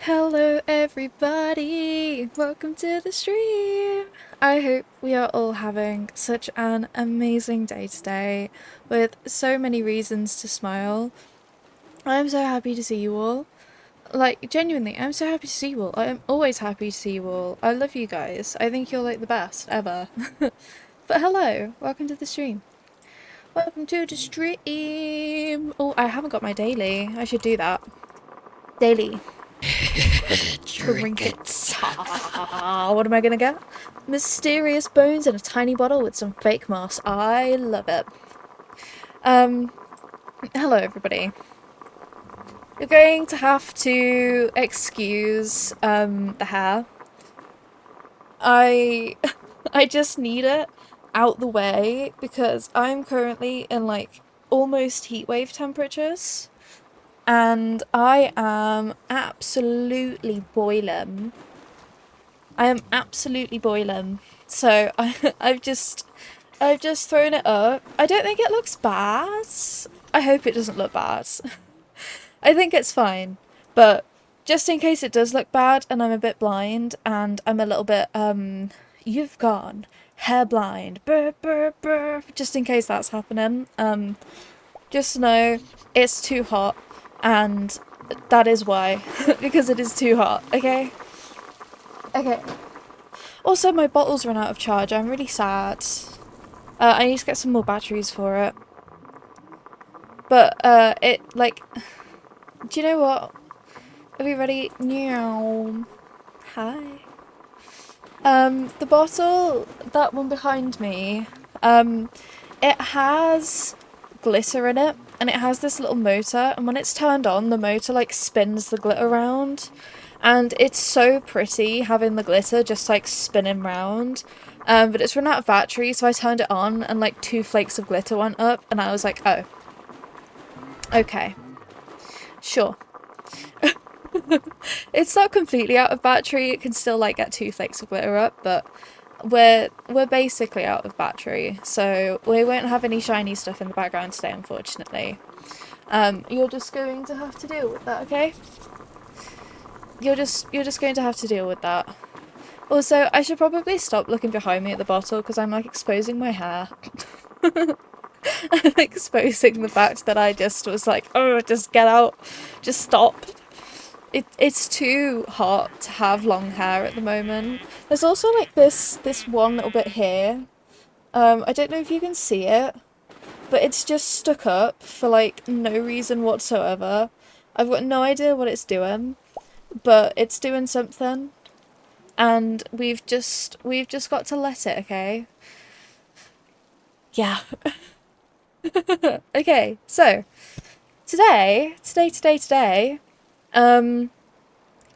Hello everybody! Welcome to the stream! I hope we are all having such an amazing day today with so many reasons to smile. I'm so happy to see you all. Like, genuinely, I'm so happy to see you all. I'm always happy to see you all. I love you guys. I think you're like the best ever. But hello, welcome to the stream. Welcome to the stream! Oh, I haven't got my daily. I should do that. Daily Trinkets. trinkets. What am I gonna get? Mysterious bones in a tiny bottle with some fake moss. I love it. Um, Hello everybody. You're going to have to excuse the hair. I I just need it out the way because I'm currently in like almost heatwave temperatures and I am absolutely boiling. I am absolutely boiling. So I've just thrown it up. I don't think it looks bad. I hope it doesn't look bad. I think it's fine. But just in case it does look bad and I'm a bit blind and I'm a little bit you've gone hair blind. Burr, burr, burr. Just in case that's happening. Just know it's too hot and that is why. Because it is too hot, okay? Okay. Also, my bottle's run out of charge. I'm really sad. I need to get some more batteries for it. But, like, do you know what? Are we ready? Meow. Hi. The bottle, that one behind me, it has glitter in it, and it has this little motor, and when it's turned on, the motor, like, spins the glitter around, and it's so pretty having the glitter just, like, spinning round. But it's run out of battery, so I turned it on, and, like, 2 flakes of glitter went up, and I was like, oh, okay, sure. It's not completely out of battery, it can still, like, get 2 flakes of glitter up, but we're basically out of battery, so we won't have any shiny stuff in the background today, unfortunately. You're just going to have to deal with that, okay? You're just going to have to deal with that. Also, I should probably stop looking behind me at the bottle because I'm like exposing my hair. I'm exposing the fact that I just was like, oh, just get out, just stop. It's too hot to have long hair at the moment. There's also like this one little bit here. I don't know if you can see it, but it's just stuck up for like no reason whatsoever. I've got no idea what it's doing, but it's doing something, and we've just got to let it, okay? Yeah. Okay. So, today, um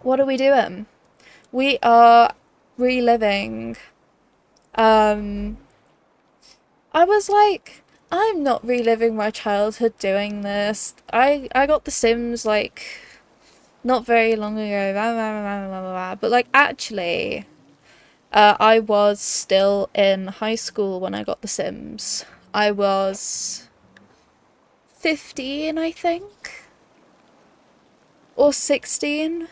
what are we doing? We are reliving. Um, I was like, I'm not reliving my childhood doing this. I got The Sims like not very long ago, but like actually, I was still in high school when I got The Sims. I was 15, I think, or 16.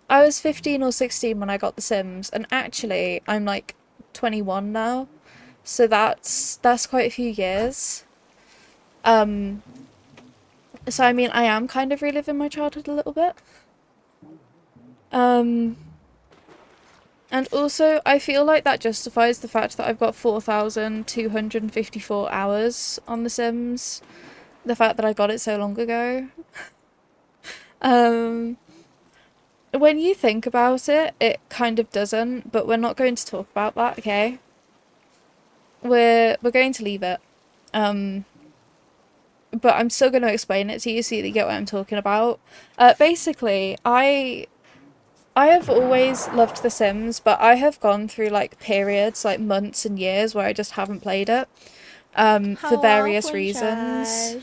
I was 15 or 16 when I got The Sims, and actually, I'm like 21 now. So that's quite a few years. Um, so I mean, I am kind of reliving my childhood a little bit. Um, and also, I feel like that justifies the fact that I've got 4,254 hours on The Sims. The fact that I got it so long ago. Um, when you think about it, it kind of doesn't, but we're not going to talk about that, okay? We're going to leave it. Um, but I'm still going to explain it to you so you get what I'm talking about. Basically, I have always loved The Sims, but I have gone through like periods, like months and years where I just haven't played it. For Hello, various reasons. princess.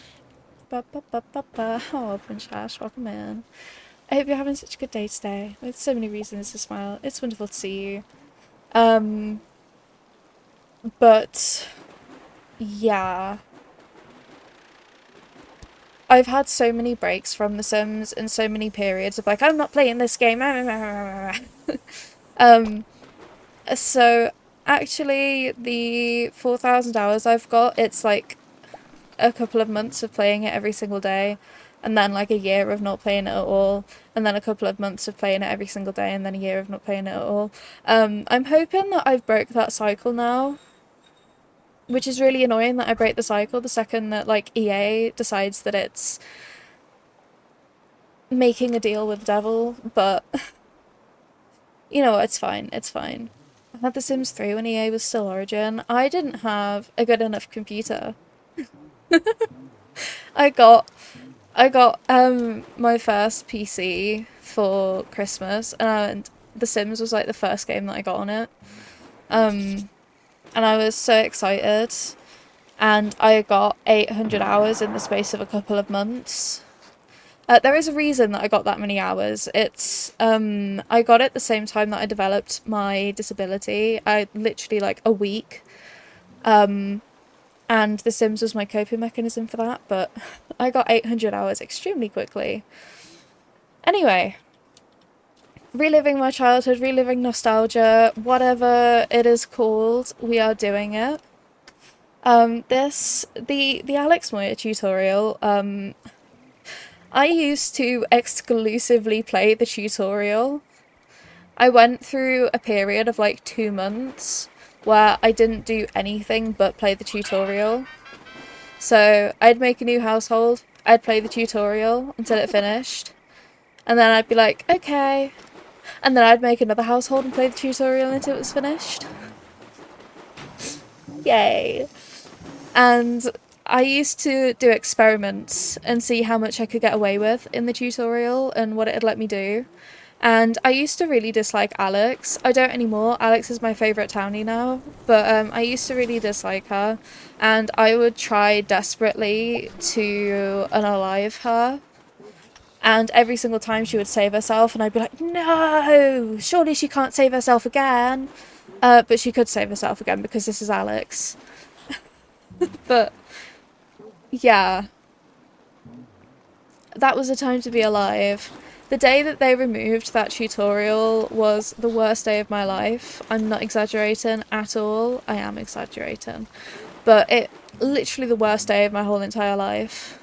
Ba ba ba ba ba. Oh, Princess, welcome in. I hope you're having such a good day today. With so many reasons to smile. It's wonderful to see you. Um, but yeah, I've had so many breaks from The Sims and so many periods of like, I'm not playing this game. um, so actually the 4,000 hours I've got, it's like a couple of months of playing it every single day, and then like a year of not playing it at all, and then a couple of months of playing it every single day, and then a year of not playing it at all. I'm hoping that I've broke that cycle now, which is really annoying that I break the cycle the second that like EA decides that it's making a deal with the devil, but you know, it's fine. It's fine. I had The Sims 3 when EA was still Origin. I didn't have a good enough computer. I got my first PC for Christmas, and The Sims was like the first game that I got on it. Um, and I was so excited, and I got 800 hours in the space of a couple of months. There is a reason that I got that many hours. It's I got it the same time that I developed my disability. I literally like a week. And The Sims was my coping mechanism for that, but I got 800 hours extremely quickly. Anyway, reliving my childhood, reliving nostalgia, whatever it is called, we are doing it. The Alex Moyer tutorial, I used to exclusively play the tutorial. I went through a period of like 2 months where I didn't do anything but play the tutorial. So I'd make a new household, I'd play the tutorial until it finished, and then I'd be like, okay. And then I'd make another household and play the tutorial until it was finished. Yay. And I used to do experiments and see how much I could get away with in the tutorial and what it'd let me do. And I used to really dislike Alex. I don't anymore. Alex is my favourite townie now. But I used to really dislike her. And I would try desperately to unalive her. And every single time she would save herself, and I'd be like, no, surely she can't save herself again. But she could save herself again because this is Alex. But yeah, that was a time to be alive. The day that they removed that tutorial was the worst day of my life. I'm not exaggerating at all. I am exaggerating. But it literally the worst day of my whole entire life.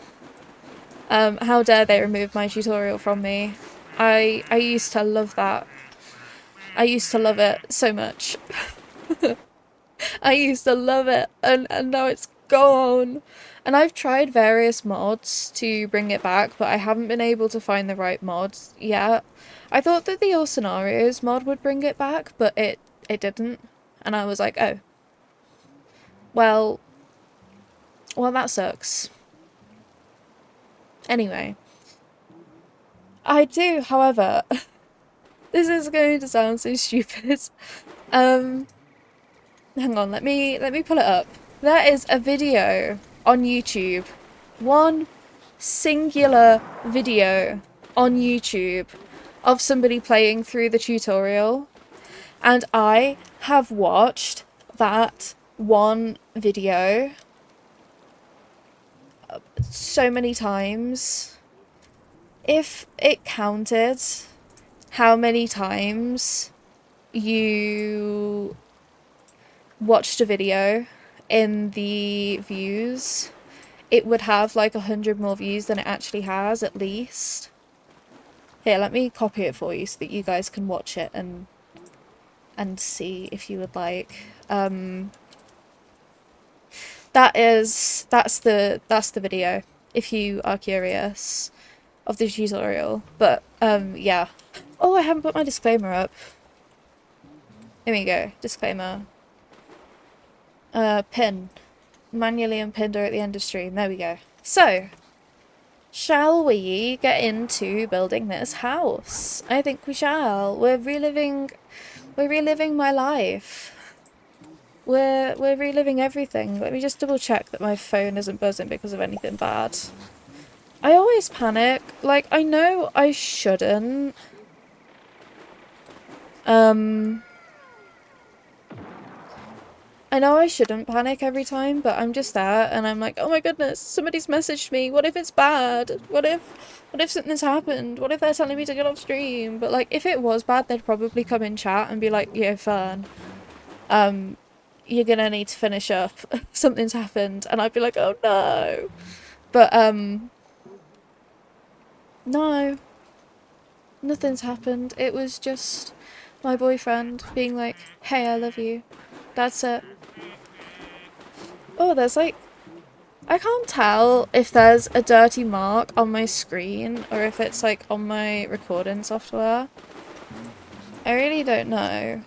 How dare they remove my tutorial from me? I used to love that. I used to love it so much. I used to love it, and now it's gone. And I've tried various mods to bring it back, but I haven't been able to find the right mods yet. I thought that the All Scenarios mod would bring it back, but it didn't. And I was like, oh. Well, that sucks. Anyway. I do, however, this is going to sound so stupid. Hang on, let me pull it up. There is a video on YouTube. One singular video on YouTube of somebody playing through the tutorial. And I have watched that one video so many times. If it counted how many times you watched a video in the views, it would have like 100 more views than it actually has, at least. Here, let me copy it for you so that you guys can watch it and see if you would like. That's the video, if you are curious, of the tutorial. But yeah. Oh, I haven't put my disclaimer up. Here we go. Disclaimer. Pin. Manually unpinned or at the end of stream. There we go. So, shall we get into building this house? I think we shall. We're reliving my life. We're reliving everything. Let me just double check that my phone isn't buzzing because of anything bad. I always panic. Like, I know I shouldn't. I know I shouldn't panic every time, but I'm just there and I'm like, oh my goodness, somebody's messaged me. What if it's bad? What if something's happened? What if they're telling me to get off stream? But like, if it was bad, they'd probably come in chat and be like, yeah, Fern, you're gonna need to finish up. Something's happened. And I'd be like, oh no. But, no. Nothing's happened. It was just my boyfriend being like, hey, I love you. That's it. Oh, there's like I can't tell if there's a dirty mark on my screen or if it's like on my recording software. I really don't know.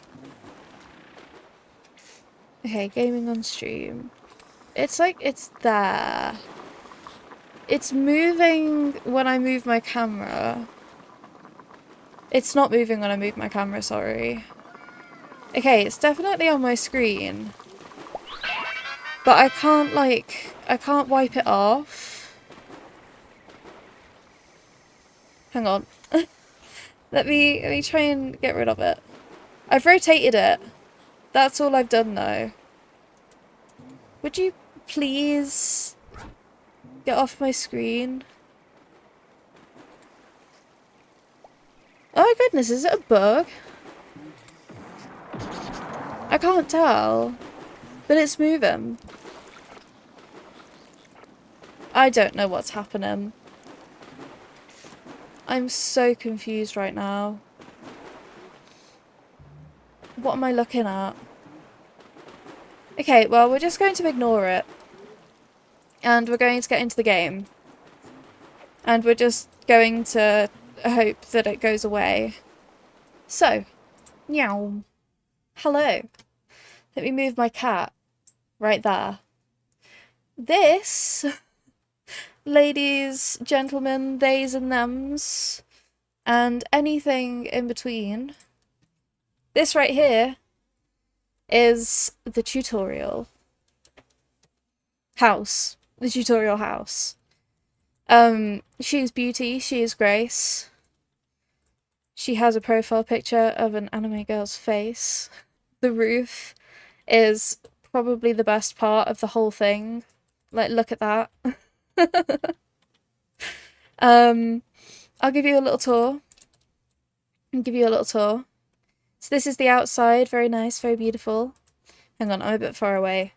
Okay, gaming on stream. It's like it's there. It's moving when I move my camera. It's not moving when I move my camera, sorry. Okay, it's definitely on my screen. But I can't wipe it off. Hang on. Let me try and get rid of it. I've rotated it. That's all I've done though. Would you please get off my screen? Oh goodness, is it a bug? I can't tell. But it's moving. I don't know what's happening. I'm so confused right now. What am I looking at? Okay, well, we're just going to ignore it. And we're going to get into the game. And we're just going to hope that it goes away. So, meow. Hello. Let me move my cat. Right there. This, ladies, gentlemen, theys and thems, and anything in between, this right here is the tutorial house. The tutorial house. She is Beauty, she is Grace. She has a profile picture of an anime girl's face. The roof is probably the best part of the whole thing. Like, look at that. I'll give you a little tour. So this is the outside. Very nice, very beautiful. Hang on, I'm a bit far away.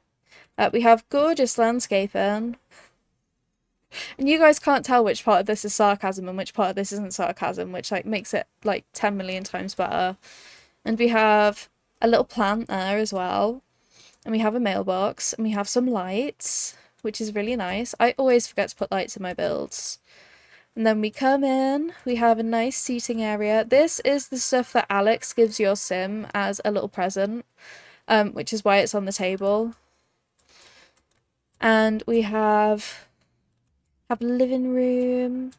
We have gorgeous landscaping. And you guys can't tell which part of this is sarcasm and which part of this isn't sarcasm, which like makes it like 10 million times better. And we have a little plant there as well. And we have a mailbox, and we have some lights, which is really nice. I always forget to put lights in my builds. And then we come in, we have a nice seating area. This is the stuff that Alex gives your sim as a little present, which is why it's on the table. And we have a living room.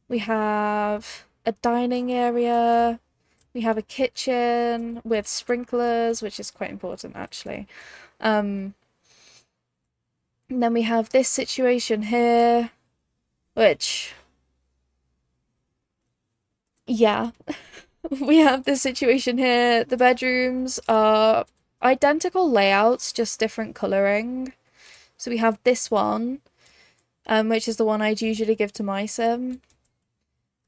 We have a dining area. We have a kitchen with sprinklers, which is quite important actually. And then we have this situation here, which, yeah, we have this situation here. The bedrooms are identical layouts, just different colouring. So we have this one, which is the one I'd usually give to my sim.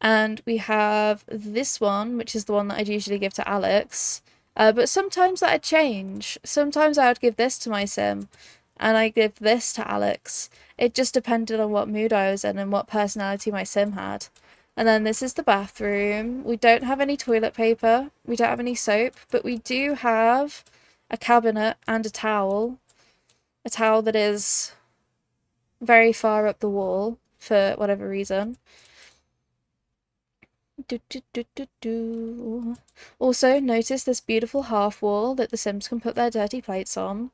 And we have this one, which is the one that I'd usually give to Alex. But sometimes that'd change. Sometimes I would give this to my sim, and I give this to Alex. It just depended on what mood I was in and what personality my sim had. And then this is the bathroom. We don't have any toilet paper. We don't have any soap, but we do have a cabinet and a towel. A towel that is very far up the wall for whatever reason. Also, notice this beautiful half wall that the Sims can put their dirty plates on.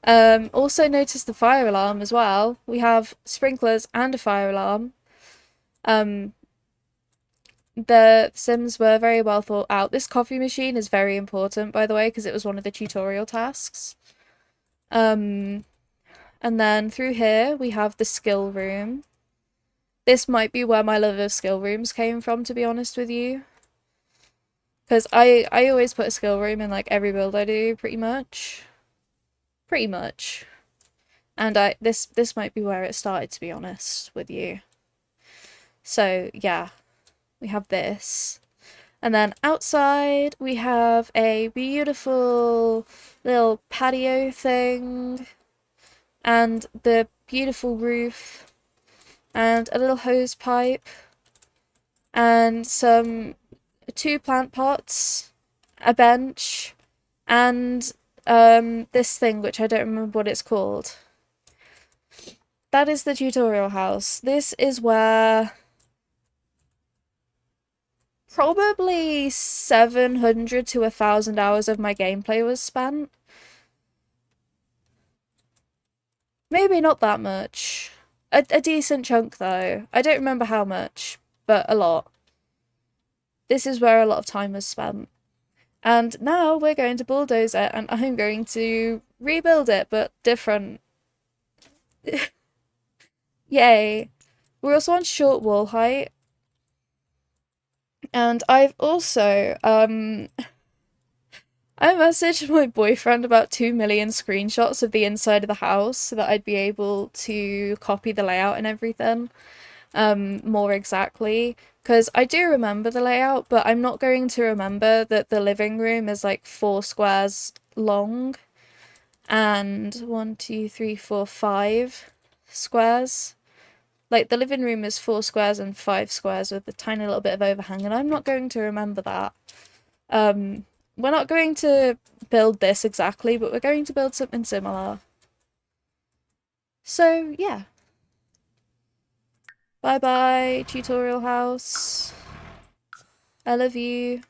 Also notice the fire alarm as well. We have sprinklers and a fire alarm. The Sims were very well thought out. This coffee machine is very important, by the way, because it was one of the tutorial tasks. And then through here, we have the skill room. This might be where my love of skill rooms came from, to be honest with you. Because I always put a skill room in, like, every build I do, pretty much. Pretty much. And this might be where it started, to be honest with you. So, yeah. We have this. And then outside, we have a beautiful little patio thing. And the beautiful roof. And a little hose pipe. And two plant pots. A bench. And this thing, which I don't remember what it's called. That is the tutorial house. This is where probably 700 to 1,000 hours of my gameplay was spent. Maybe not that much. A decent chunk, though. I don't remember how much, but a lot. This is where a lot of time was spent. And now we're going to bulldoze it, and I'm going to rebuild it, but different. Yay. We're also on short wall height. And I've also, I messaged my boyfriend about 2 million screenshots of the inside of the house so that I'd be able to copy the layout and everything more exactly. Because I do remember the layout, but I'm not going to remember that the living room is like 4 squares long and 1, 2, 3, 4, 5 squares. Like the living room is 4 squares and 5 squares with a tiny little bit of overhang, and I'm not going to remember that. We're not going to build this exactly, but we're going to build something similar. So, yeah. Bye bye, tutorial house. I love you.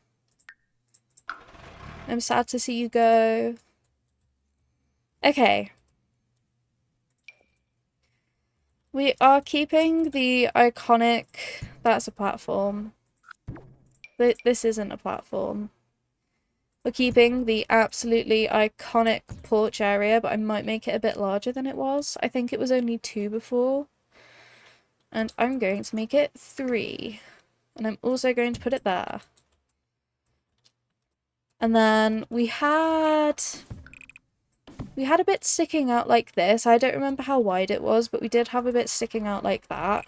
I'm sad to see you go. Okay. We are keeping the iconic... That's a platform. This isn't a platform. We're keeping the absolutely iconic porch area, but I might make it a bit larger than it was. I think it was only 2 before. And I'm going to make it 3. And I'm also going to put it there. And then we had a bit sticking out like this. I don't remember how wide it was, but we did have a bit sticking out like that.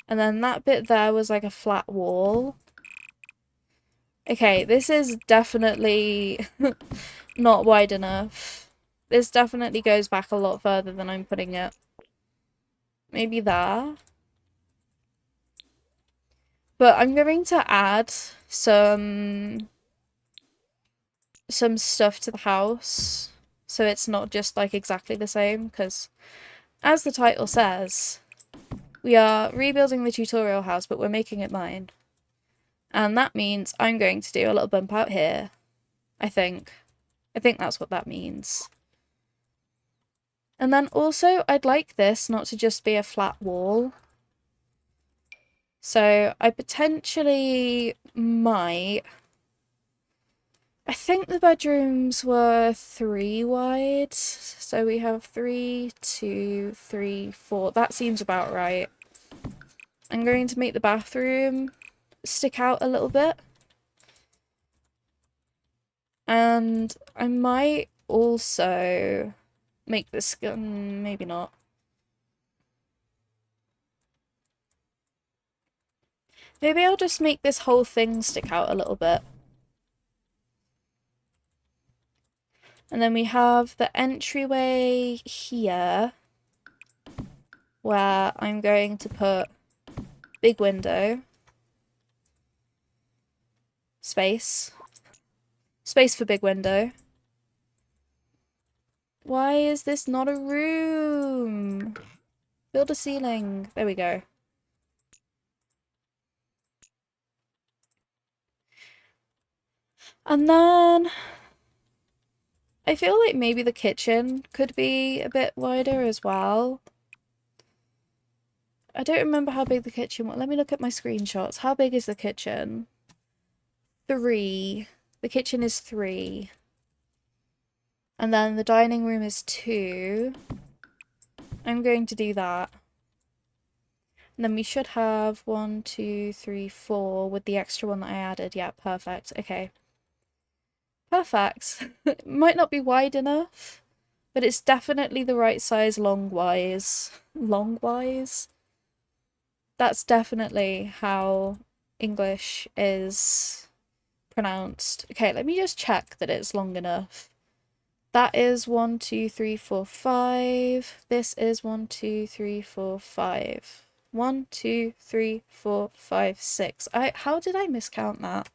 And then that bit there was like a flat wall. Okay, this is definitely not wide enough. This definitely goes back a lot further than I'm putting it. Maybe there. But I'm going to add some stuff to the house. So it's not just like exactly the same, because as the title says, we are rebuilding the tutorial house, but we're making it mine. And that means I'm going to do a little bump out here, I think. I think that's what that means. And then also, I'd like this not to just be a flat wall. So I potentially might... I think the bedrooms were 3 wide. So we have 3, 2, 3, 4. That seems about right. I'm going to make the bathroom stick out a little bit. And I might also make this... maybe not. Maybe I'll just make this whole thing stick out a little bit. And then we have the entryway here, where I'm going to put big window. Space. Space for big window. Why is this not a room? Build a ceiling. There we go. And then I feel like maybe the kitchen could be a bit wider as well. I don't remember how big the kitchen was. Let me look at my screenshots. How big is the kitchen? 3. The kitchen is 3. And then the dining room is 2. I'm going to do that. And then we should have 1, 2, 3, 4 with the extra one that I added. Yeah, perfect. Okay. Perfect. It might not be wide enough, but it's definitely the right size long-wise. Long-wise? That's definitely how English is pronounced. Okay, let me just check that it's long enough. That is 1, 2, 3, 4, 5. This is 1, 2, 3, 4, 5. 1, 2, 3, 4, 5, 6. How did I miscount that?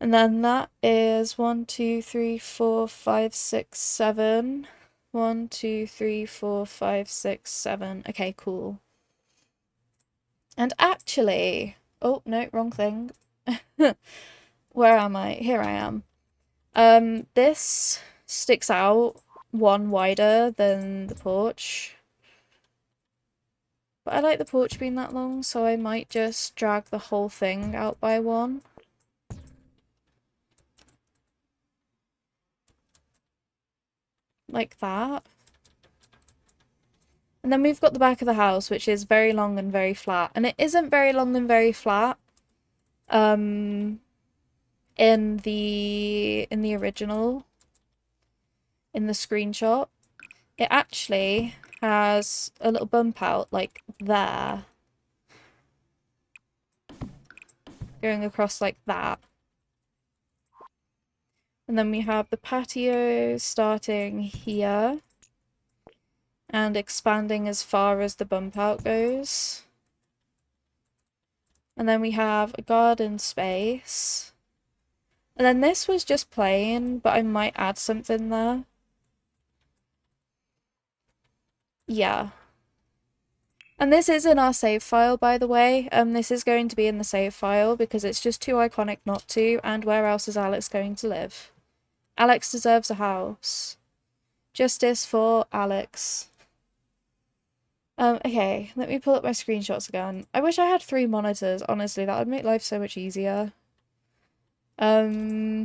And then that is 1, 2, 3, 4, 5, 6, 7. 1, 2, 3, 4, 5, 6, 7. Okay, cool. And actually, oh no, wrong thing. Where am I? Here I am. This sticks out one wider than the porch. But I like the porch being that long, so I might just drag the whole thing out by one. Like that. And then we've got the back of the house, which is very long and very flat. And it isn't very long and very flat. In the original, in the screenshot, it actually has a little bump out like there, going across like that. And then we have the patio starting here and expanding as far as the bump out goes. And then we have a garden space. And then this was just plain, but I might add something there. Yeah. And this is in our save file, by the way. This is going to be in the save file because it's just too iconic not to, and where else is Alex going to live? Alex deserves a house. Justice for Alex. Okay, let me pull up my screenshots again. I wish I had 3 monitors, honestly, that would make life so much easier. Okay,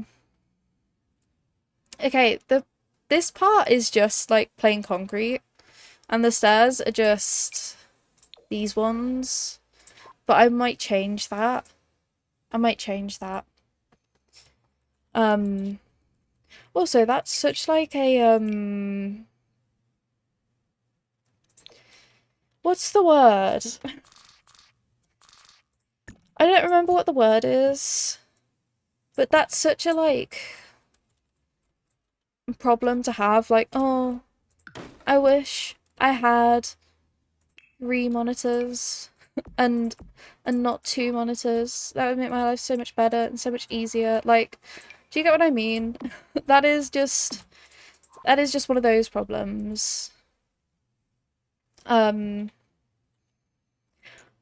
this part is just like plain concrete, and the stairs are just these ones. But I might change that. I might change that. Also, that's such like a, what's the word? I don't remember what the word is, but that's such a, like, problem to have. Like, oh, I wish I had 3 monitors and not 2 monitors. That would make my life so much better and so much easier. Like, do you get what I mean? That is just one of those problems. I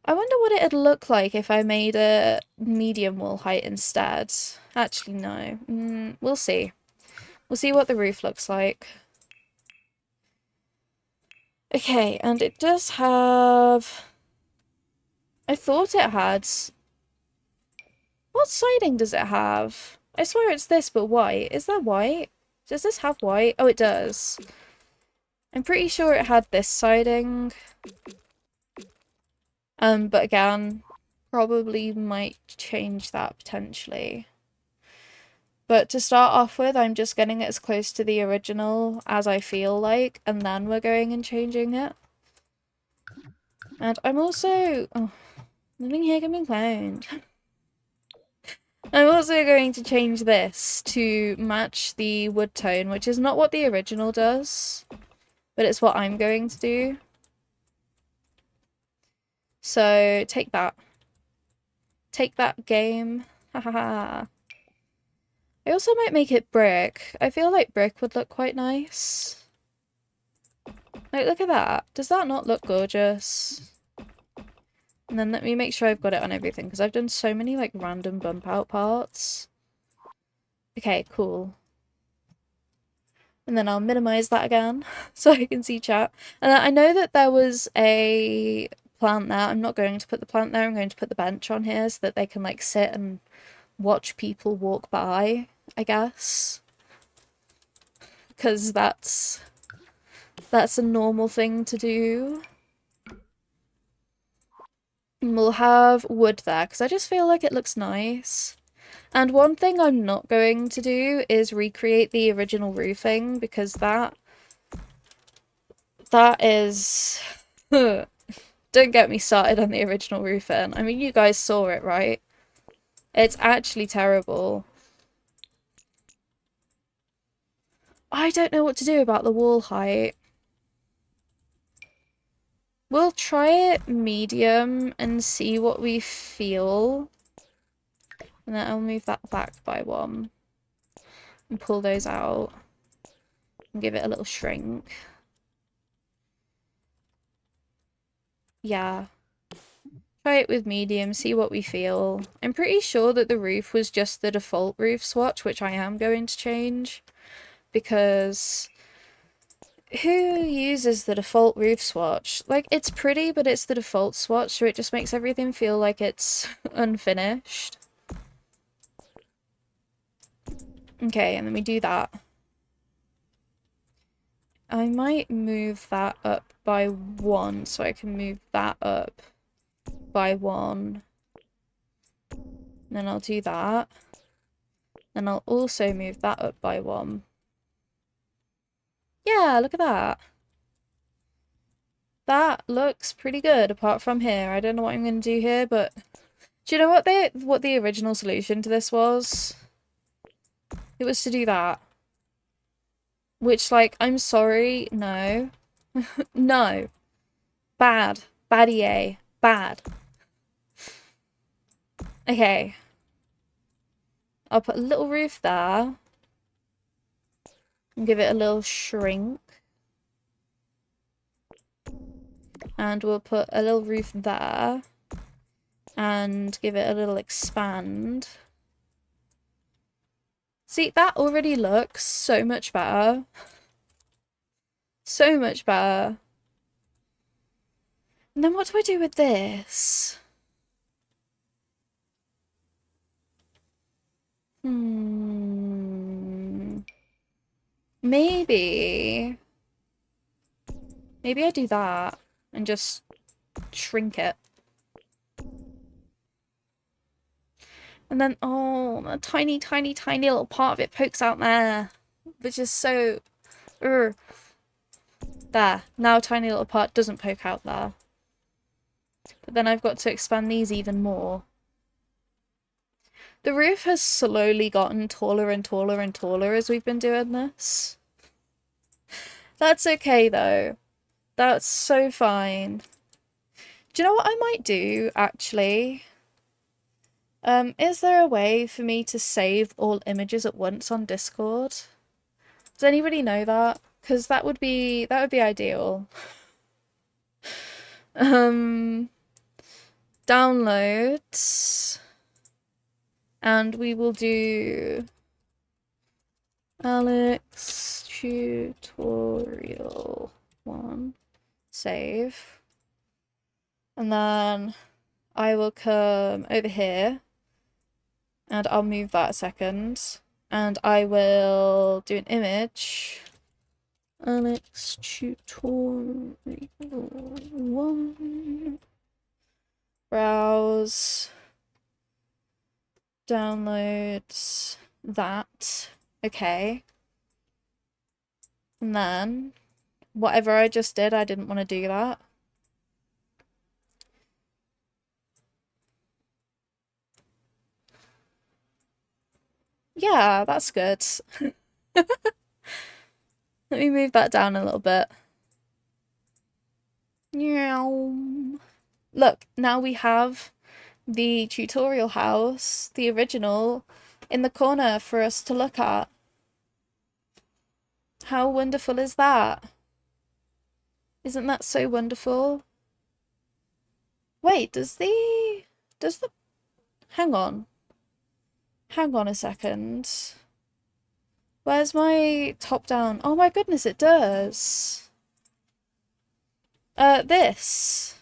wonder what it'd look like if I made a medium wall height instead. Actually, no. We'll see. We'll see what the roof looks like. Okay, and it does have... I thought it had... What siding does it have? I swear it's this, but white. Is that white? Does this have white? Oh, it does. I'm pretty sure it had this siding. But again, probably might change that potentially. But to start off with, I'm just getting it as close to the original as I feel like, and then we're going and changing it. And I'm also... Oh, living here can be clowned. I'm also going to change this to match the wood tone, which is not what the original does, but it's what I'm going to do. So, take that. Take that, game. Hahaha. I also might make it brick. I feel like brick would look quite nice. Like, look at that. Does that not look gorgeous? And then let me make sure I've got it on everything, because I've done so many, like, random bump out parts. Okay, cool. And then I'll minimize that again, so I can see chat. And I know that there was a plant there. I'm not going to put the plant there. I'm going to put the bench on here so that they can, like, sit and watch people walk by, I guess. Because that's a normal thing to do. And we'll have wood there, because I just feel like it looks nice. And one thing I'm not going to do is recreate the original roofing, because that is... Don't get me started on the original roofing. I mean, you guys saw it, right? It's actually terrible. I don't know what to do about the wall height. We'll try it medium and see what we feel. And then I'll move that back by 1. And pull those out. And give it a little shrink. Yeah. Try it with medium, see what we feel. I'm pretty sure that the roof was just the default roof swatch, which I am going to change. Because who uses the default roof swatch? Like, it's pretty, but it's the default swatch, so it just makes everything feel like it's unfinished. Okay, and then we do that. I might move that up by 1, so I can move that up by 1. Then I'll do that. Then I'll also move that up by 1. Yeah, look at that. That looks pretty good, apart from here. I don't know what I'm going to do here, but... Do you know what the original solution to this was? It was to do that. Which, like, I'm sorry, no. No. Bad. Bad EA. Bad. Okay. I'll put a little roof there. And give it a little shrink. And we'll put a little roof there. And give it a little expand. See, that already looks so much better. So much better. And then what do I do with this? Maybe I do that and just shrink it. And then, oh, a tiny, tiny, tiny little part of it pokes out there, which is so... There. Now a tiny little part doesn't poke out there. But then I've got to expand these even more. The roof has slowly gotten taller and taller and taller as we've been doing this. That's okay, though. That's so fine. Do you know what I might do, actually? Is there a way for me to save all images at once on Discord? Does anybody know that? Because that would be ideal. Downloads. And we will do Alex tutorial 1. Save. And then I will come over here. And I'll move that a second. And I will do an image. Alex tutorial 1. Browse. Downloads that. Okay. And then whatever I just did, I didn't want to do that. Yeah, that's good. Let me move that down a little bit. Look, now we have the tutorial house, the original, in the corner for us to look at. How wonderful is that? Isn't that so wonderful? Wait, does the... Hang on. Hang on a second. Where's my top down? Oh my goodness, it does. This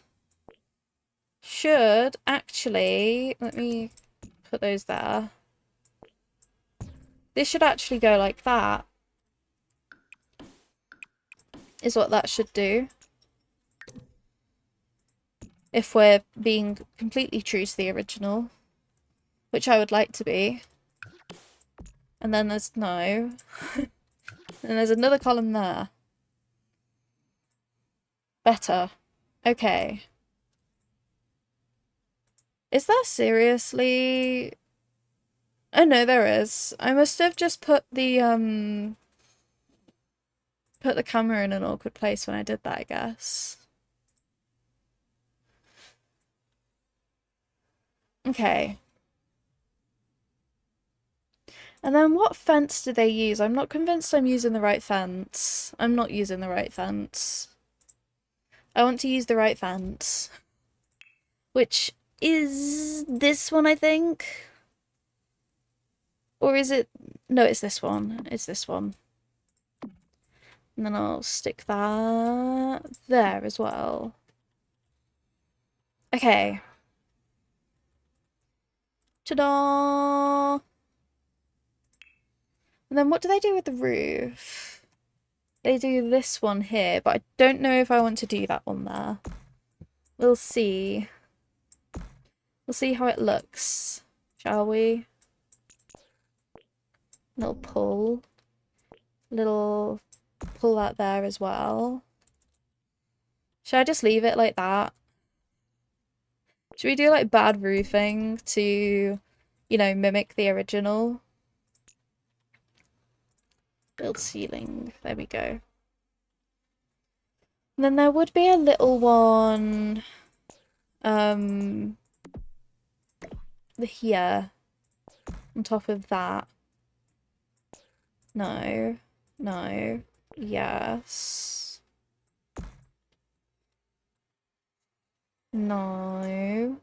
should actually... Let me put those there. This should actually go like that. Is what that should do. If we're being completely true to the original. Which I would like to be. And then there's no. And there's another column there. Better. Okay. Is there seriously... Oh no, there is. I must have just put the camera in an awkward place when I did that, I guess. Okay. And then what fence do they use? I'm not convinced I'm using the right fence. I'm not using the right fence. I want to use the right fence. Which is this one, I think. Or is it... No, it's this one. It's this one. And then I'll stick that there as well. Okay. Ta-da! And then what do they do with the roof? They do this one here, but I don't know if I want to do that one there. We'll see. We'll see how it looks, shall we? Little pull. Little pull that there as well. Should I just leave it like that? Should we do like bad roofing to, you know, mimic the original? Build ceiling. There we go. And then there would be a little one here on top of that. No. No. Yes. No.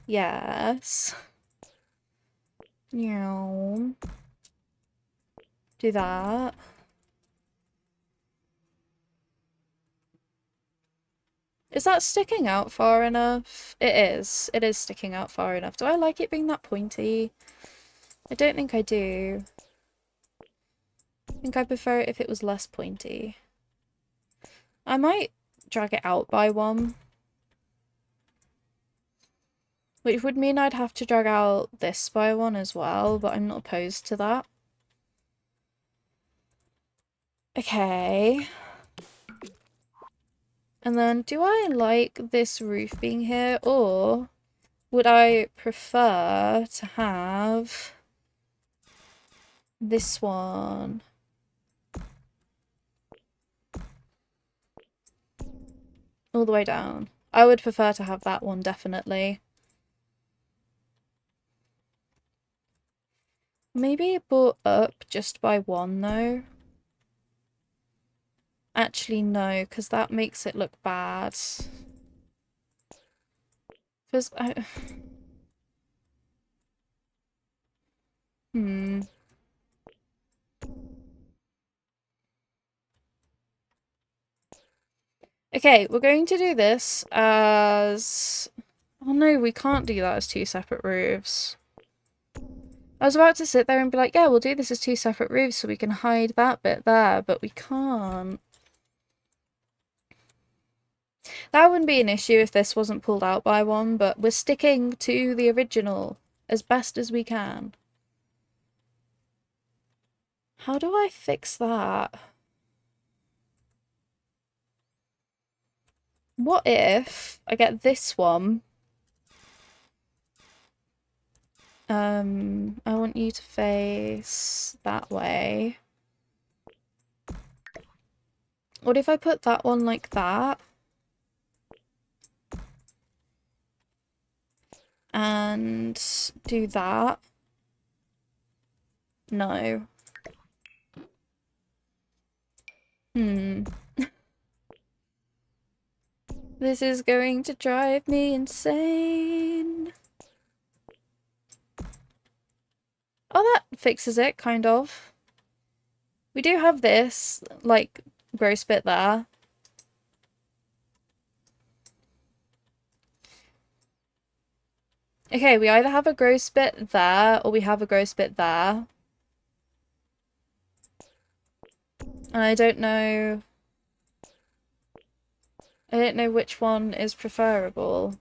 Yes. No. Do that. Is that sticking out far enough? It is. It is sticking out far enough. Do I like it being that pointy? I don't think I do. I think I prefer it if it was less pointy. I might drag it out by one. Which would mean I'd have to drag out this by one as well, but I'm not opposed to that. Okay. And then, do I like this roof being here, or would I prefer to have this one? All the way down. I would prefer to have that one, definitely. Maybe it brought up just by one, though. Actually, no, because that makes it look bad. Because I... Okay, we're going to do this as... Oh no, we can't do that as two separate roofs. I was about to sit there and be like, yeah, we'll do this as two separate roofs so we can hide that bit there, but we can't. That wouldn't be an issue if this wasn't pulled out by one, but we're sticking to the original as best as we can. How do I fix that? What if I get this one? I want you to face that way. What if I put that one like that? And do that? No. This is going to drive me insane. Oh, that fixes it, kind of. We do have this, like, gross bit there. Okay, we either have a gross bit there, or we have a gross bit there. And I don't know... I don't know which one is preferable.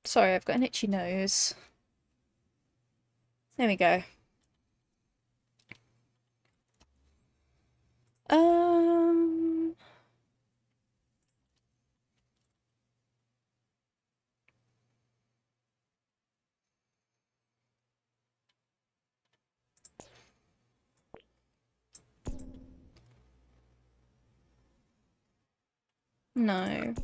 Sorry, I've got an itchy nose. There we go. No.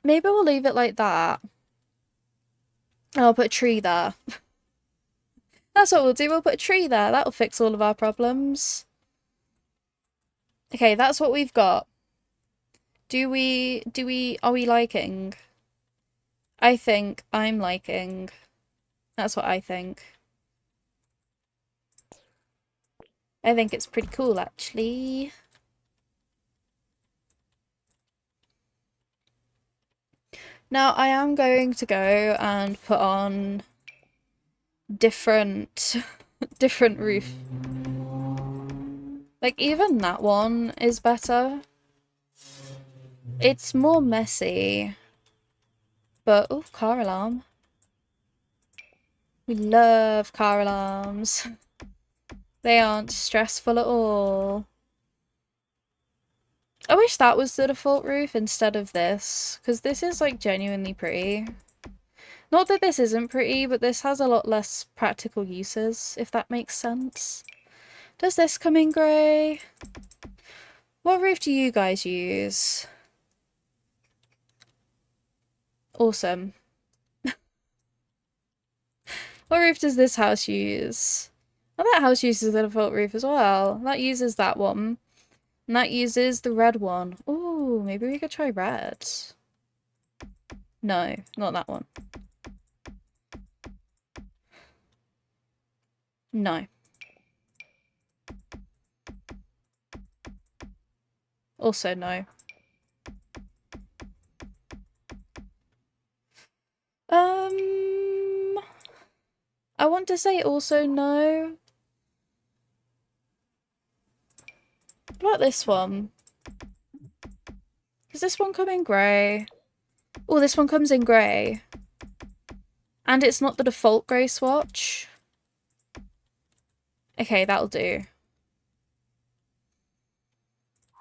maybe we'll leave it like that. And I'll put a tree there. That's what we'll do. We'll put a tree there. That'll fix all of our problems. Okay, that's what we've got. Are we liking? I think I'm liking. That's what I think. I think it's pretty cool, actually. Now, I am going to go and put on different different roof. Like, even that one is better. It's more messy. But, oh, car alarm. We love car alarms. They aren't stressful at all. I wish that was the default roof instead of this, because this is, like, genuinely pretty. Not that this isn't pretty, but this has a lot less practical uses, if that makes sense. Does this come in grey? What roof do you guys use? Awesome. What roof does this house use? Oh, that house uses the default roof as well. That uses that one. And that uses the red one. Ooh, maybe we could try red. No, not that one. No. Also no. I want to say also no. What about this one? Does this one come in grey? Oh, this one comes in grey. And it's not the default grey swatch. Okay, that'll do.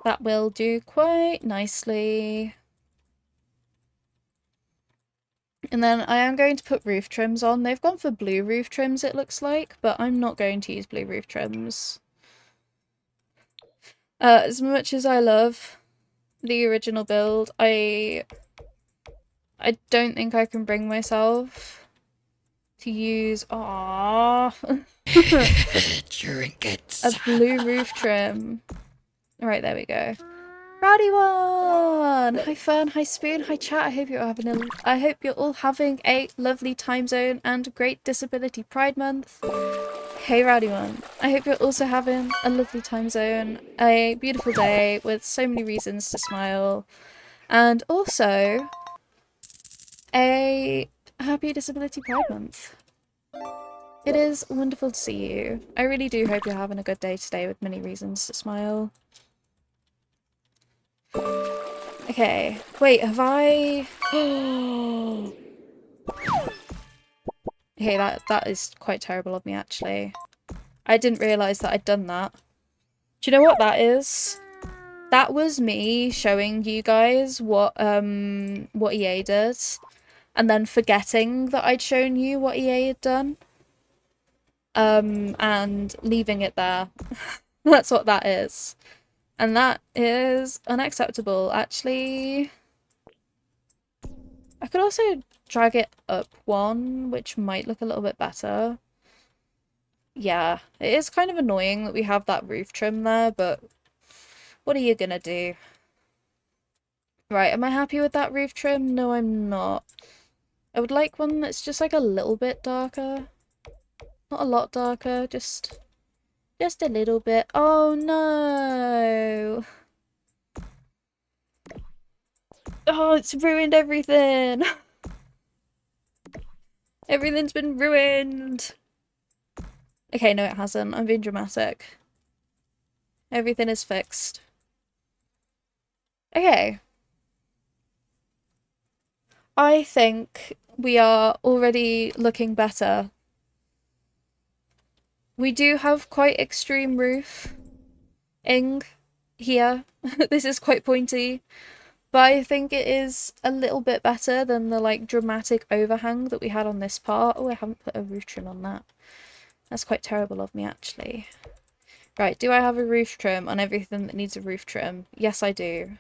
That will do quite nicely. And then I am going to put roof trims on. They've gone for blue roof trims, it looks like, but I'm not going to use blue roof trims. As much as I love the original build, I don't think I can bring myself to use Drink it. a blue roof trim. Right, there we go. Rowdy one! Hi Fern, hi Spoon, hi chat. I hope you're all having a lovely time zone and great Disability Pride Month. Hey Rowdy one. I hope you're also having a lovely time zone, a beautiful day with so many reasons to smile, and also a happy Disability Pride Month. It is wonderful to see you. I really do hope you're having a good day today with many reasons to smile. Okay, wait, have I... Okay, that is quite terrible of me, actually. I didn't realise that I'd done that. Do you know what that is? That was me showing you guys what EA did, and then forgetting that I'd shown you what EA had done. And leaving it there. That's what that is. And that is unacceptable. Actually, I could also drag it up one, which might look a little bit better. Yeah, it is kind of annoying that we have that roof trim there, but what are you gonna do? Right, am I happy with that roof trim? No, I'm not. I would like one that's just like a little bit darker. Not a lot darker, just a little bit. Oh no! Oh, it's ruined everything! Everything's been ruined! Okay, no it hasn't. I'm being dramatic. Everything is fixed. Okay. I think we are already looking better. We do have quite extreme roofing here. This is quite pointy. But I think it is a little bit better than the like dramatic overhang that we had on this part. Oh, I haven't put a roof trim on that. That's quite terrible of me, actually. Right, do I have a roof trim on everything that needs a roof trim? Yes, I do.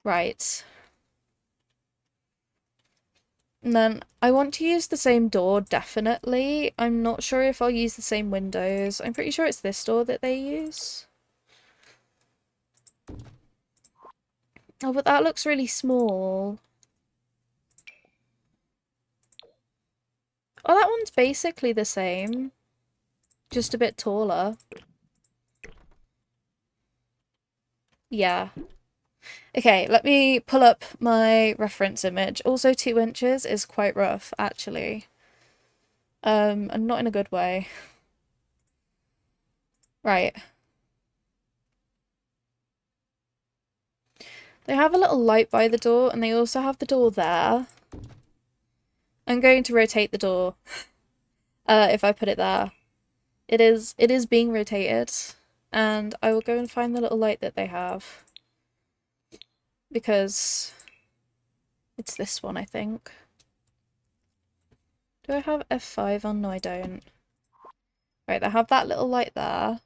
Right. And then I want to use the same door, definitely. I'm not sure if I'll use the same windows. I'm pretty sure it's this door that they use. Oh, but that looks really small. Oh, that one's basically the same. Just a bit taller. Yeah. Okay, let me pull up my reference image. Also, 2 inches is quite rough, actually. And not in a good way. Right. They have a little light by the door, and they also have the door there. I'm going to rotate the door. If I put it there. It is being rotated. And I will go and find the little light that they have. Because it's this one, I think. Do I have F5 on? No, I don't. Right, they have that little light there.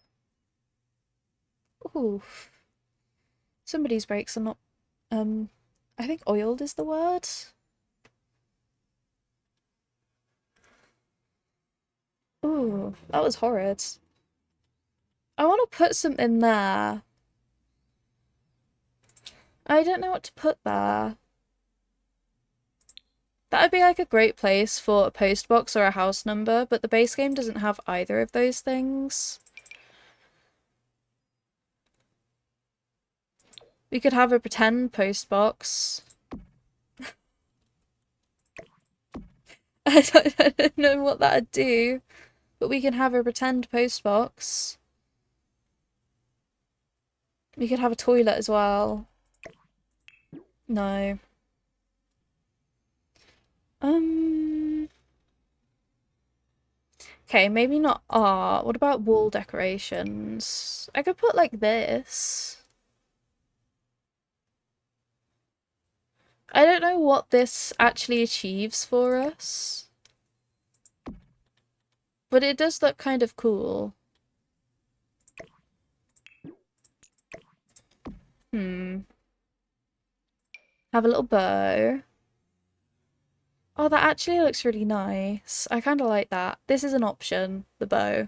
Ooh. Somebody's brakes are not, I think oiled is the word. Ooh, that was horrid. I want to put something there. I don't know what to put there. That would be like a great place for a post box or a house number, but the base game doesn't have either of those things. We could have a pretend post box. I don't know what that'd do, but we can have a pretend post box. We could have a toilet as well. No. Okay, maybe not art. What about wall decorations? I could put like this. I don't know what this actually achieves for us. But it does look kind of cool. Have a little bow. Oh, that actually looks really nice. I kind of like that. This is an option, the bow.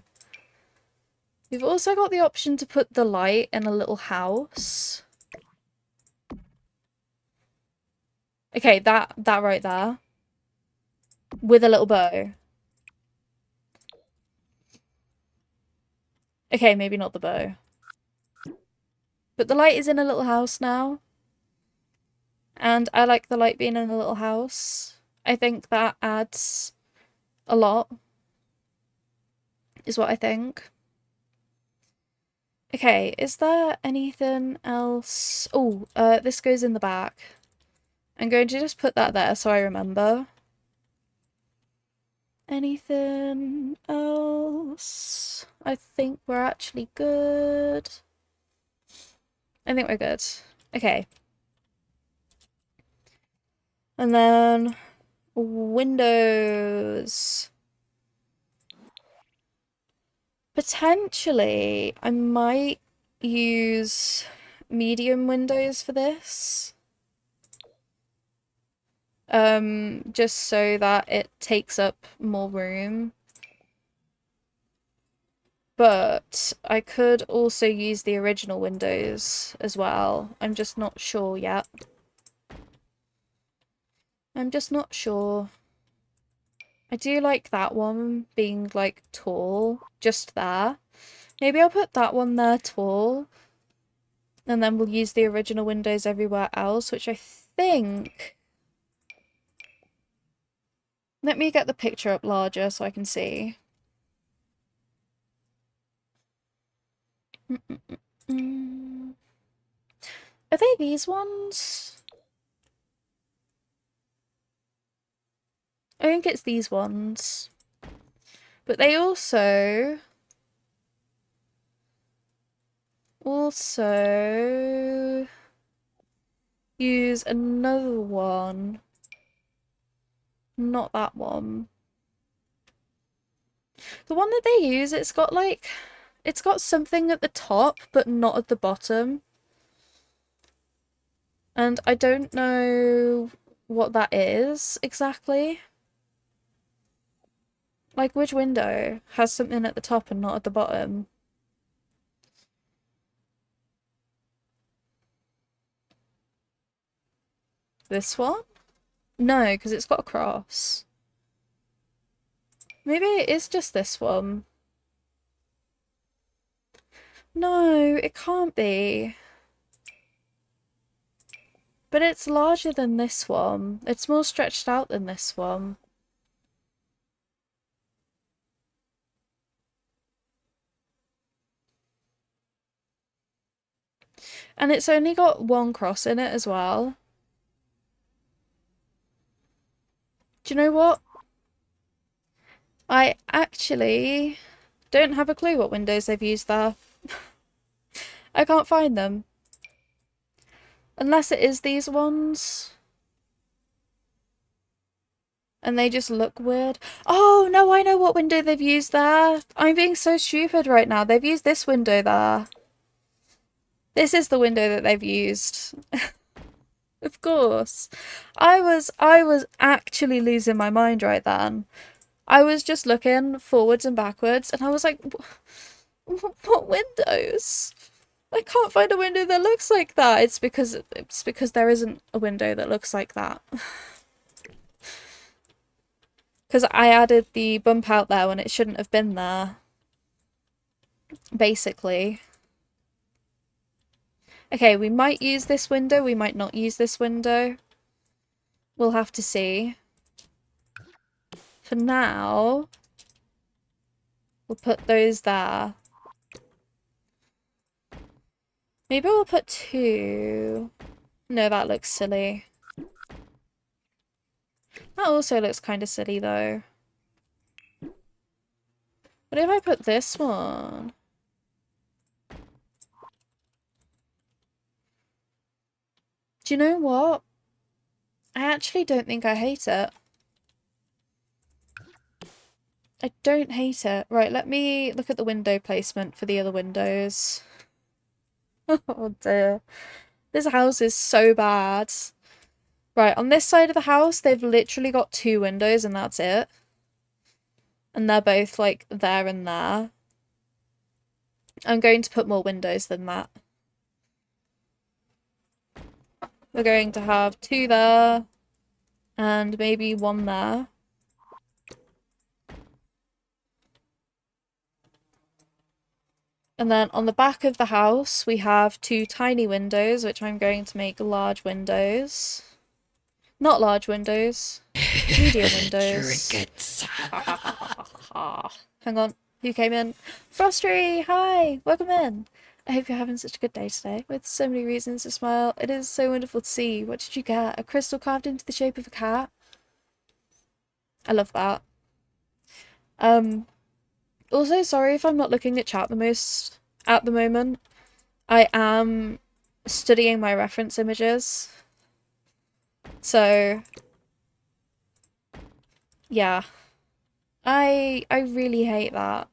We've also got the option to put the light in a little house. Okay, that right there. With a little bow. Okay, maybe not the bow. But the light is in a little house now. And I like the light being in a little house. I think that adds a lot, is what I think. Okay, is there anything else? Oh, this goes in the back. I'm going to just put that there so I remember. Anything else? I think we're actually good. I think we're good. Okay. And then windows. Potentially, I might use medium windows for this. Just so that it takes up more room. But I could also use the original windows as well. I'm just not sure yet. I'm just not sure. I do like that one being like tall, just there. Maybe I'll put that one there tall. And then we'll use the original windows everywhere else, which I think... Let me get the picture up larger so I can see. Are they these ones? I think it's these ones. But they also use another one. Not that one. The one that they use, it's got something at the top, but not at the bottom. And I don't know what that is exactly. Like, which window has something at the top and not at the bottom? This one? No, because it's got a cross. Maybe it is just this one. No, it can't be. But it's larger than this one. It's more stretched out than this one. And it's only got one cross in it as well. Do you know what? I actually don't have a clue what windows they've used there. I can't find them. Unless it is these ones. And they just look weird. Oh, no, I know what window they've used there. I'm being so stupid right now. They've used this window there. This is the window that they've used. Of course. I was actually losing my mind right then. I was just looking forwards and backwards and I was like, what windows? I can't find a window that looks like that. It's because there isn't a window that looks like that. Because I added the bump out there when it shouldn't have been there. Basically. Okay, we might use this window, we might not use this window. We'll have to see. For now, we'll put those there. Maybe we'll put two. No, that looks silly. That also looks kind of silly, though. What if I put this one? Do you know what? I actually don't think I hate it. I don't hate it. Right, let me look at the window placement for the other windows. Oh dear. This house is so bad. Right, on this side of the house, they've literally got two windows and that's it. And they're both, like, there and there. I'm going to put more windows than that. We're going to have two there. And maybe one there. And then on the back of the house, we have two tiny windows, which I'm going to make large windows. Not large windows. Medium windows. Trinkets. Hang on. Who came in? Frostry! Hi! Welcome in! I hope you're having such a good day today, with so many reasons to smile. It is so wonderful to see. What did you get? A crystal carved into the shape of a cat? I love that. Also, sorry if I'm not looking at chat the most at the moment. I am studying my reference images. So, yeah. I really hate that.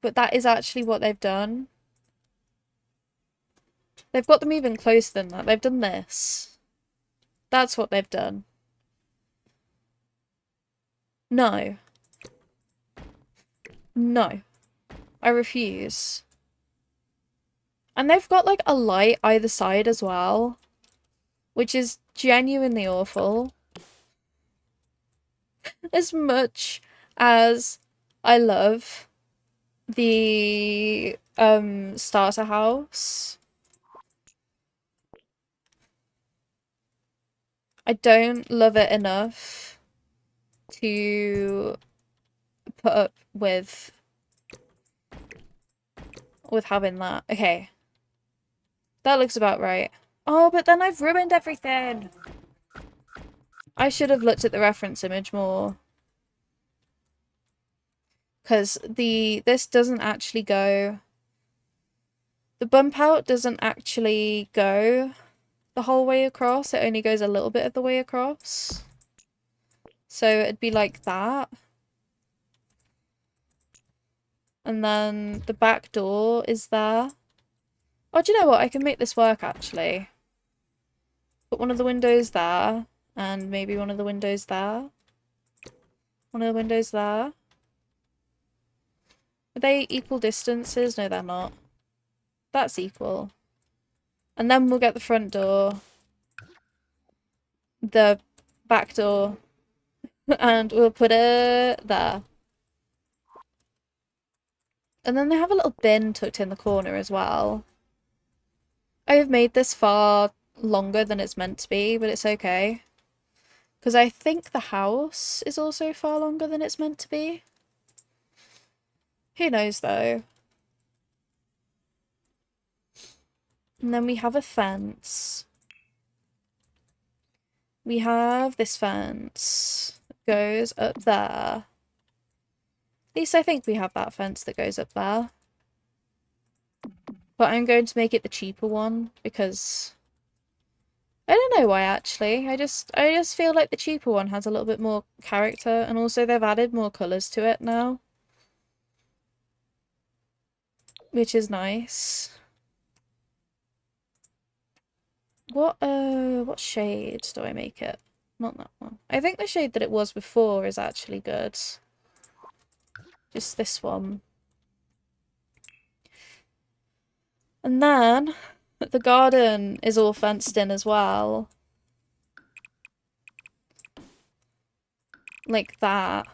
But that is actually what they've done. They've got them even closer than that. They've done this. That's what they've done. No. No. I refuse. And they've got like a light either side as well, which is genuinely awful. As much as I love the starter house, I don't love it enough to put up with having that. Okay. That looks about right. Oh, but then I've ruined everything. I should have looked at the reference image more. Because this doesn't actually go... The bump out doesn't actually go the whole way across. It only goes a little bit of the way across. So it'd be like that. And then the back door is there. Oh, do you know what? I can make this work, actually. Put one of the windows there, and maybe one of the windows there. One of the windows there. Are they equal distances? No, they're not. That's equal. And then we'll get the front door, the back door, and we'll put it there. And then they have a little bin tucked in the corner as well. I have made this far longer than it's meant to be, but it's okay. Because I think the house is also far longer than it's meant to be. Who knows though? And then we have a fence. We have this fence that goes up there. At least I think we have that fence that goes up there. But I'm going to make it the cheaper one because I don't know why actually. I just feel like the cheaper one has a little bit more character, and also they've added more colours to it now, which is nice. What shade do I make it? Not that one. I think the shade that it was before is actually good. Just this one. And then the garden is all fenced in as well. Like that.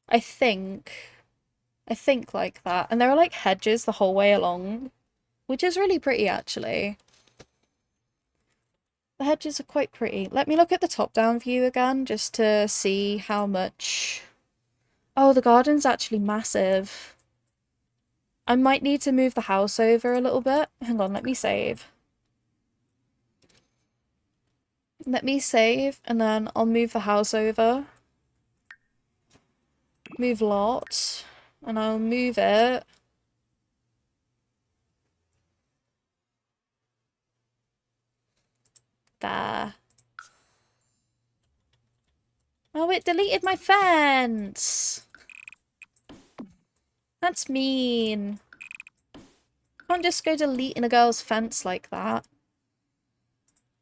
I think like that. And there are like hedges the whole way along, which is really pretty actually. The hedges are quite pretty. Let me look at the top-down view again just to see how much... Oh, the garden's actually massive. I might need to move the house over a little bit. Hang on, let me save. Let me save, and then I'll move the house over. Move lot, and I'll move it. There. Oh, it deleted my fence! That's mean. Can't just go deleting a girl's fence like that.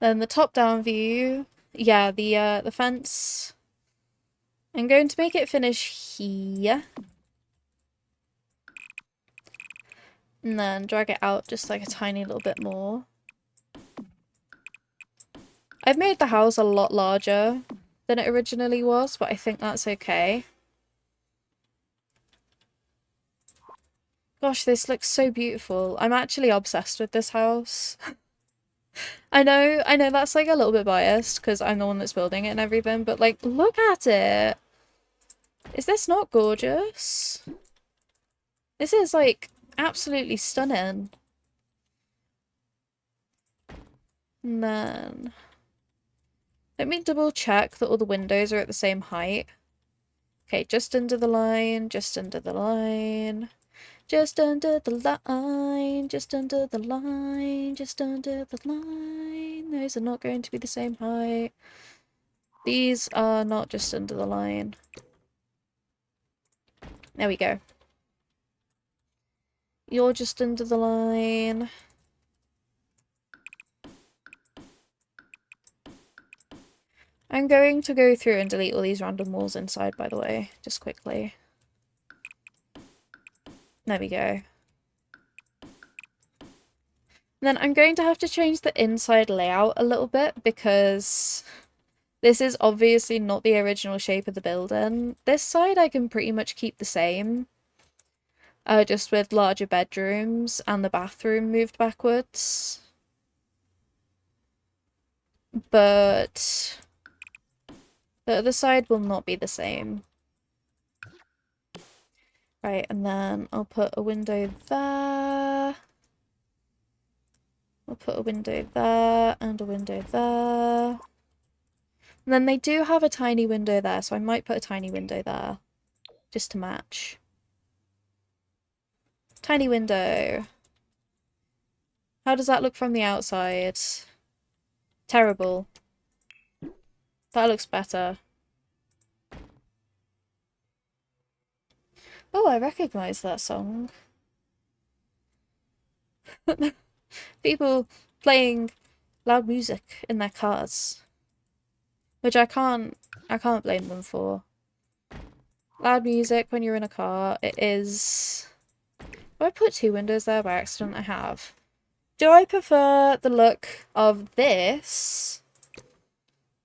Then the top-down view. Yeah, the fence. I'm going to make it finish here. And then drag it out just like a tiny little bit more. I've made the house a lot larger than it originally was, but I think that's okay. Gosh, this looks so beautiful. I'm actually obsessed with this house. I know that's like a little bit biased because I'm the one that's building it and everything, but like, look at it. Is this not gorgeous? This is like absolutely stunning. And then let me double check that all the windows are at the same height. Okay, just under the line, just under the line. Just under the line, just under the line, just under the line. Those are not going to be the same height. These are not just under the line. There we go. You're just under the line. I'm going to go through and delete all these random walls inside, by the way, just quickly. There we go. Then I'm going to have to change the inside layout a little bit because this is obviously not the original shape of the building. This side I can pretty much keep the same, just with larger bedrooms and the bathroom moved backwards. But the other side will not be the same. Right, and then I'll put a window there. I'll put a window there and a window there. And then they do have a tiny window there, so I might put a tiny window there. Just to match. Tiny window. How does that look from the outside? Terrible. That looks better. Oh, I recognise that song. People playing loud music in their cars, which I can't blame them for. Loud music when you're in a car, it is... Have I put two windows there by accident? I have. Do I prefer the look of this?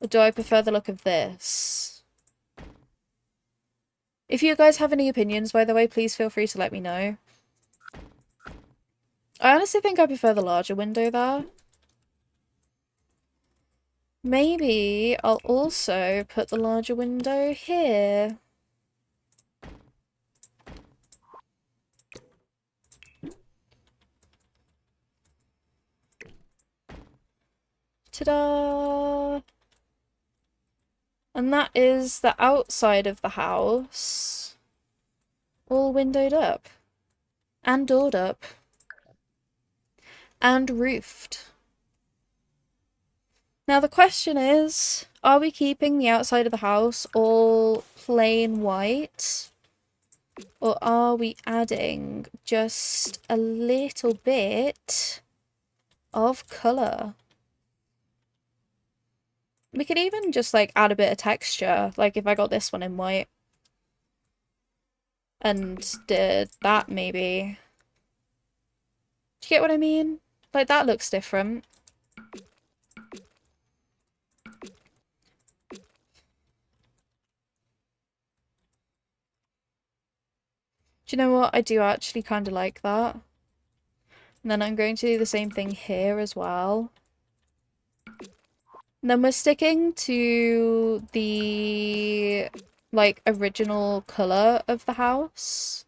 Or do I prefer the look of this? If you guys have any opinions, by the way, please feel free to let me know. I honestly think I prefer the larger window there. Maybe I'll also put the larger window here. Ta-da! And that is the outside of the house. All windowed up. And doored up. And roofed. Now the question is, are we keeping the outside of the house all plain white? Or are we adding just a little bit of colour? We could even just like add a bit of texture, like if I got this one in white and did that maybe. Do you get what I mean? Like that looks different. Do you know what? I do actually kind of like that. And then I'm going to do the same thing here as well. And then we're sticking to the like original colour of the house.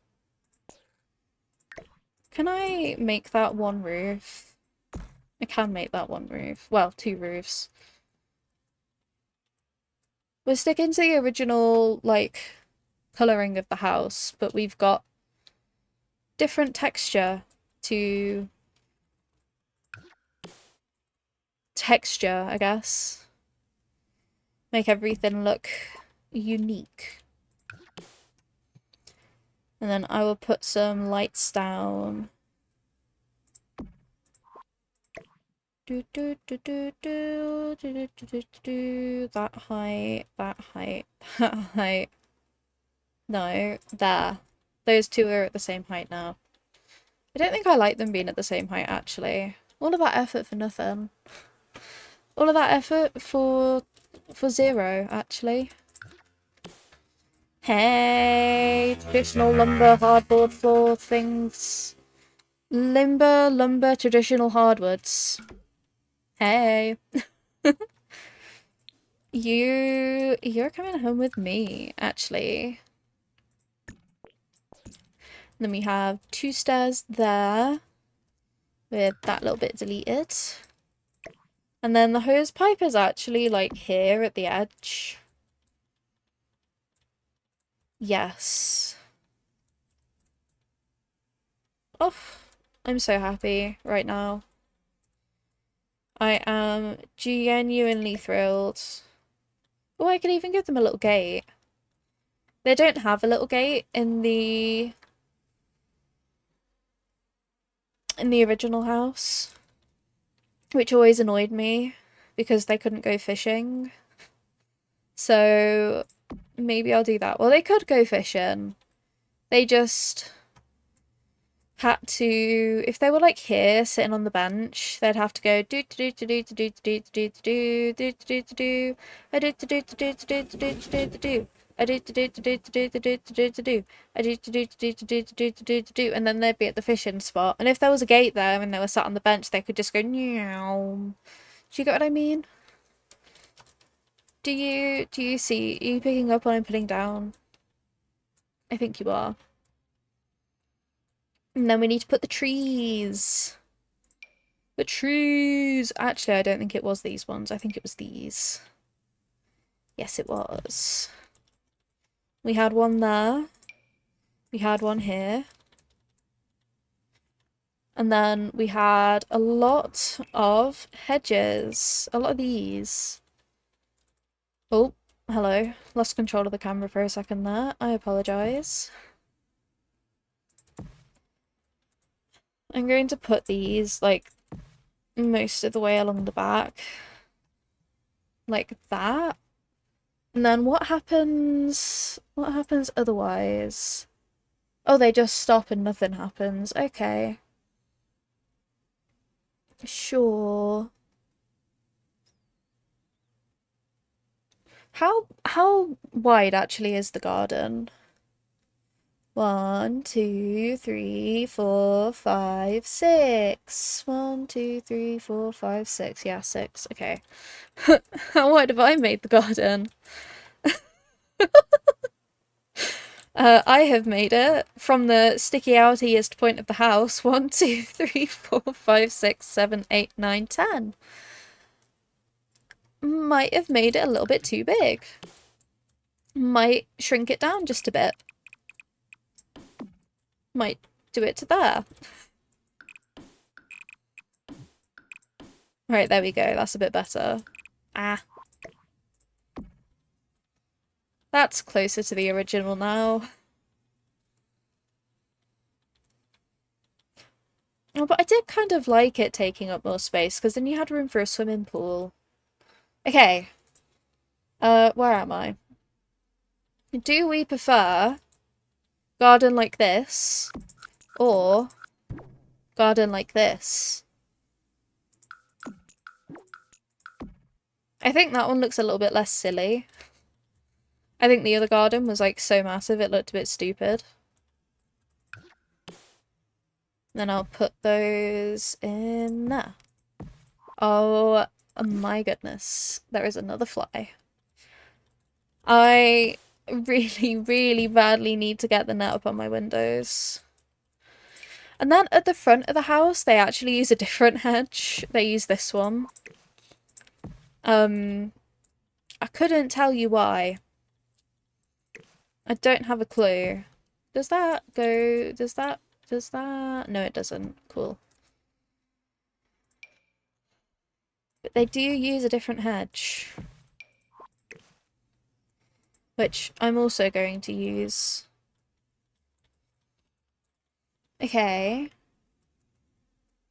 Can I make that one roof? I can make that one roof. Well, two roofs. We're sticking to the original like colouring of the house, but we've got different texture to I guess. Make everything look unique. And then I will put some lights down. That height, that height, that height. No, there. Those two are at the same height now. I don't think I like them being at the same height, actually. All of that effort for nothing. All of that effort for zero, actually. Hey, traditional lumber, hardboard floor things. Lumber, traditional hardwoods. Hey. You're coming home with me, actually. Then we have two stairs there with that little bit deleted. And then the hose pipe is actually like here at the edge. Yes. Oh, I'm so happy right now. I am genuinely thrilled. Oh, I could even give them a little gate. They don't have a little gate in the original house, which always annoyed me because they couldn't go fishing. So maybe I'll do that. Well, they could go fishing. They just had to, if they were like here sitting on the bench, they'd have to go do do do do do do do do do do do do I do do do do do do do do do I do do do do do do do do do do I do do do do do do do do and then they'd be at the fishing spot. And if there was a gate there and they were sat on the bench, they could just go meow. Do you get what I mean? Do you see? Are you picking up what I'm putting down? I think you are. And then we need to put the trees. The trees! Actually, I don't think it was these ones. I think it was these. Yes, it was. We had one there. We had one here. And then we had a lot of hedges. A lot of these. Oh, hello. Lost control of the camera for a second there. I apologise. I'm going to put these, like, most of the way along the back. Like that. And then what happens? What happens otherwise? Oh, they just stop and nothing happens. Okay. Sure. How wide actually is the garden? 1, 2, 3, 4, 5, 6. 1, 2, 3, 4, 5, 6. Yeah, 6. Okay. How wide have I made the garden? I have made it from the sticky outiest point of the house. 1, 2, 3, 4, 5, 6, 7, 8, 9, 10. Might have made it a little bit too big. Might shrink it down just a bit. Might do it to there. Right, there we go. That's a bit better. Ah. That's closer to the original now. Oh, but I did kind of like it taking up more space, because then you had room for a swimming pool. Okay. Where am I? Do we prefer garden like this, or garden like this? I think that one looks a little bit less silly. I think the other garden was like so massive it looked a bit stupid. Then I'll put those in there. Oh my goodness, there is another fly. I really, really badly need to get the net up on my windows. And then at the front of the house, they actually use a different hedge. They use this one. I couldn't tell you why. I don't have a clue. Does that go... Does that... No, it doesn't. Cool. But they do use a different hedge. Which I'm also going to use. Okay.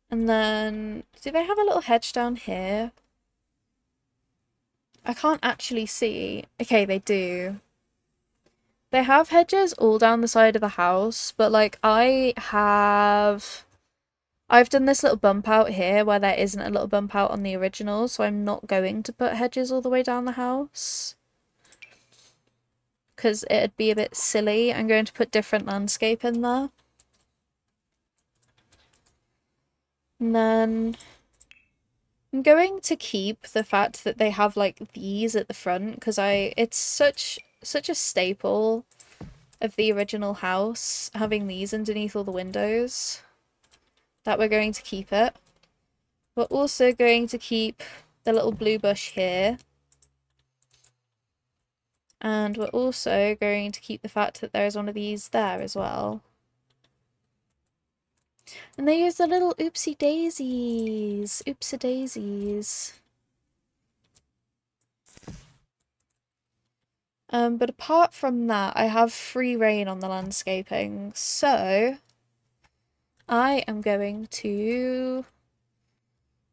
And then... Do they have a little hedge down here? I can't actually see. Okay, they do. They have hedges all down the side of the house, but like I've done this little bump out here where there isn't a little bump out on the original, so I'm not going to put hedges all the way down the house. Because it'd be a bit silly. I'm going to put different landscape in there. And then I'm going to keep the fact that they have like these at the front because it's such a staple of the original house, having these underneath all the windows, that we're going to keep it. We're also going to keep the little blue bush here. And we're also going to keep the fact that there is one of these there as well. And they use the little oopsie daisies. Oopsie daisies. But apart from that, I have free reign on the landscaping, so I am going to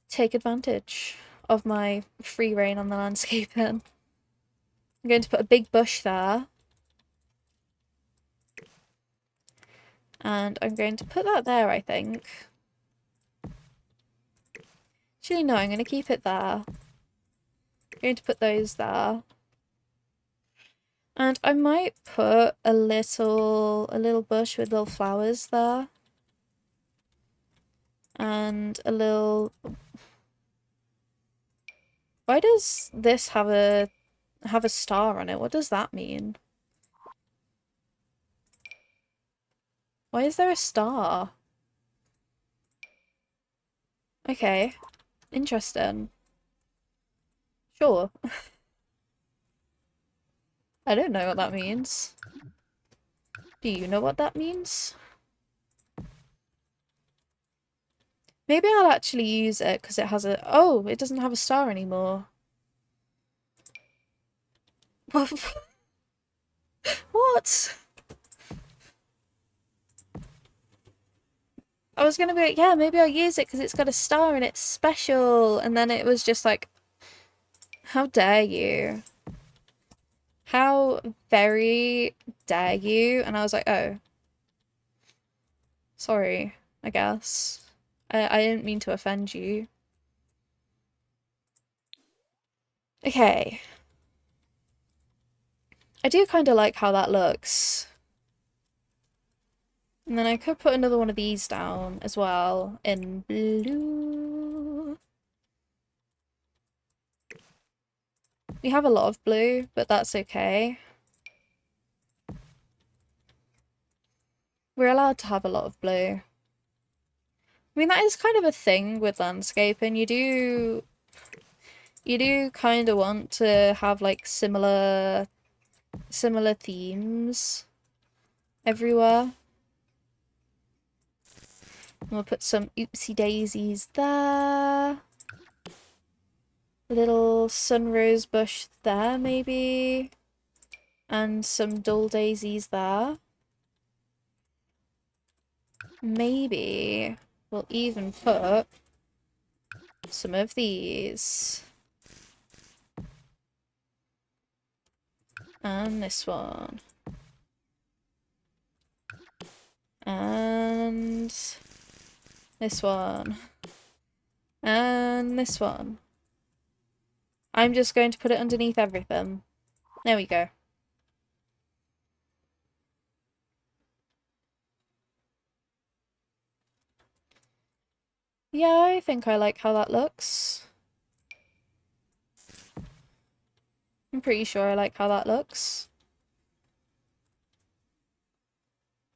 take advantage of my free reign on the landscaping. I'm going to put a big bush there. And I'm going to put that there, I think. Actually, no, I'm going to keep it there. I'm going to put those there. And I might put a little bush with little flowers there. And a little... Why does this have a star on it? What does that mean? Why is there a star? Okay. Interesting. Sure. I don't know what that means. Do you know what that means? Maybe I'll actually use it because it has a... Oh, it doesn't have a star anymore. What? I was gonna be like, yeah, maybe I'll use it because it's got a star and it's special. And then it was just like, how dare you? How very dare you? And I was like, oh, sorry, I guess. I didn't mean to offend you. Okay. I do kind of like how that looks. And then I could put another one of these down as well in blue. We have a lot of blue, but that's okay. We're allowed to have a lot of blue. I mean, that is kind of a thing with landscaping. You do kind of want to have like similar themes everywhere. We'll put some oopsie daisies there. Little sunrose bush there, maybe. And some dull daisies there. Maybe we'll even put some of these. And this one. And this one. And this one. I'm just going to put it underneath everything. There we go. Yeah, I think I like how that looks. I'm pretty sure I like how that looks.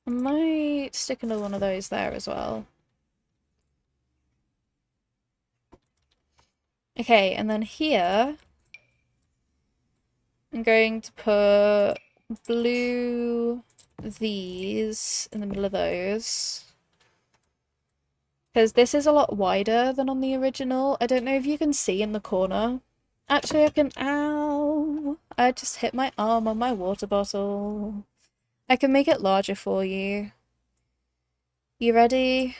I might stick another one of those there as well. Okay, and then here, I'm going to put blue these in the middle of those. Because this is a lot wider than on the original. I don't know if you can see in the corner. Actually, I can... Ow! I just hit my arm on my water bottle. I can make it larger for you. You ready?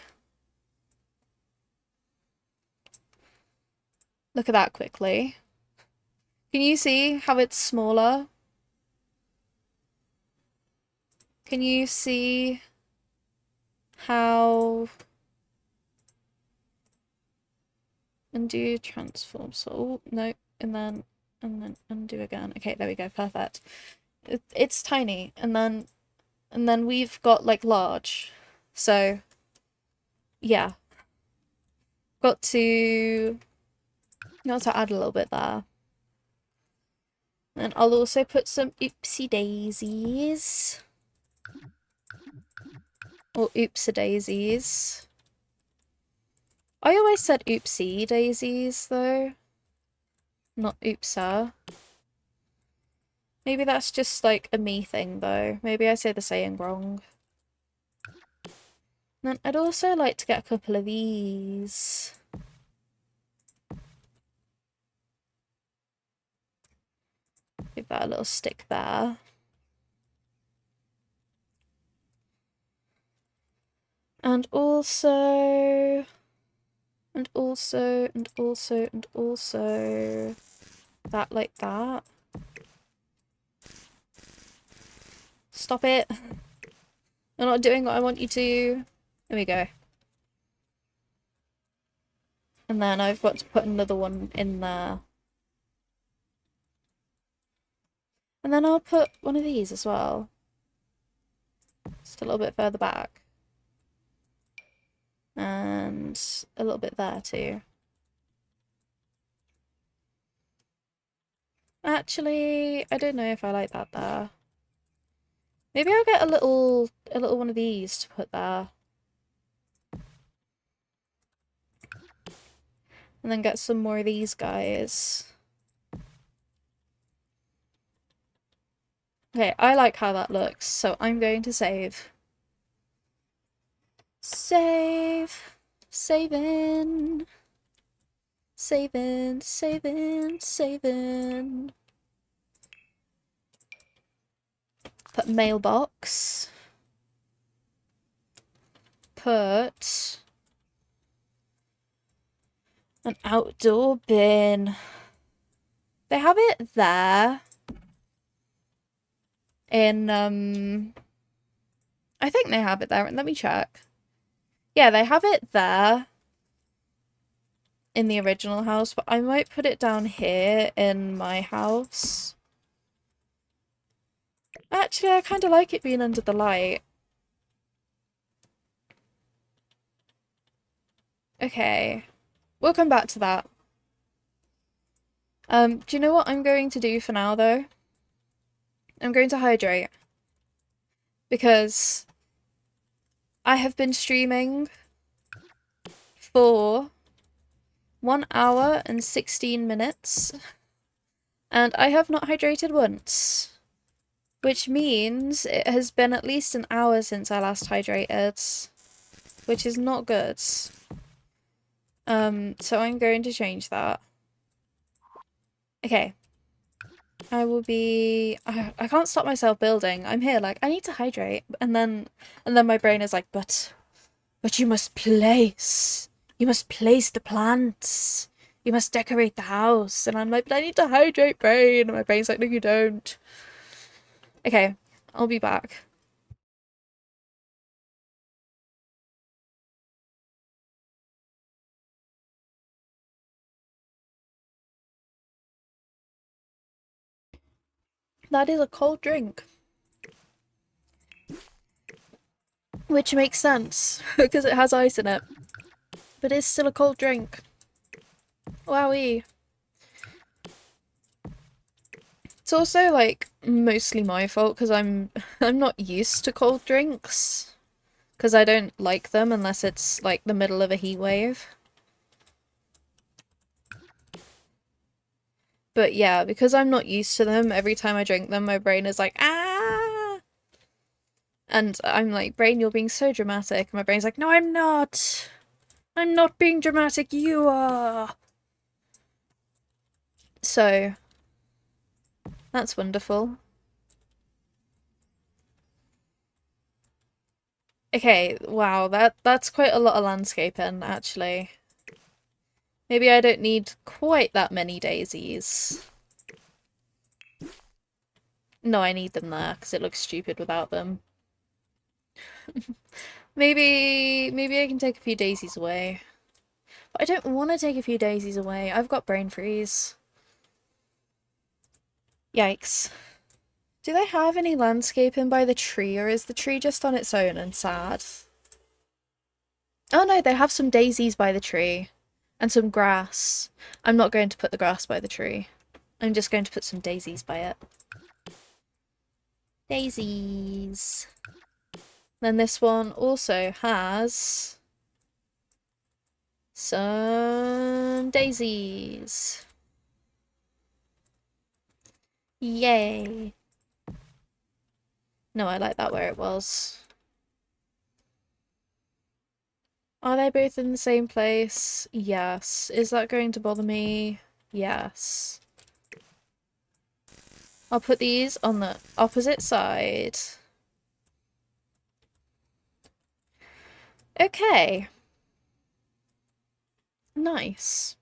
Look at that quickly. Can you see how it's smaller? Can you see how... Undo, transform, so... Oh, no, and then undo again. Okay, there we go, perfect. It's tiny, and then we've got, like, large. So, yeah. Got to add a little bit there. And I'll also put some oopsie daisies. Or oopsie daisies. I always said oopsie daisies, though. Not oopsa. Maybe that's just, like, a me thing, though. Maybe I say the saying wrong. And then I'd also like to get a couple of these. Give that a little stick there. And also... And also... And also... And also... That like that. Stop it. You're not doing what I want you to. There we go. And then I've got to put another one in there. And then I'll put one of these as well. Just a little bit further back. And a little bit there too. Actually, I don't know if I like that there. Maybe I'll get a little one of these to put there. And then get some more of these guys. Okay, I like how that looks, so I'm going to save. Save. Saving. Saving, saving, saving. Put mailbox. put an outdoor bin. They have it there in, I think they have it there. Let me check. Yeah, they have it there in the original house, but I might put it down here in my house. Actually, I kind of like it being under the light. Okay, we'll come back to that. Do you know what I'm going to do for now, though? I'm going to hydrate. Because I have been streaming for 1 hour and 16 minutes, and I have not hydrated once. Which means it has been at least an hour since I last hydrated, which is not good. So I'm going to change that. Okay. I will be... I can't stop myself building. I'm here like, I need to hydrate. And then my brain is like, but you must place. You must place the plants. You must decorate the house. And I'm like, but I need to hydrate, brain. And my brain's like, no, you don't. Okay, I'll be back. That is a cold drink. Which makes sense, because it has ice in it. But it's still a cold drink. Wowee. It's also, like, mostly my fault, because I'm not used to cold drinks. Because I don't like them unless it's, like, the middle of a heat wave. But yeah, because I'm not used to them, every time I drink them, my brain is like, ah! And I'm like, brain, you're being so dramatic. My brain's like, no, I'm not! I'm not being dramatic, you are! So, that's wonderful. Okay, wow, that's quite a lot of landscaping, actually. Maybe I don't need quite that many daisies. No, I need them there, because it looks stupid without them. Maybe I can take a few daisies away. But I don't want to take a few daisies away. I've got brain freeze. Yikes. Do they have any landscaping by the tree, or is the tree just on its own and sad? Oh no, they have some daisies by the tree. And some grass. I'm not going to put the grass by the tree. I'm just going to put some daisies by it. Daisies. Then this one also has some daisies. Yay. No, I like that where it was. Are they both in the same place? Yes. Is that going to bother me? Yes. I'll put these on the opposite side. Okay. Nice.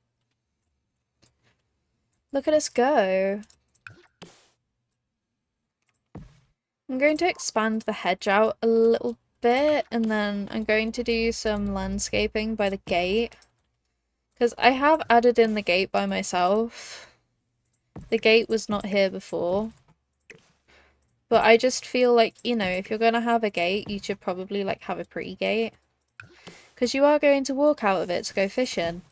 Look at us go. I'm going to expand the hedge out a little bit, and then I'm going to do some landscaping by the gate. Because I have added in the gate by myself. The gate was not here before. But I just feel like, you know, if you're going to have a gate, you should probably, like, have a pretty gate. Because you are going to walk out of it to go fishing.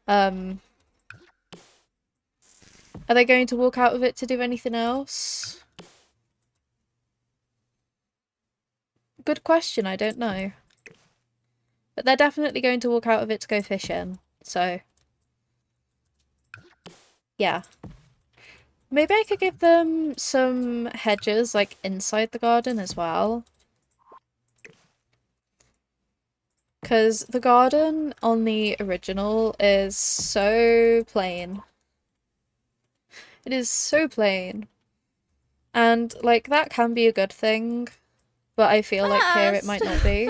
Are they going to walk out of it to do anything else? Good question, I don't know. But they're definitely going to walk out of it to go fishing, so... yeah. Maybe I could give them some hedges, like, inside the garden as well. Because the garden on the original is so plain. It is so plain. And, like, that can be a good thing, but I feel like here it might not be.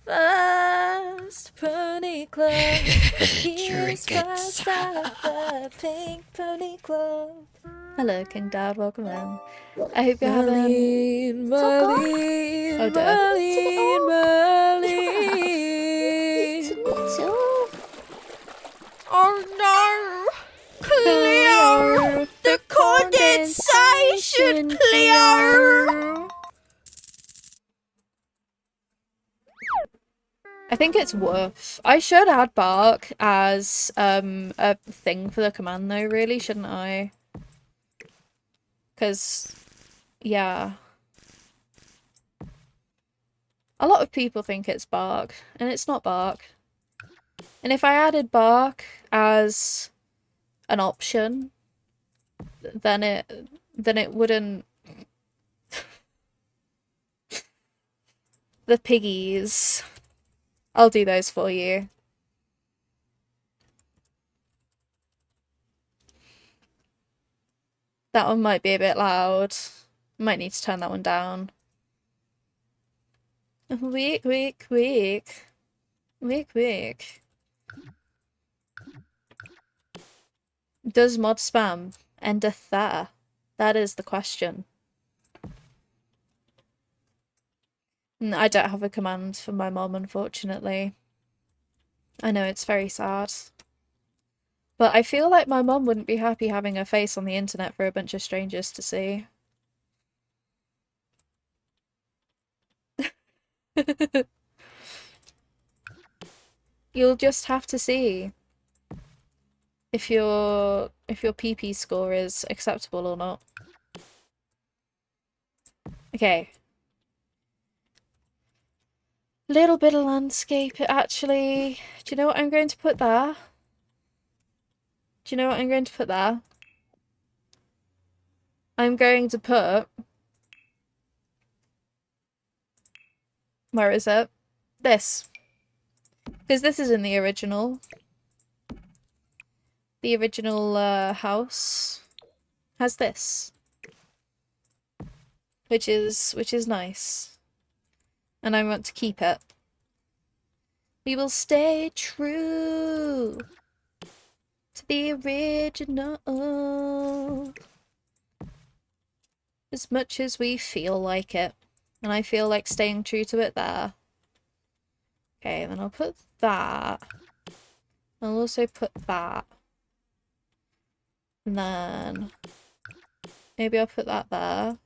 Fast pony club. Here's Trinkets. fast at the pink pony club. Hello, King Dad. Welcome in. I hope you're having. Marlene, It's all gone. Marlene, Oh dear. Marlene, Marlene. Oh no! Cleo! The condensation, Cleo! I think it's woof. I should add bark as a thing for the command though, really, shouldn't I? Because, yeah. A lot of people think it's bark, and it's not bark. And if I added bark as an option, then it wouldn't. The piggies. I'll do those for you. That one might be a bit loud. Might need to turn that one down. Weak, weak, weak. Weak, weak. Does mod spam endeth there? That is the question. I don't have a command for my mom, unfortunately. I know it's very sad. But I feel like my mom wouldn't be happy having her face on the internet for a bunch of strangers to see. You'll just have to see if your PP score is acceptable or not. Okay. Little bit of landscape, actually. Do you know what I'm going to put there? Do you know what I'm going to put there? I'm going to put... Where is it? This. Because this is in the original. The original house has this. Which is nice. And I want to keep it. We will stay true to the original as much as we feel like it. And I feel like staying true to it there. Okay, then I'll put that. I'll also put that. And then maybe I'll put that there.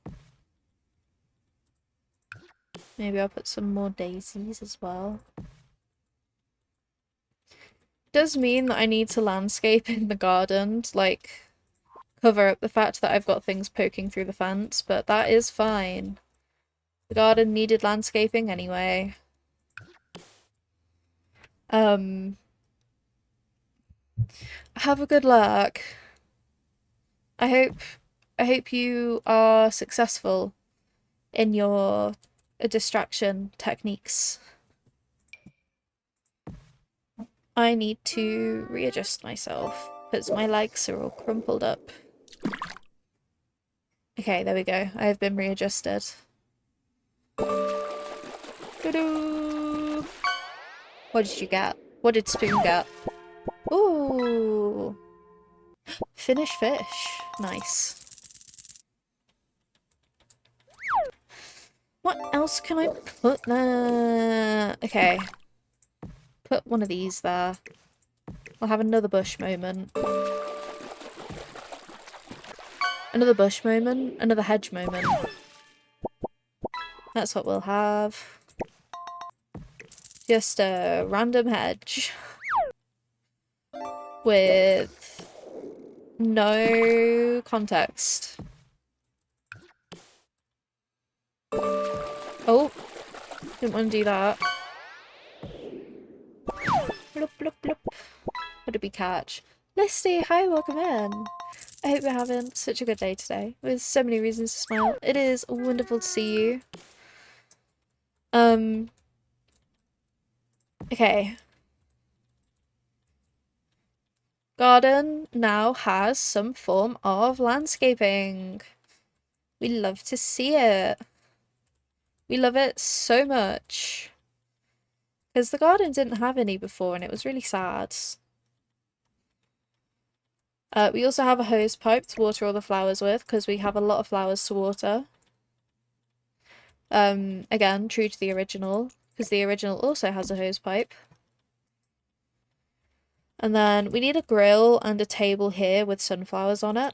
Maybe I'll put some more daisies as well. Does mean that I need to landscape in the garden to, like, cover up the fact that I've got things poking through the fence, but that is fine. The garden needed landscaping anyway. Have a good luck. I hope you are successful in your distraction techniques. I need to readjust myself because my legs are all crumpled up. Okay, there we go. I have been readjusted. Doo-doo! What did you get? What did Spoon get? Ooh! Finish fish. Nice. What else can I put there? Okay. Put one of these there. I'll have another bush moment. Another bush moment. Another hedge moment. That's what we'll have. Just a random hedge. With no context. Oh, didn't want to do that. Bloop, bloop, bloop. What did we catch? Listy, hi, welcome in. I hope you're having such a good day today, with so many reasons to smile. It is wonderful to see you. Okay. Garden now has some form of landscaping. We love to see it. We love it so much. Because the garden didn't have any before and it was really sad. We also have a hose pipe to water all the flowers with because we have a lot of flowers to water. Again, true to the original, because the original also has a hose pipe. And then we need a grill and a table here with sunflowers on it.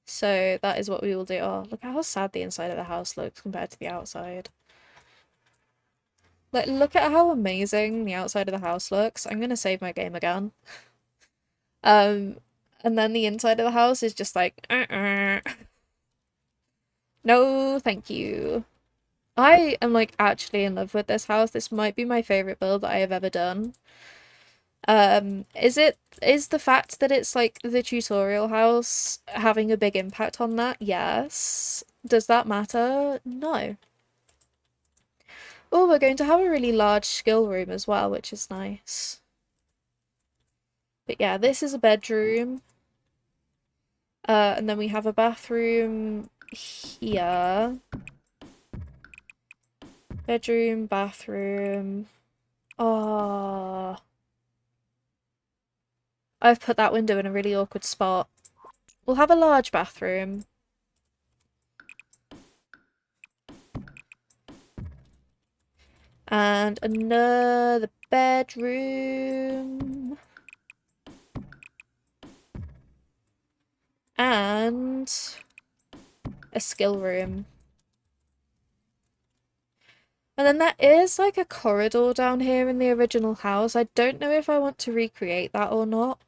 So that is what we will do. Oh, look how sad the inside of the house looks compared to the outside. Like, look at how amazing the outside of the house looks. I'm gonna save my game again. Um, and then the inside of the house is just like, no, thank you. I am like actually in love with this house. This might be my favorite build that I have ever done. Is the fact that it's like the tutorial house having a big impact on that? Yes. Does that matter? No. Oh, we're going to have a really large skill room as well, which is nice. But yeah, this is a bedroom. And then we have a bathroom here. Bedroom, bathroom. Oh, I've put that window in a really awkward spot. We'll have a large bathroom. And another bedroom. And a skill room. And then there is like a corridor down here in the original house. I don't know if I want to recreate that or not.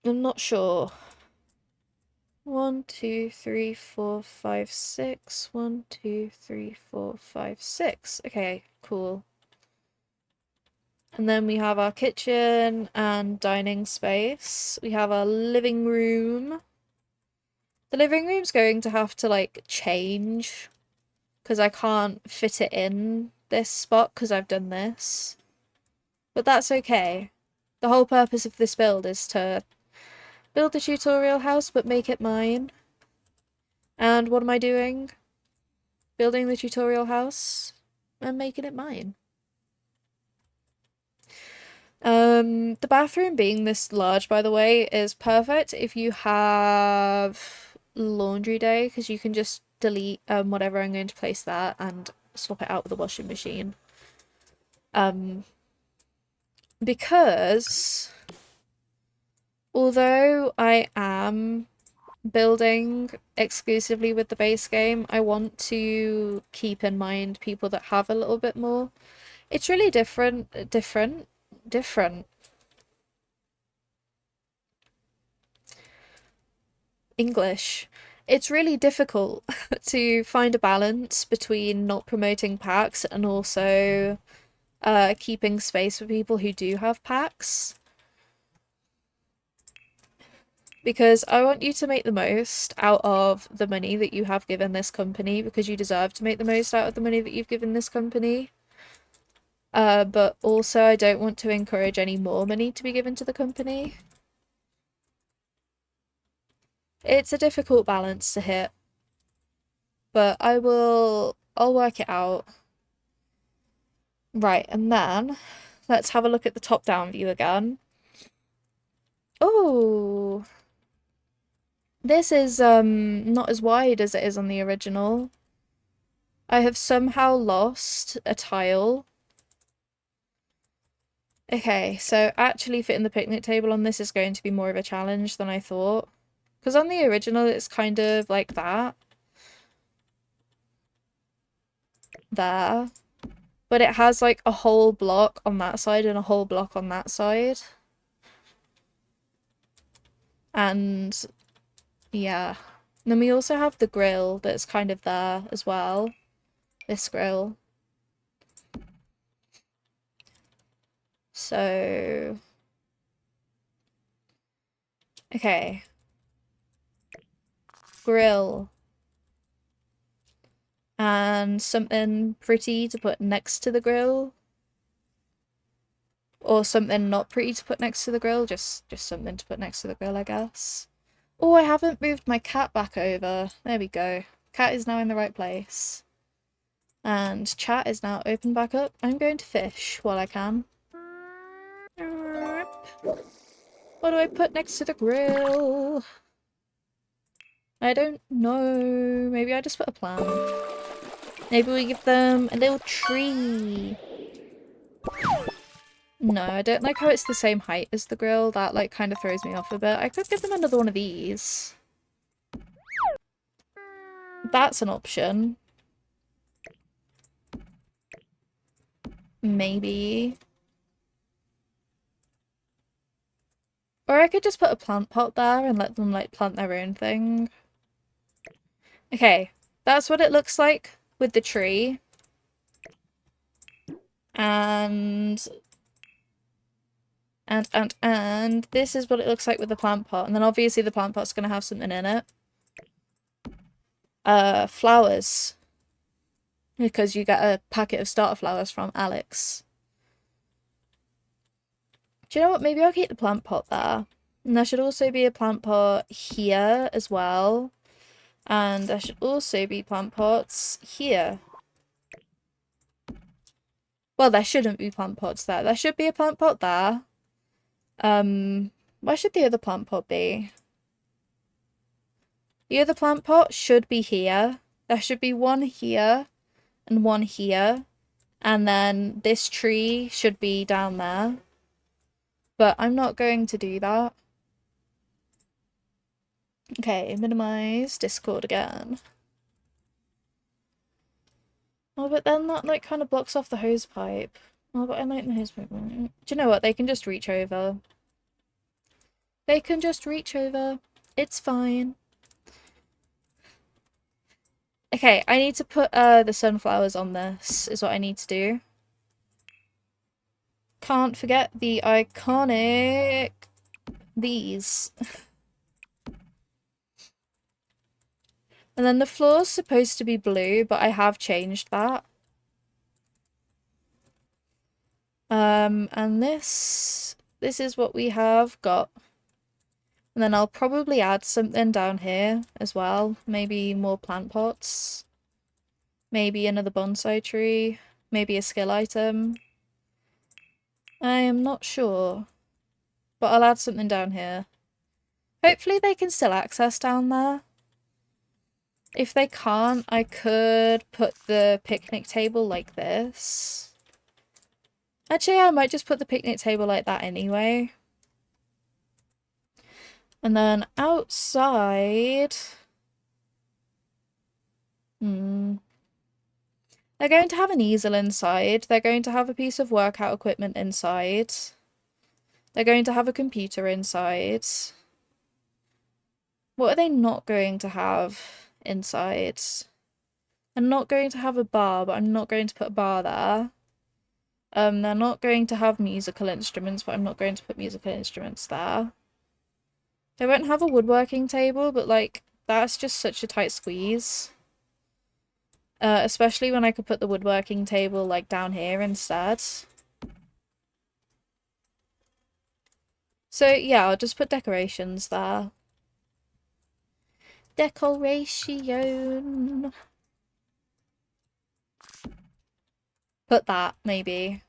I'm not sure. 1, 2, 3, 4, 5, 6. 1, 2, 3, 4, 5, 6. Okay, cool. And then we have our kitchen and dining space. We have our living room. The living room's going to have to like change because I can't fit it in this spot because I've done this. But that's okay. The whole purpose of this build is to build the tutorial house but make it mine. And what am I doing? Building the tutorial house and making it mine. The bathroom being this large, by the way, is perfect if you have laundry day because you can just delete whatever I'm going to place there and swap it out with the washing machine. Because although I am building exclusively with the base game, I want to keep in mind people that have a little bit more. It's really different. English. It's really difficult to find a balance between not promoting packs and also keeping space for people who do have packs. Because I want you to make the most out of the money that you have given this company because you deserve to make the most out of the money that you've given this company. But also I don't want to encourage any more money to be given to the company. It's a difficult balance to hit. But I'll work it out. Right, and then let's have a look at the top-down view again. Oh, this is not as wide as it is on the original. I have somehow lost a tile. Okay, so actually fitting the picnic table on this is going to be more of a challenge than I thought. Because on the original, it's kind of like that. There. But it has like a whole block on that side and a whole block on that side. And yeah. And then we also have the grill that's kind of there as well. This grill. So, okay. Grill. And something pretty to put next to the grill. Or something not pretty to put next to the grill. Just something to put next to the grill, I guess. Oh, I haven't moved my cat back over. There we go. Cat is now in the right place. And chat is now open back up. I'm going to fish while I can. What do I put next to the grill? I don't know. Maybe I just put a plant. Maybe we give them a little tree. No, I don't like how it's the same height as the grill. That like kind of throws me off a bit. I could give them another one of these. That's an option. Maybe. Or I could just put a plant pot there and let them like plant their own thing. Okay, that's what it looks like with the tree. And this is what it looks like with the plant pot. And then obviously the plant pot's gonna have something in it. Flowers. Because you get a packet of starter flowers from Alex. Do you know what? Maybe I'll keep the plant pot there. And there should also be a plant pot here as well. And there should also be plant pots here. Well, there shouldn't be plant pots there. There should be a plant pot there. Where should the other plant pot be? The other plant pot should be here. There should be one here and one here. And then this tree should be down there. But I'm not going to do that. Okay, minimize Discord again. Oh, but then that like kind of blocks off the hose pipe. Oh, but I like the hose pipe. Do you know what? They can just reach over. They can just reach over. It's fine. Okay, I need to put the sunflowers on this, is what I need to do. Can't forget the iconic these. And then the floor's supposed to be blue, but I have changed that. And this is what we have got. And then I'll probably add something down here as well. Maybe more plant pots. Maybe another bonsai tree. Maybe a skill item. I am not sure. But I'll add something down here. Hopefully they can still access down there. If they can't, I could put the picnic table like this. Actually, I might just put the picnic table like that anyway. And then outside... They're going to have an easel inside. They're going to have a piece of workout equipment inside. They're going to have a computer inside. What are they not going to have inside? They're not going to have a bar, but I'm not going to put a bar there. They're not going to have musical instruments, but I'm not going to put musical instruments there. They won't have a woodworking table, but like, that's just such a tight squeeze. Especially when I could put the woodworking table like down here instead. So yeah, I'll just put decorations there. Decoration. Put that, maybe.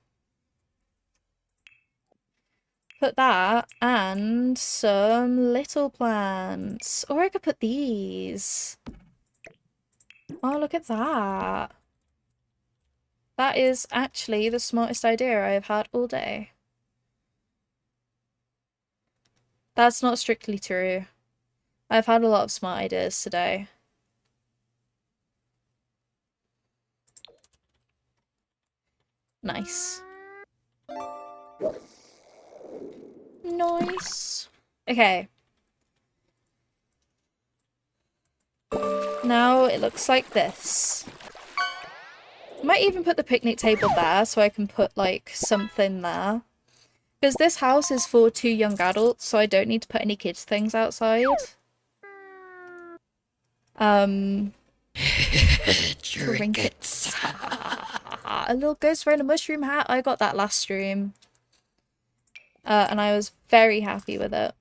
Put that and some little plants. Or I could put these. Oh, look at that. That is actually the smartest idea I have had all day. That's not strictly true. I've had a lot of smart ideas today. Nice. Nice. Okay. Now it looks like this. I might even put the picnic table there so I can put like something there. Because this house is for 2 young adults, so I don't need to put any kids things outside. Trinkets. A little ghost wearing a mushroom hat. I got that last stream. And I was very happy with it.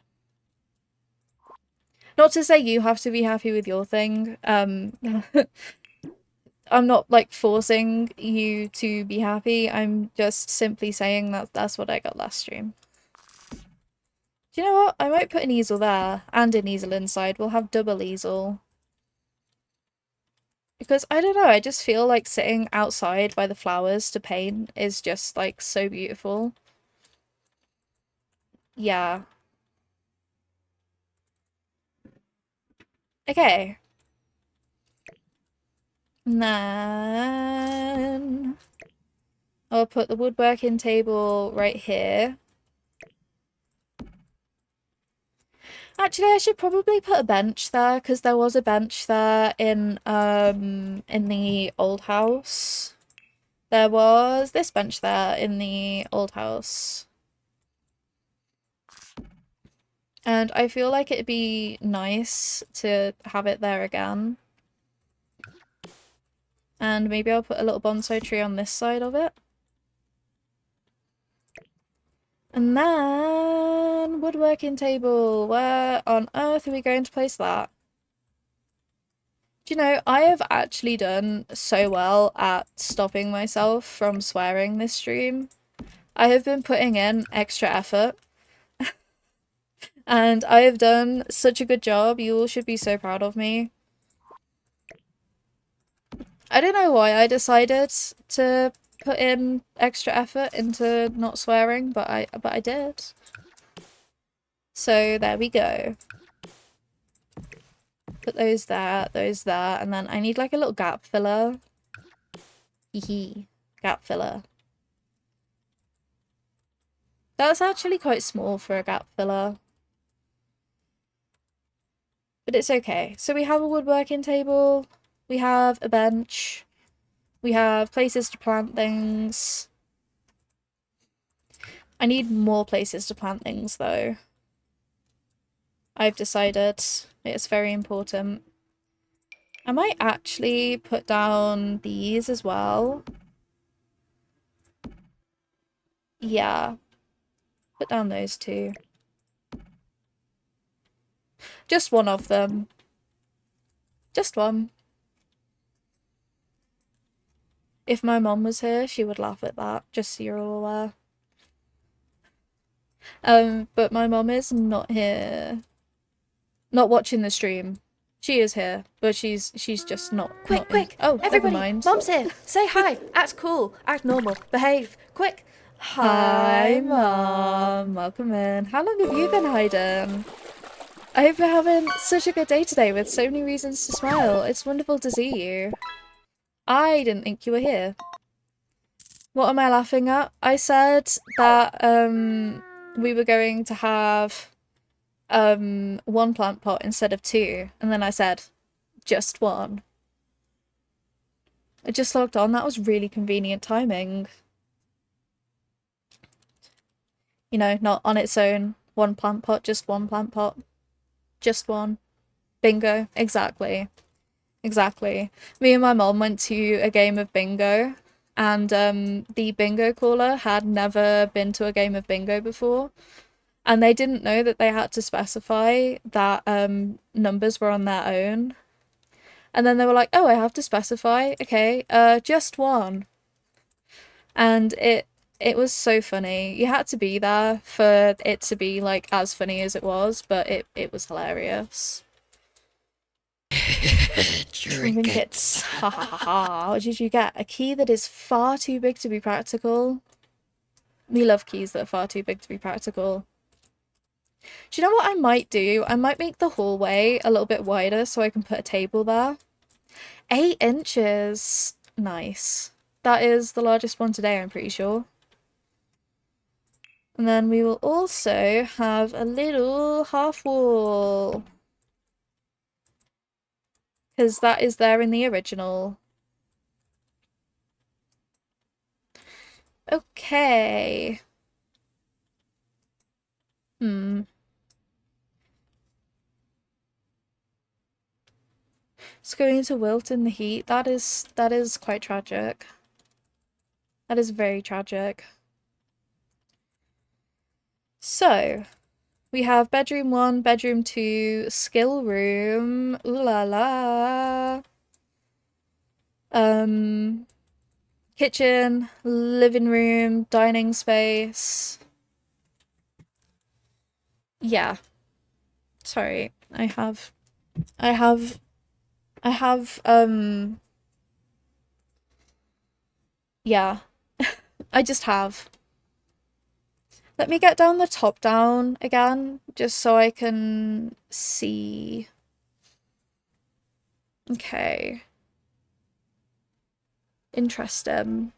Not to say you have to be happy with your thing. I'm not like forcing you to be happy. I'm just simply saying that that's what I got last stream. Do you know what? I might put an easel there and an easel inside. We'll have double easel. Because I don't know, I just feel like sitting outside by the flowers to paint is just like so beautiful. Yeah. Okay. And then I'll put the woodworking table right here. Actually, I should probably put a bench there because there was a bench there in the old house. There was this bench there in the old house. And I feel like it'd be nice to have it there again. And maybe I'll put a little bonsai tree on this side of it. And then woodworking table. Where on earth are we going to place that? Do you know, I have actually done so well at stopping myself from swearing this stream. I have been putting in extra effort. And I have done such a good job. You all should be so proud of me. I don't know why I decided to put in extra effort into not swearing, but I did. So there we go. Put those there, and then I need like a little gap filler. Hee gap filler. That's actually quite small for a gap filler. But it's okay. So we have a woodworking table, we have a bench, we have places to plant things. I need more places to plant things though. I've decided it's very important. I might actually put down these as well. Yeah. Put down those two. Just one of them. Just one. If my mom was here, she would laugh at that, just so you're all aware. But my mom is not here. Not watching the stream. She is here, but she's just not. Quick! Oh, Everybody! never mind. Mom's here! Say hi! Act cool! Act normal! Behave! Quick! Hi, Mom. Welcome in. How long have you been hiding? I hope you're having such a good day today with so many reasons to smile. It's wonderful to see you. I didn't think you were here. What am I laughing at? I said that we were going to have one plant pot instead of two, and then I said just one. I just logged on. That was really convenient timing. You know, not on its own. One plant pot, just one plant pot. Just one. Bingo. Exactly. Exactly. Me and my mom went to a game of bingo, and the bingo caller had never been to a game of bingo before, and they didn't know that they had to specify that numbers were on their own. And then they were like, oh, I have to specify. Okay, just one. And it was so funny. You had to be there for it to be like as funny as it was, but it was hilarious. Trinkets. Ha ha ha ha. What did you get? A key that is far too big to be practical. We love keys that are far too big to be practical. Do you know what I might do? I might make the hallway a little bit wider so I can put a table there. 8 inches. Nice. That is the largest one today, I'm pretty sure. And then we will also have a little half wall. Because that is there in the original. Okay. It's going to wilt in the heat. That is quite tragic. That is very tragic. So, we have bedroom 1, bedroom 2, skill room. Ooh la la. Kitchen, living room, dining space. Yeah. Sorry. I have I have yeah. I just have. Let me get down the top down again, just so I can see. Okay. Interesting.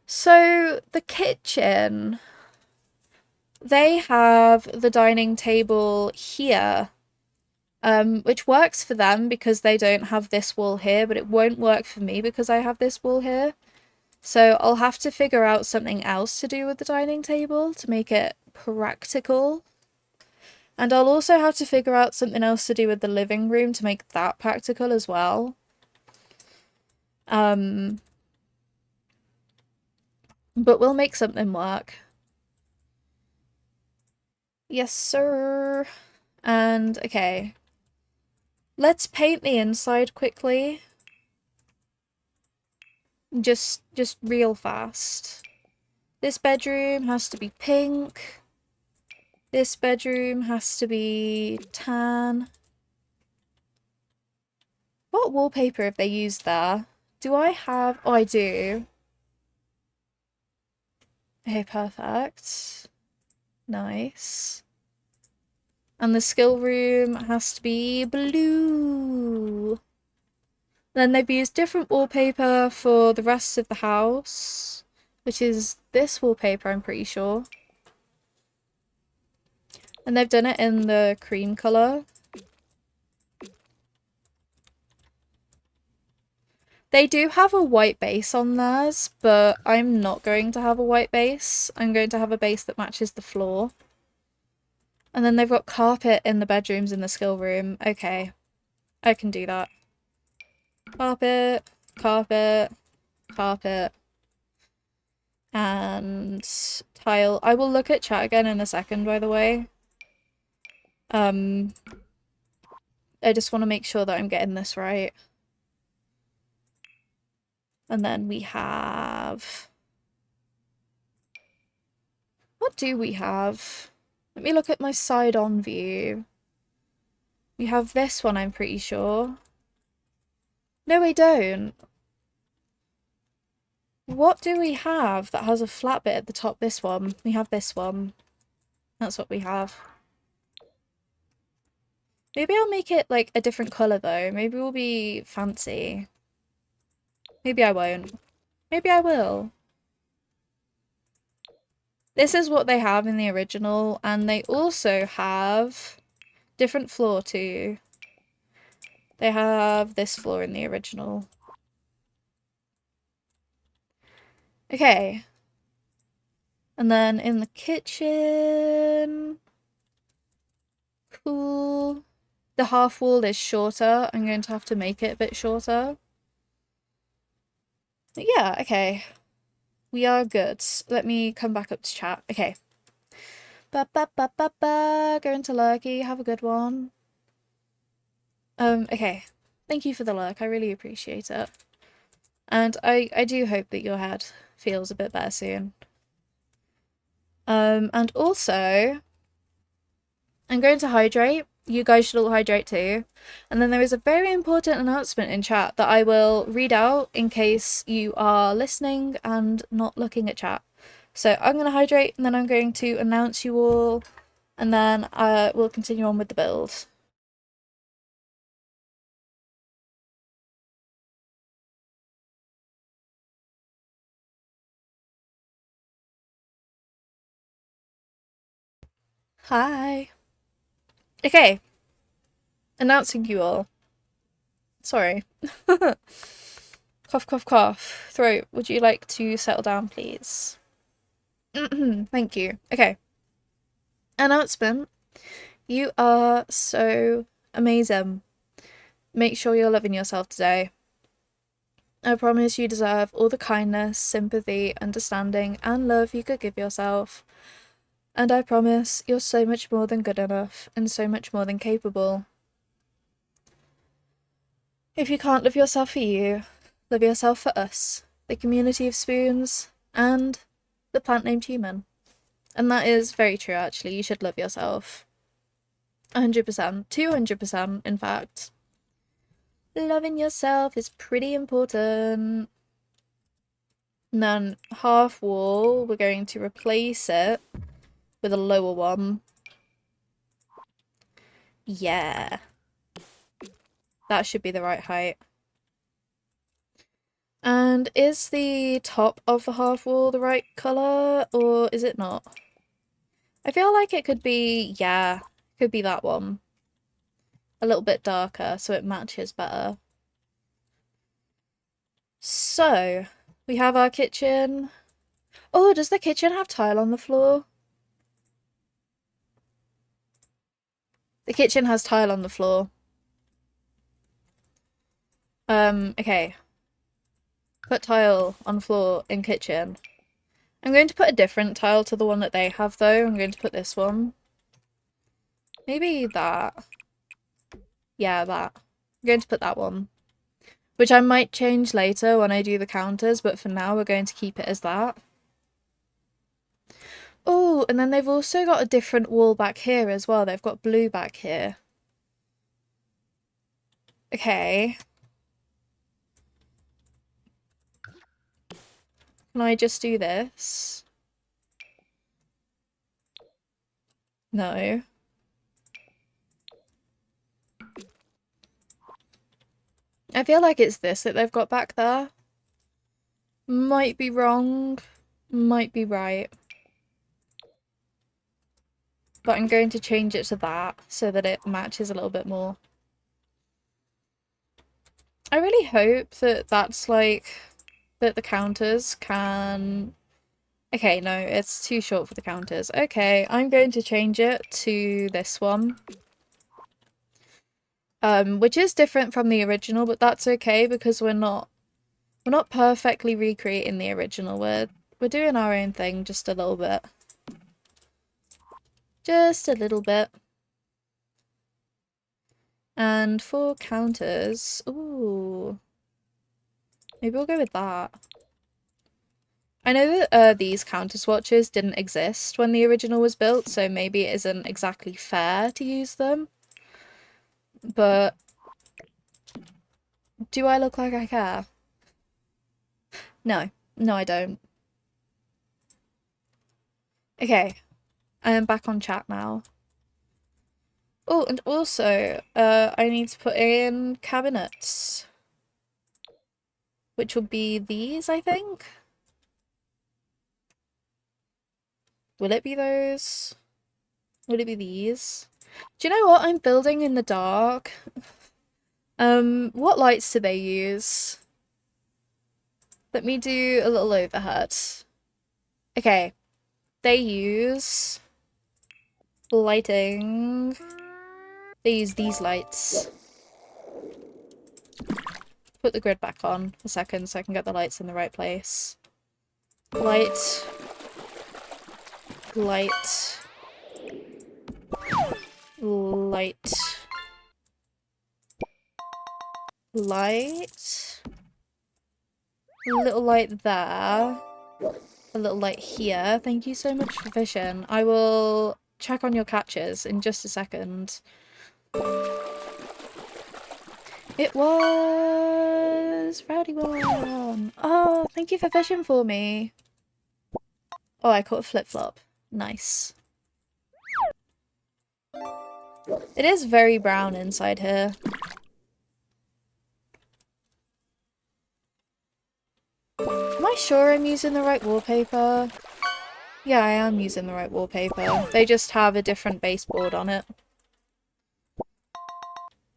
So the kitchen, they have the dining table here, which works for them because they don't have this wall here, but it won't work for me because I have this wall here. So I'll have to figure out something else to do with the dining table to make it practical. And I'll also have to figure out something else to do with the living room to make that practical as well. But we'll make something work. Yes, sir. And okay. Let's paint the inside quickly. Just real fast. This bedroom has to be pink. This bedroom has to be tan. What wallpaper have they used there? Do I have... Oh, I do. Okay, perfect. Nice. And the skill room has to be blue. Then they've used different wallpaper for the rest of the house, which is this wallpaper, I'm pretty sure. And they've done it in the cream colour. They do have a white base on theirs, but I'm not going to have a white base. I'm going to have a base that matches the floor. And then they've got carpet in the bedrooms in the skill room. Okay, I can do that. Carpet, carpet, carpet, and tile. I will look at chat again in a second, by the way. I just want to make sure that I'm getting this right. And then we have... What do we have? Let me look at my side-on view. We have this one, I'm pretty sure. No, we don't. What do we have that has a flat bit at the top? This one. We have this one. That's what we have. Maybe I'll make it like a different colour though. Maybe we'll be fancy. Maybe I won't. Maybe I will. This is what they have in the original, and they also have different floor too. They have this floor in the original. Okay. And then in the kitchen... Cool. The half wall is shorter. I'm going to have to make it a bit shorter. But yeah, okay. We are good. Let me come back up to chat. Okay. Going to lurky. Have a good one. Okay. Thank you for the lurk. I really appreciate it. And I do hope that your head feels a bit better soon. And also, I'm going to hydrate. You guys should all hydrate too. And then there is a very important announcement in chat that I will read out in case you are listening and not looking at chat. So I'm going to hydrate and then I'm going to announce you all and then we'll continue on with the build. Hi. Okay. Announcing you all. Sorry. Cough, cough, cough. Throat, would you like to settle down, please? Thank you. Okay. Announcement. You are so amazing. Make sure you're loving yourself today. I promise you deserve all the kindness, sympathy, understanding, and love you could give yourself. And I promise you're so much more than good enough and so much more than capable. If you can't love yourself for you, love yourself for us, the community of spoons, and the plant named human. And that is very true, actually. You should love yourself. 100%. 200%, in fact. Loving yourself is pretty important. And then half wall, we're going to replace it with a lower one. Yeah. That should be the right height. And is the top of the half wall the right colour, or is it not? I feel like it could be, yeah, could be that one. A little bit darker, so it matches better. So, we have our kitchen. Oh, does the kitchen have tile on the floor? The kitchen has tile on the floor. Okay. Put tile on floor in kitchen. I'm going to put a different tile to the one that they have, though. I'm going to put this one. Maybe that. Yeah, that. I'm going to put that one. Which I might change later when I do the counters, but for now we're going to keep it as that. Oh, and then they've also got a different wall back here as well. They've got blue back here. Okay. Can I just do this? No. I feel like it's this that they've got back there. Might be wrong. Might be right. But I'm going to change it to that so that it matches a little bit more. I really hope that that's like, that the counters can... Okay, no, it's too short for the counters. Okay, I'm going to change it to this one. Which is different from the original, but that's okay because we're not perfectly recreating the original. We're doing our own thing just a little bit. Just a little bit. And for counters, ooh, maybe we'll go with that. I know that these counter swatches didn't exist when the original was built, so maybe it isn't exactly fair to use them. But do I look like I care? No. No, I don't. Okay. I am back on chat now. Oh, and also, I need to put in cabinets. Which will be these, I think? Will it be those? Would it be these? Do you know what I'm building in the dark? What lights do they use? Let me do a little overhead. Okay. They use lighting. They use these lights. Put the grid back on a second so I can get the lights in the right place. Light. Light. Light. Light. A little light there. A little light here. Thank you so much for fishing. I will check on your catches in just a second. It was Rowdy One. Oh, thank you for fishing for me. Oh, I caught a flip-flop. Nice. It is very brown inside here. Am I sure I'm using the right wallpaper? Yeah, I am using the right wallpaper. They just have a different baseboard on it.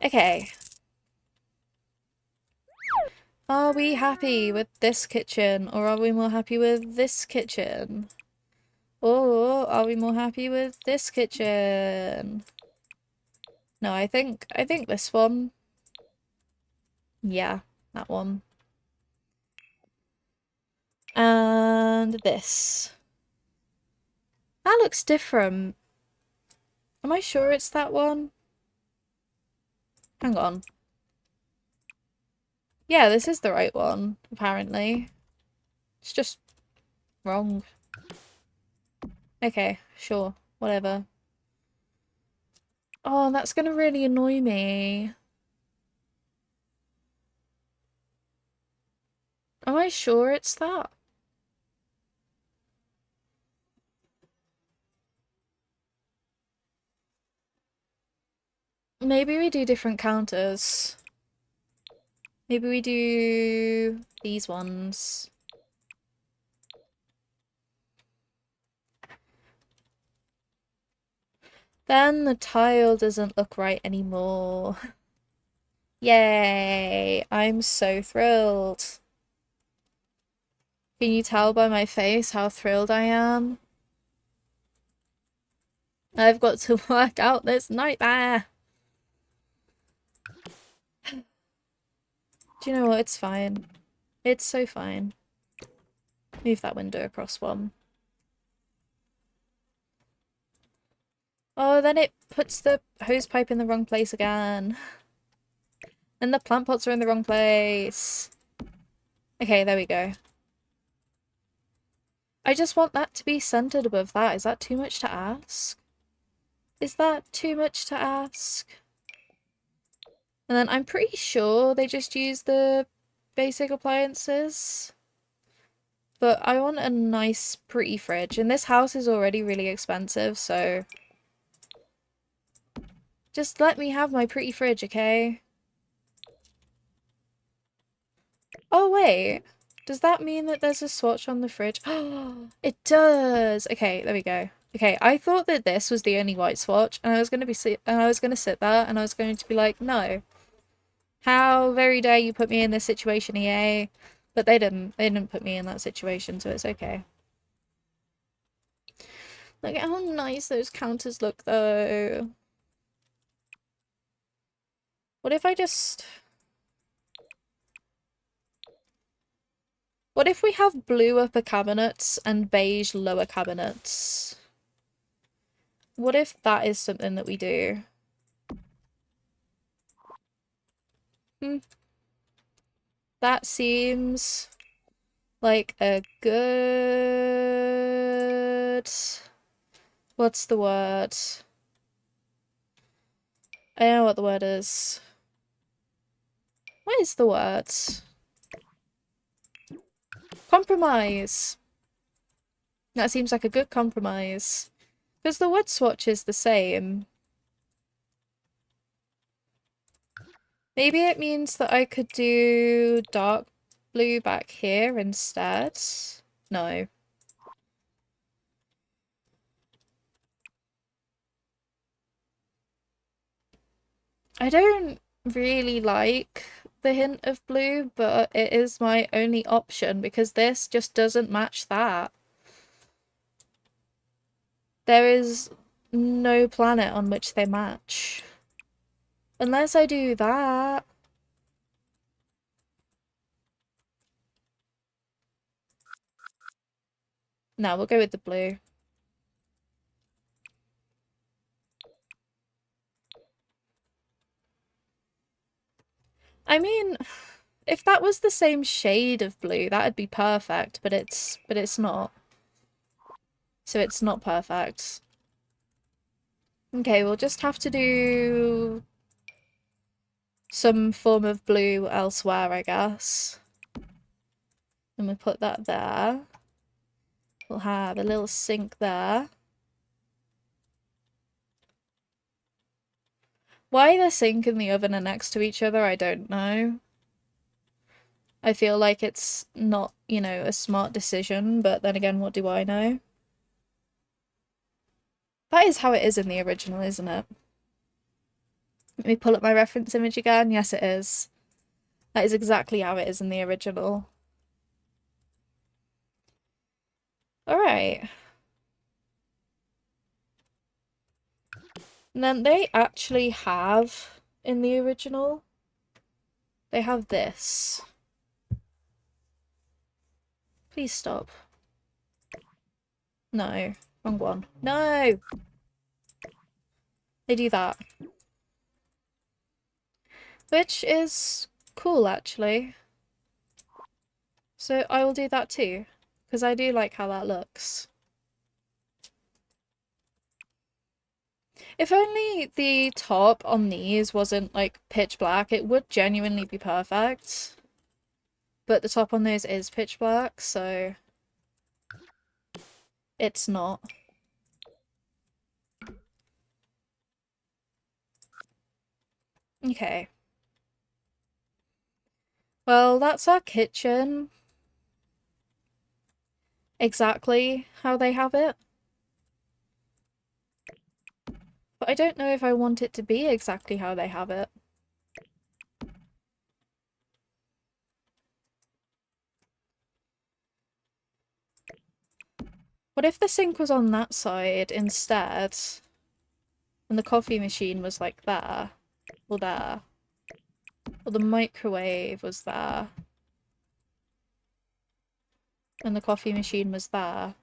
Okay. Are we happy with this kitchen, or are we more happy with this kitchen? Or are we more happy with this kitchen? No, I think this one. Yeah, that one. And this. That looks different. Am I sure it's that one? Hang on. Yeah, this is the right one, apparently. It's just wrong. Okay, sure, whatever. Oh, that's gonna really annoy me. Am I sure it's that? Maybe we do different counters. Maybe we do these ones. Then the tile doesn't look right anymore. Yay! I'm so thrilled. Can you tell by my face how thrilled I am? I've got to work out this nightmare. Do you know what? It's fine. It's so fine. Move that window across one. Oh, then it puts the hose pipe in the wrong place again. And the plant pots are in the wrong place. Okay, there we go. I just want that to be centered above that. Is that too much to ask? Is that too much to ask? And then I'm pretty sure they just use the basic appliances. But I want a nice, pretty fridge. And this house is already really expensive, so... just let me have my pretty fridge, okay? Oh, wait. Does that mean that there's a swatch on the fridge? Oh, it does! Okay, there we go. Okay, I thought that this was the only white swatch, and I was gonna sit there, and I was going to be like, no. How very dare you put me in this situation, EA? But they didn't. They didn't put me in that situation, so it's okay. Look at how nice those counters look, though. What if I just... what if we have blue upper cabinets and beige lower cabinets? What if that is something that we do? Hmm. That seems like a good... what's the word? I don't know what the word is. What is the word? Compromise! That seems like a good compromise. Because the wood swatch is the same. Maybe it means that I could do dark blue back here instead. No. I don't really like the hint of blue, but it is my only option because this just doesn't match that. There is no planet on which they match. Unless I do that. No, we'll go with the blue. I mean, if that was the same shade of blue, that'd be perfect, but it's not. So it's not perfect. Okay, we'll just have to do some form of blue elsewhere, I guess. And we'll put that there. We'll have a little sink there. Why the sink and the oven are next to each other, I don't know. I feel like it's not, you know, a smart decision, but then again, what do I know? That is how it is in the original, isn't it? Let me pull up my reference image again. Yes, it is. That is exactly how it is in the original. Alright. And then they actually have, in the original, they have this. Please stop. No. Wrong one. No! They do that. Which is cool, actually. So I will do that too, because I do like how that looks. If only the top on these wasn't like pitch black, it would genuinely be perfect. But the top on those is pitch black, so it's not. Okay. Well, that's our kitchen. Exactly how they have it. But I don't know if I want it to be exactly how they have it. What if the sink was on that side instead? And the coffee machine was like there. Or there. Or the microwave was there. And the coffee machine was there.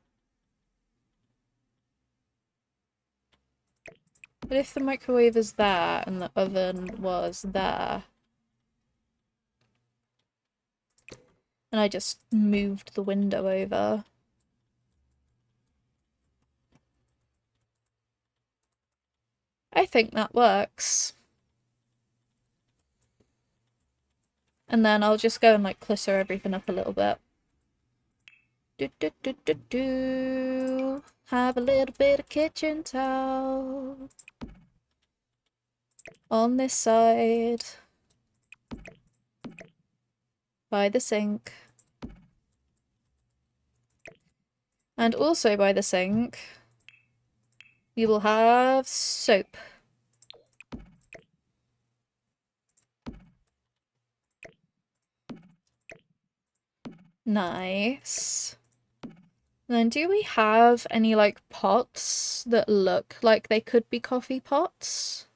But if the microwave is there and the oven was there, and I just moved the window over. I think that works. And then I'll just go and like clutter everything up a little bit. Do. Have a little bit of kitchen towel on this side by the sink. And also by the sink, we will have soap. Nice. Then do we have any like pots that look like they could be coffee pots?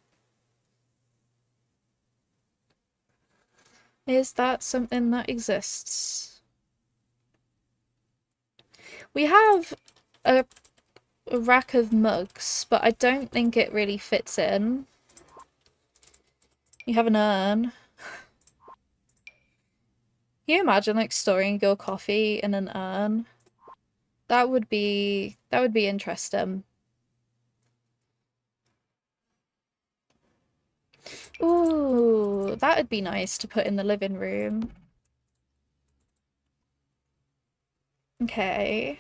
Is that something that exists? We have a rack of mugs, but I don't think it really fits in. You have an urn. Can you imagine like storing your coffee in an urn? That would be interesting. Ooh, that would be nice to put in the living room. Okay.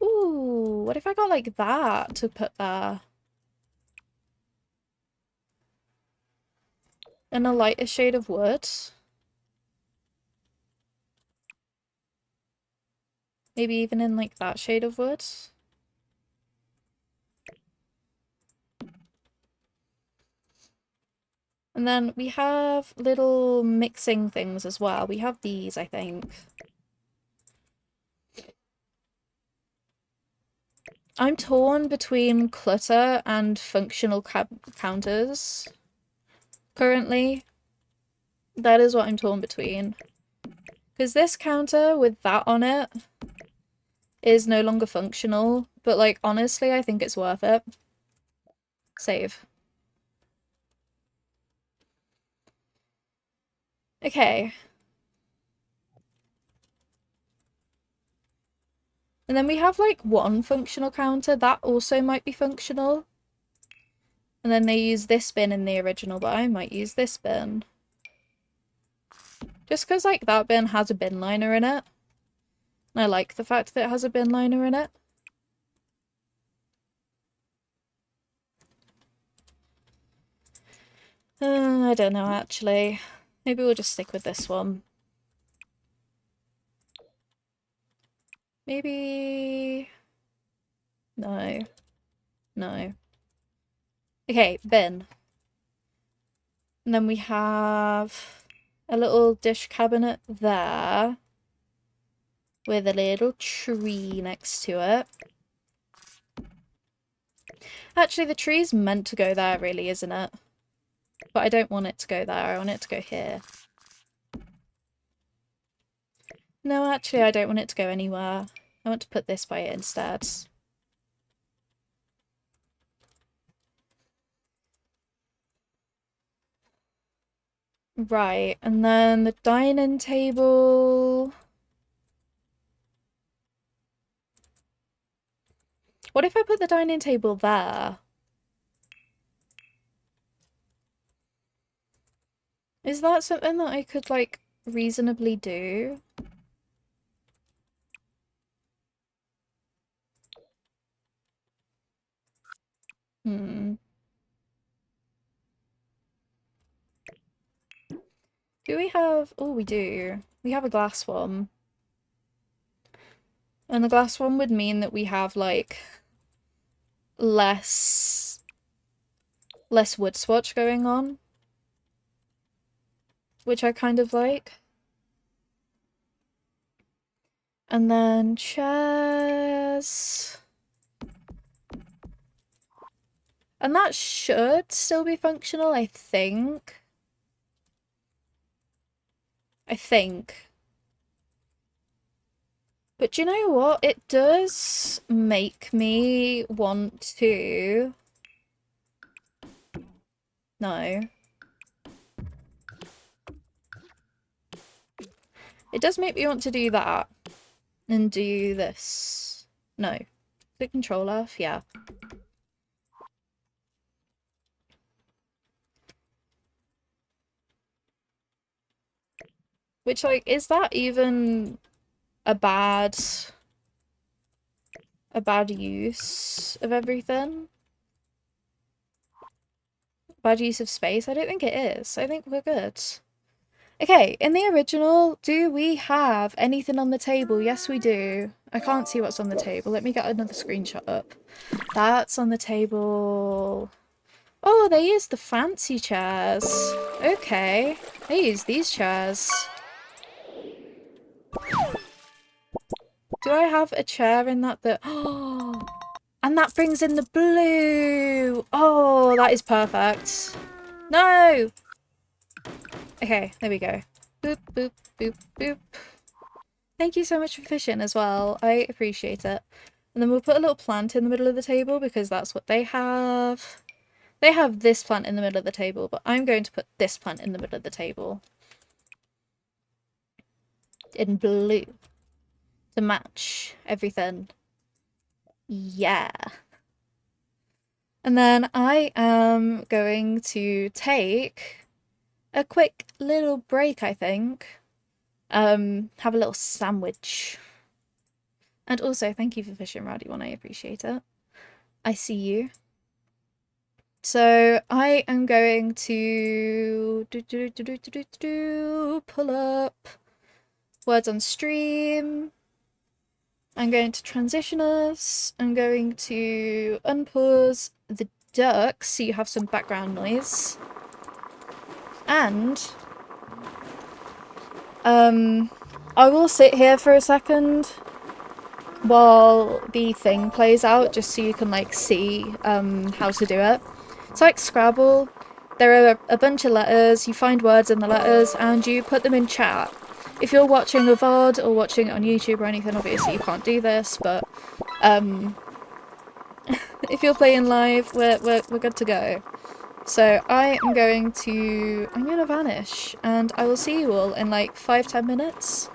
Ooh, what if I got like that to put there? And a lighter shade of wood? Maybe even in like that shade of wood? And then we have little mixing things as well. We have these, I think. I'm torn between clutter and functional counters. Currently, that is what I'm torn between. Because this counter with that on it is no longer functional, but like honestly, I think it's worth it. Save. Okay. And then we have like one functional counter that also might be functional. And then they use this bin in the original, but I might use this bin. Just because like that bin has a bin liner in it. And I like the fact that it has a bin liner in it. I don't know actually. Maybe we'll just stick with this one. Maybe... No. No. Okay, bin. And then we have a little dish cabinet there with a little tree next to it. Actually, the tree's meant to go there, really, isn't it? But I don't want it to go there. I want it to go here. No, actually, I don't want it to go anywhere. I want to put this by it instead. Right, and then the dining table. What if I put the dining table there? Is that something that I could, like, reasonably do? Hmm. Do we have... Oh, we do. We have a glass one. And the glass one would mean that we have, like, less wood swatch going on, which I kind of like. And then chairs. And that should still be functional, I think. But do you know what? It does make me want to... No. It does make me want to do that. And do this. No. Click Control F, yeah. Which, like, is that even a bad use of everything? Bad use of space? I don't think it is. I think we're good. Okay, in the original, do we have anything on the table? Yes, we do. I can't see what's on the table. Let me get another screenshot up. That's on the table. Oh, they use the fancy chairs. Okay, they use these chairs. Do I have a chair in that Oh, and that brings in the blue. Oh, that is perfect. No! Okay, there we go. Boop, boop, boop, boop. Thank you so much for fishing as well. I appreciate it. And then we'll put a little plant in the middle of the table because that's what they have. They have this plant in the middle of the table, but I'm going to put this plant in the middle of the table. In blue. To match everything. Yeah. And then I am going to take a quick little break, I think. Have a little sandwich. And also, thank you for fishing, Rowdy One. I appreciate it. I see you. So I am going to pull up words on stream. I'm going to transition us. I'm going to unpause the ducks so you have some background noise. And I will sit here for a second while the thing plays out just so you can like see how to do it. It's like Scrabble. There are a bunch of letters, you find words in the letters and you put them in chat. If you're watching a VOD or watching it on YouTube or anything, obviously you can't do this, but if you're playing live, we're good to go. So I'm gonna vanish and I will see you all in like 5-10 minutes.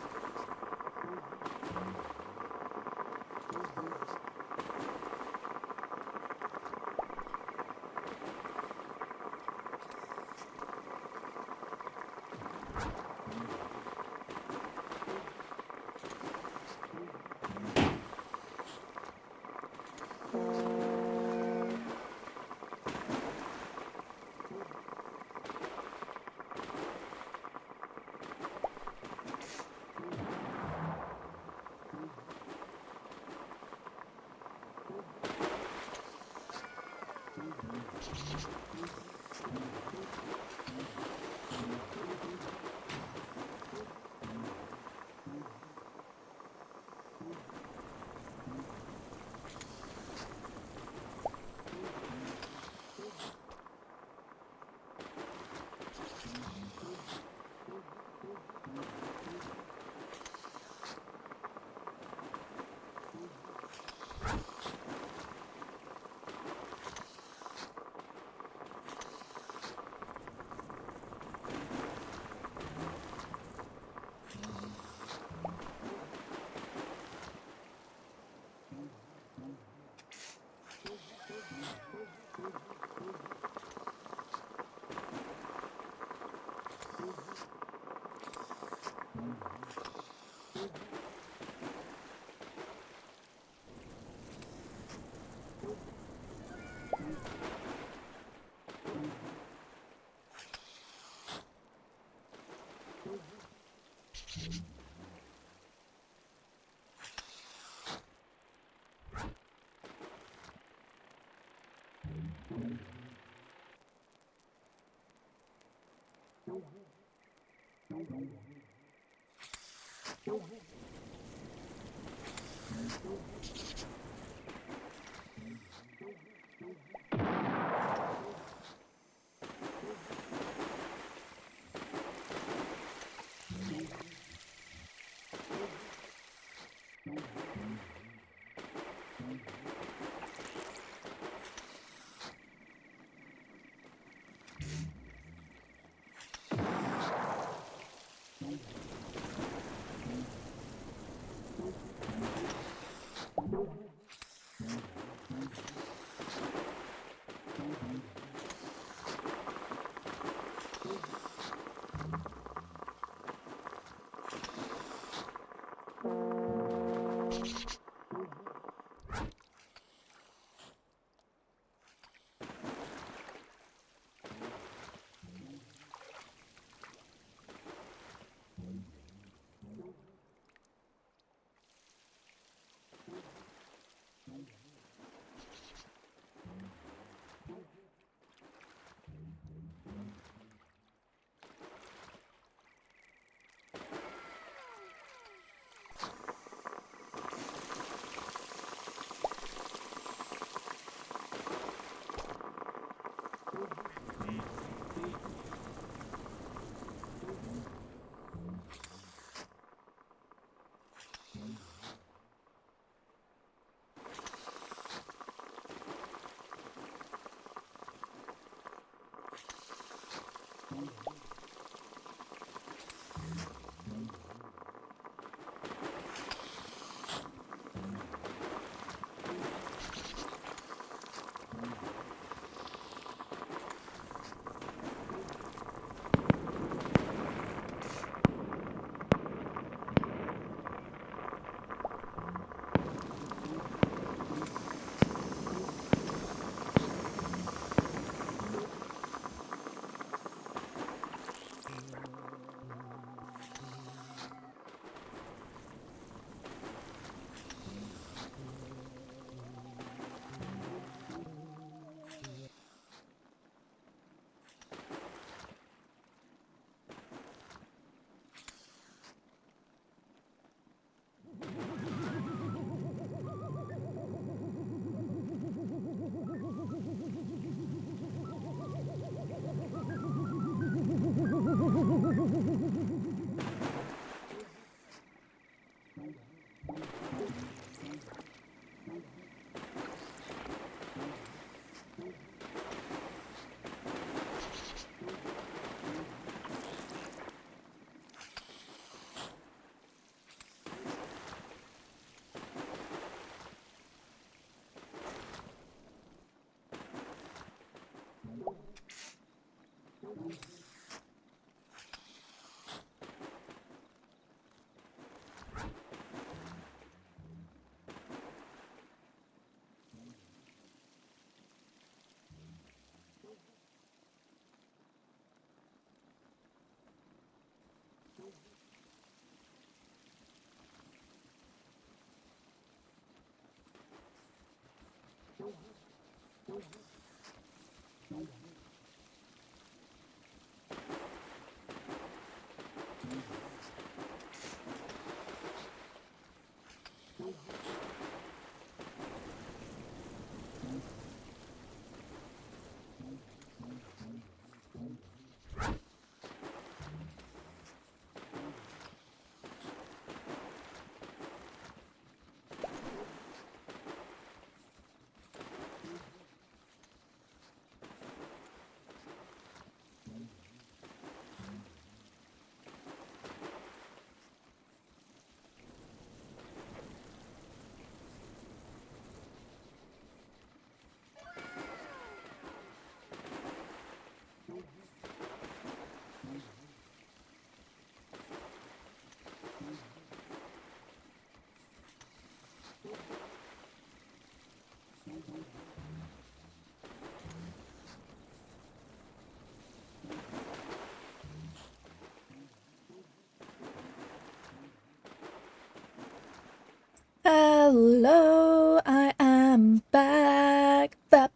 Hello, I am back. Back.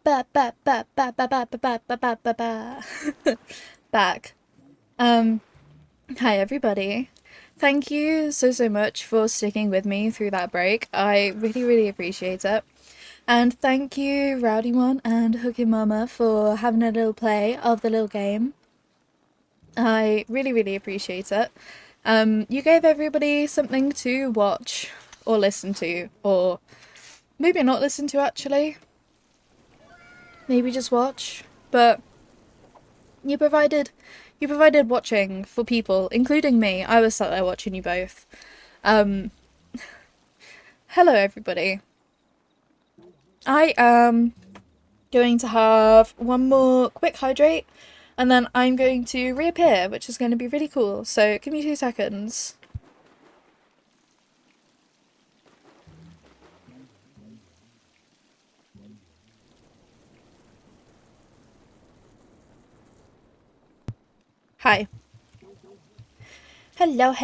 Hi everybody. Thank you so much for sticking with me through that break. I really appreciate it. And thank you, Rowdy One and Hooky Mama, for having a little play of the little game. I really appreciate it. You gave everybody something to watch or listen to, or maybe not listen to actually. Maybe just watch. But you provided watching for people, including me. I was sat there watching you both. Hello everybody. I am going to have one more quick hydrate and then I'm going to reappear, which is going to be really cool. So give me 2 seconds. Hi. Hello. Let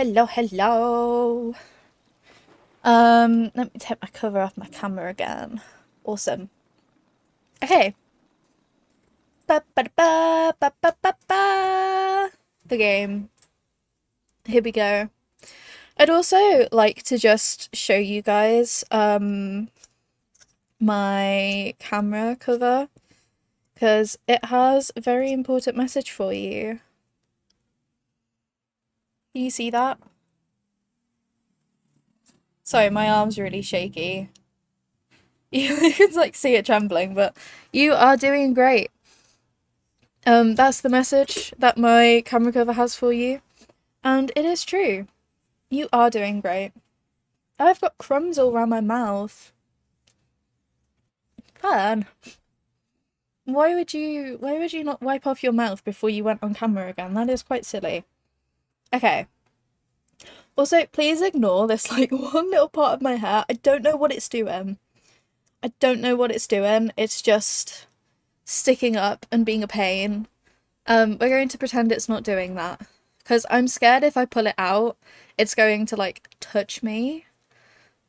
me take my cover off my camera again. Awesome. Okay. The game. Here we go. I'd also like to just show you guys my camera cover because it has a very important message for you. Can you see that? Sorry, my arm's really shaky. You can like see it trembling, but you are doing great. That's the message that my camera cover has for you. And it is true. You are doing great. I've got crumbs all around my mouth. Fern, why would you not wipe off your mouth before you went on camera again? That is quite silly. Okay. Also, please ignore this like one little part of my hair. I don't know what it's doing. It's just sticking up and being a pain. We're going to pretend it's not doing that. Because I'm scared if I pull it out, it's going to like touch me.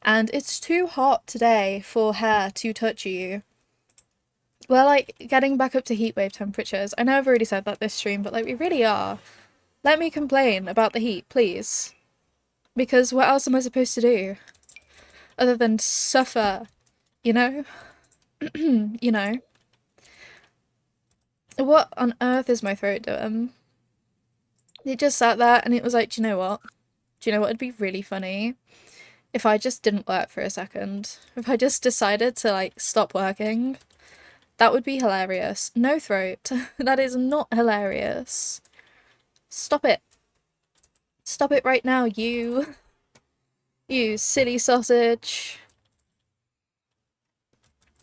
And it's too hot today for hair to touch you. We're like getting back up to heatwave temperatures. I know I've already said that this stream, but like we really are. Let me complain about the heat, please. Because what else am I supposed to do? Other than suffer, you know? You know? What on earth is my throat doing? It just sat there and it was like, do you know what? Do you know what would be really funny? If I just didn't work for a second. If I just decided to like stop working. That would be hilarious. No throat. That is not hilarious. Stop it. Stop it right now, you. You silly sausage.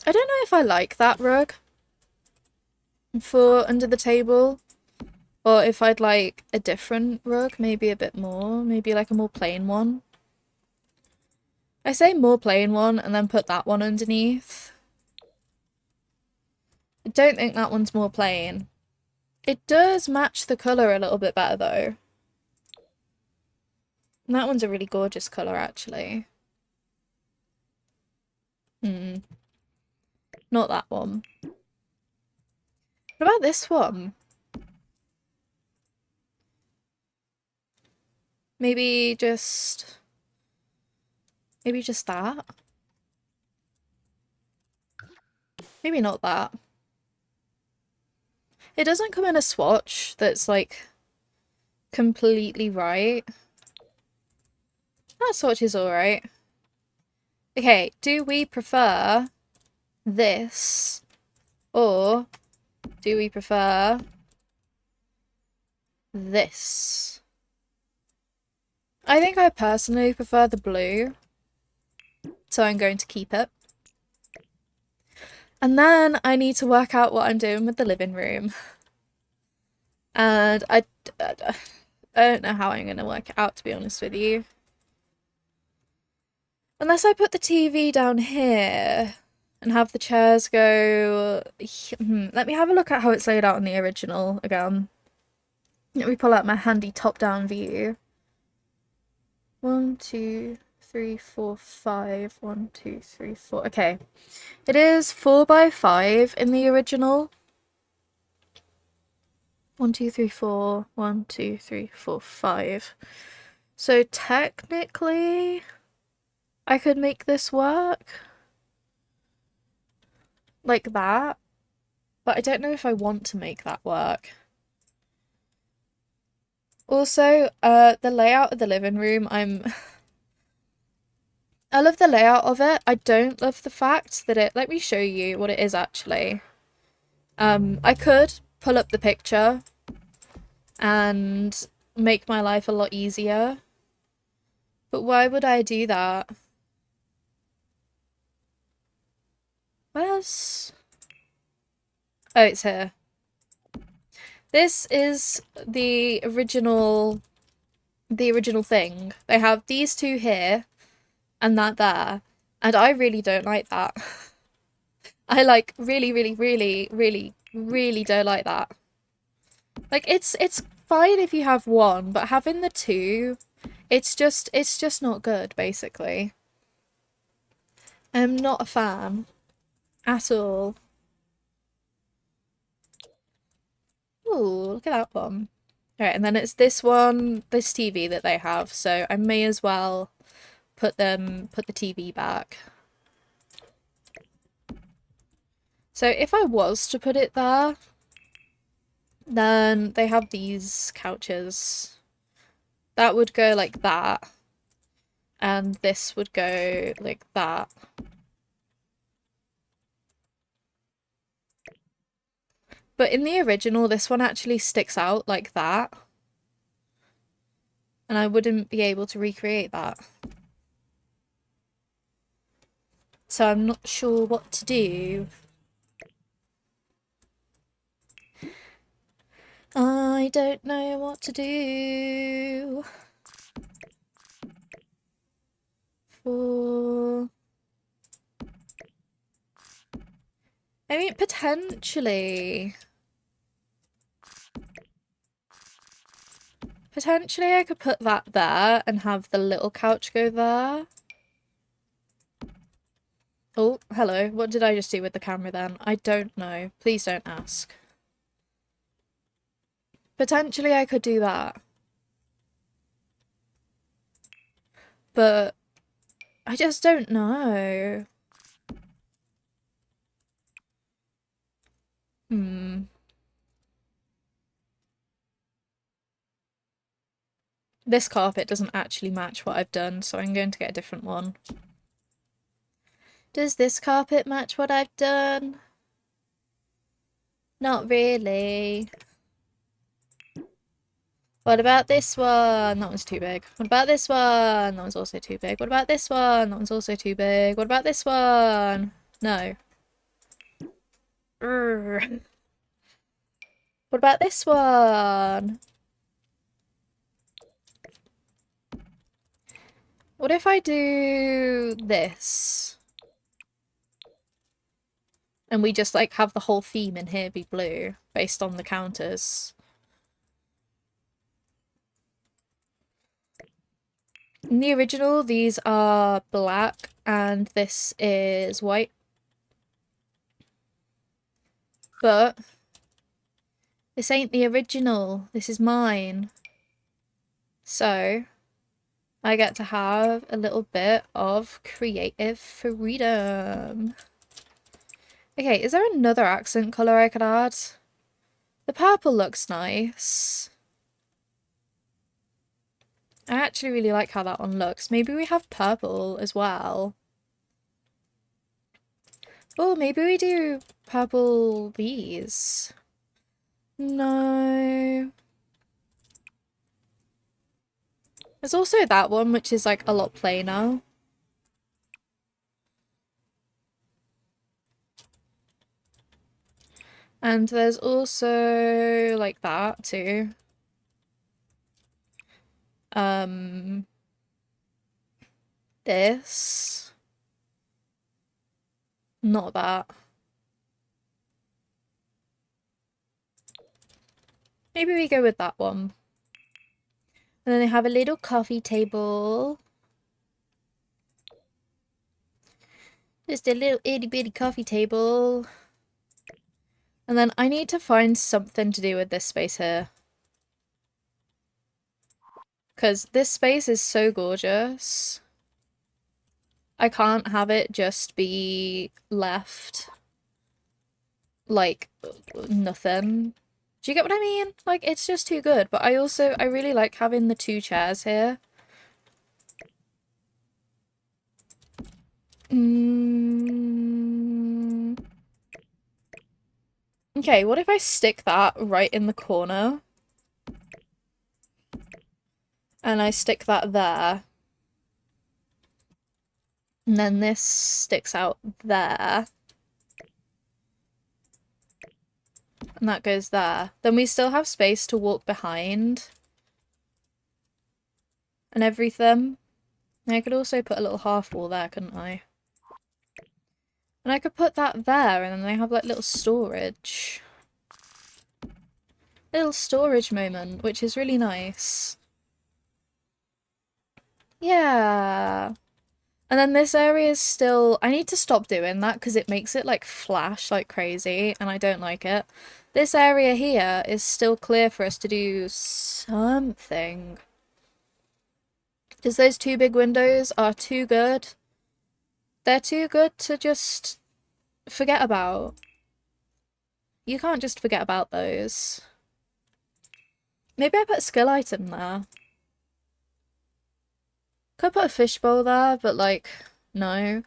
I don't know if I like that rug for under the table. Or if I'd like a different rug, maybe a bit more. Maybe like a more plain one. I say more plain one and then put that one underneath. I don't think that one's more plain. It does match the colour a little bit better though. And that one's a really gorgeous colour actually. Not that one. What about this one? Maybe just that? Maybe not that. It doesn't come in a swatch that's like completely right. That swatch is alright. Okay, do we prefer this or do we prefer this? I think I personally prefer the blue, so I'm going to keep it. And then I need to work out what I'm doing with the living room. And I don't know how I'm going to work it out, to be honest with you. Unless I put the TV down here and have the chairs go... Let me have a look at how it's laid out in the original again. Let me pull out my handy top-down view. 1, 2, 3, 4, 5. 1, 2, 3, 4. Okay. It is 4 by 5 in the original. 1, 2, 3, 4. 1, 2, 3, 4, 5. So technically, I could make this work like that, but I don't know if I want to make that work. Also, the layout of the living room, I love the layout of it. I don't love the fact that let me show you what it is actually. I could pull up the picture and make my life a lot easier, but why would I do that? Where's... Oh, it's here. This is the original thing. They have these two here and that there, and I really don't like that. I like really don't like that. Like it's fine if you have one, but having the two, it's just not good, basically. I'm not a fan at all. Ooh, look at that one. Alright, and then it's this one, this TV that they have, so I may as well put the TV back. So if I was to put it there, then they have these couches. That would go like that. And this would go like that. But in the original, this one actually sticks out like that. And I wouldn't be able to recreate that. So I'm not sure what to do. I don't know what to do. For... I mean, potentially. Potentially I could put that there and have the little couch go there. Oh, hello. What did I just do with the camera then? I don't know. Please don't ask. Potentially I could do that. But I just don't know. This carpet doesn't actually match what I've done, so I'm going to get a different one. Does this carpet match what I've done? Not really. What about this one? That one's too big. What about this one? That one's also too big. What about this one? That one's also too big. What about this one? No. Urgh. What about this one? What if I do this? And we just like have the whole theme in here be blue based on the counters. In the original, these are black and this is white. But this ain't the original. This is mine. So I get to have a little bit of creative freedom. Okay, is there another accent colour I could add? The purple looks nice. I actually really like how that one looks. Maybe we have purple as well. Oh, maybe we do purple these. No. There's also that one, which is like a lot plainer. And there's also like that too. This. Not that. Maybe we go with that one. And then they have a little coffee table. Just a little itty bitty coffee table. And then I need to find something to do with this space here. Because this space is so gorgeous. I can't have it just be left like nothing. Do you get what I mean? Like, it's just too good. But I really like having the 2 chairs here. Okay, what if I stick that right in the corner? And I stick that there. And then this sticks out there. And that goes there. Then we still have space to walk behind. And everything. And I could also put a little half wall there, couldn't I? And I could put that there, and then they have like little storage. Little storage moment, which is really nice. Yeah. And then this area is still... I need to stop doing that because it makes it like flash like crazy and I don't like it. This area here is still clear for us to do something. Because those 2 big windows are too good. They're too good to just forget about. You can't just forget about those. Maybe I put a skill item there. Could put a fishbowl there, but like, no.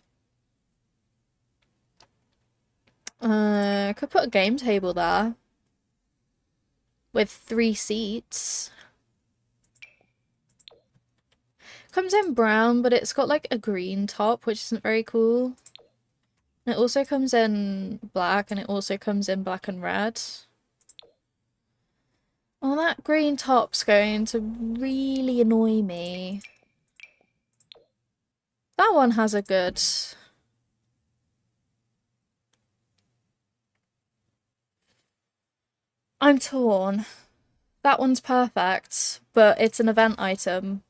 Could put a game table there. With 3 seats. Comes in brown, but it's got like a green top, which isn't very cool. And it also comes in black, and it also comes in black and red. Oh, that green top's going to really annoy me. That one has a good... I'm torn. That one's perfect, but it's an event item.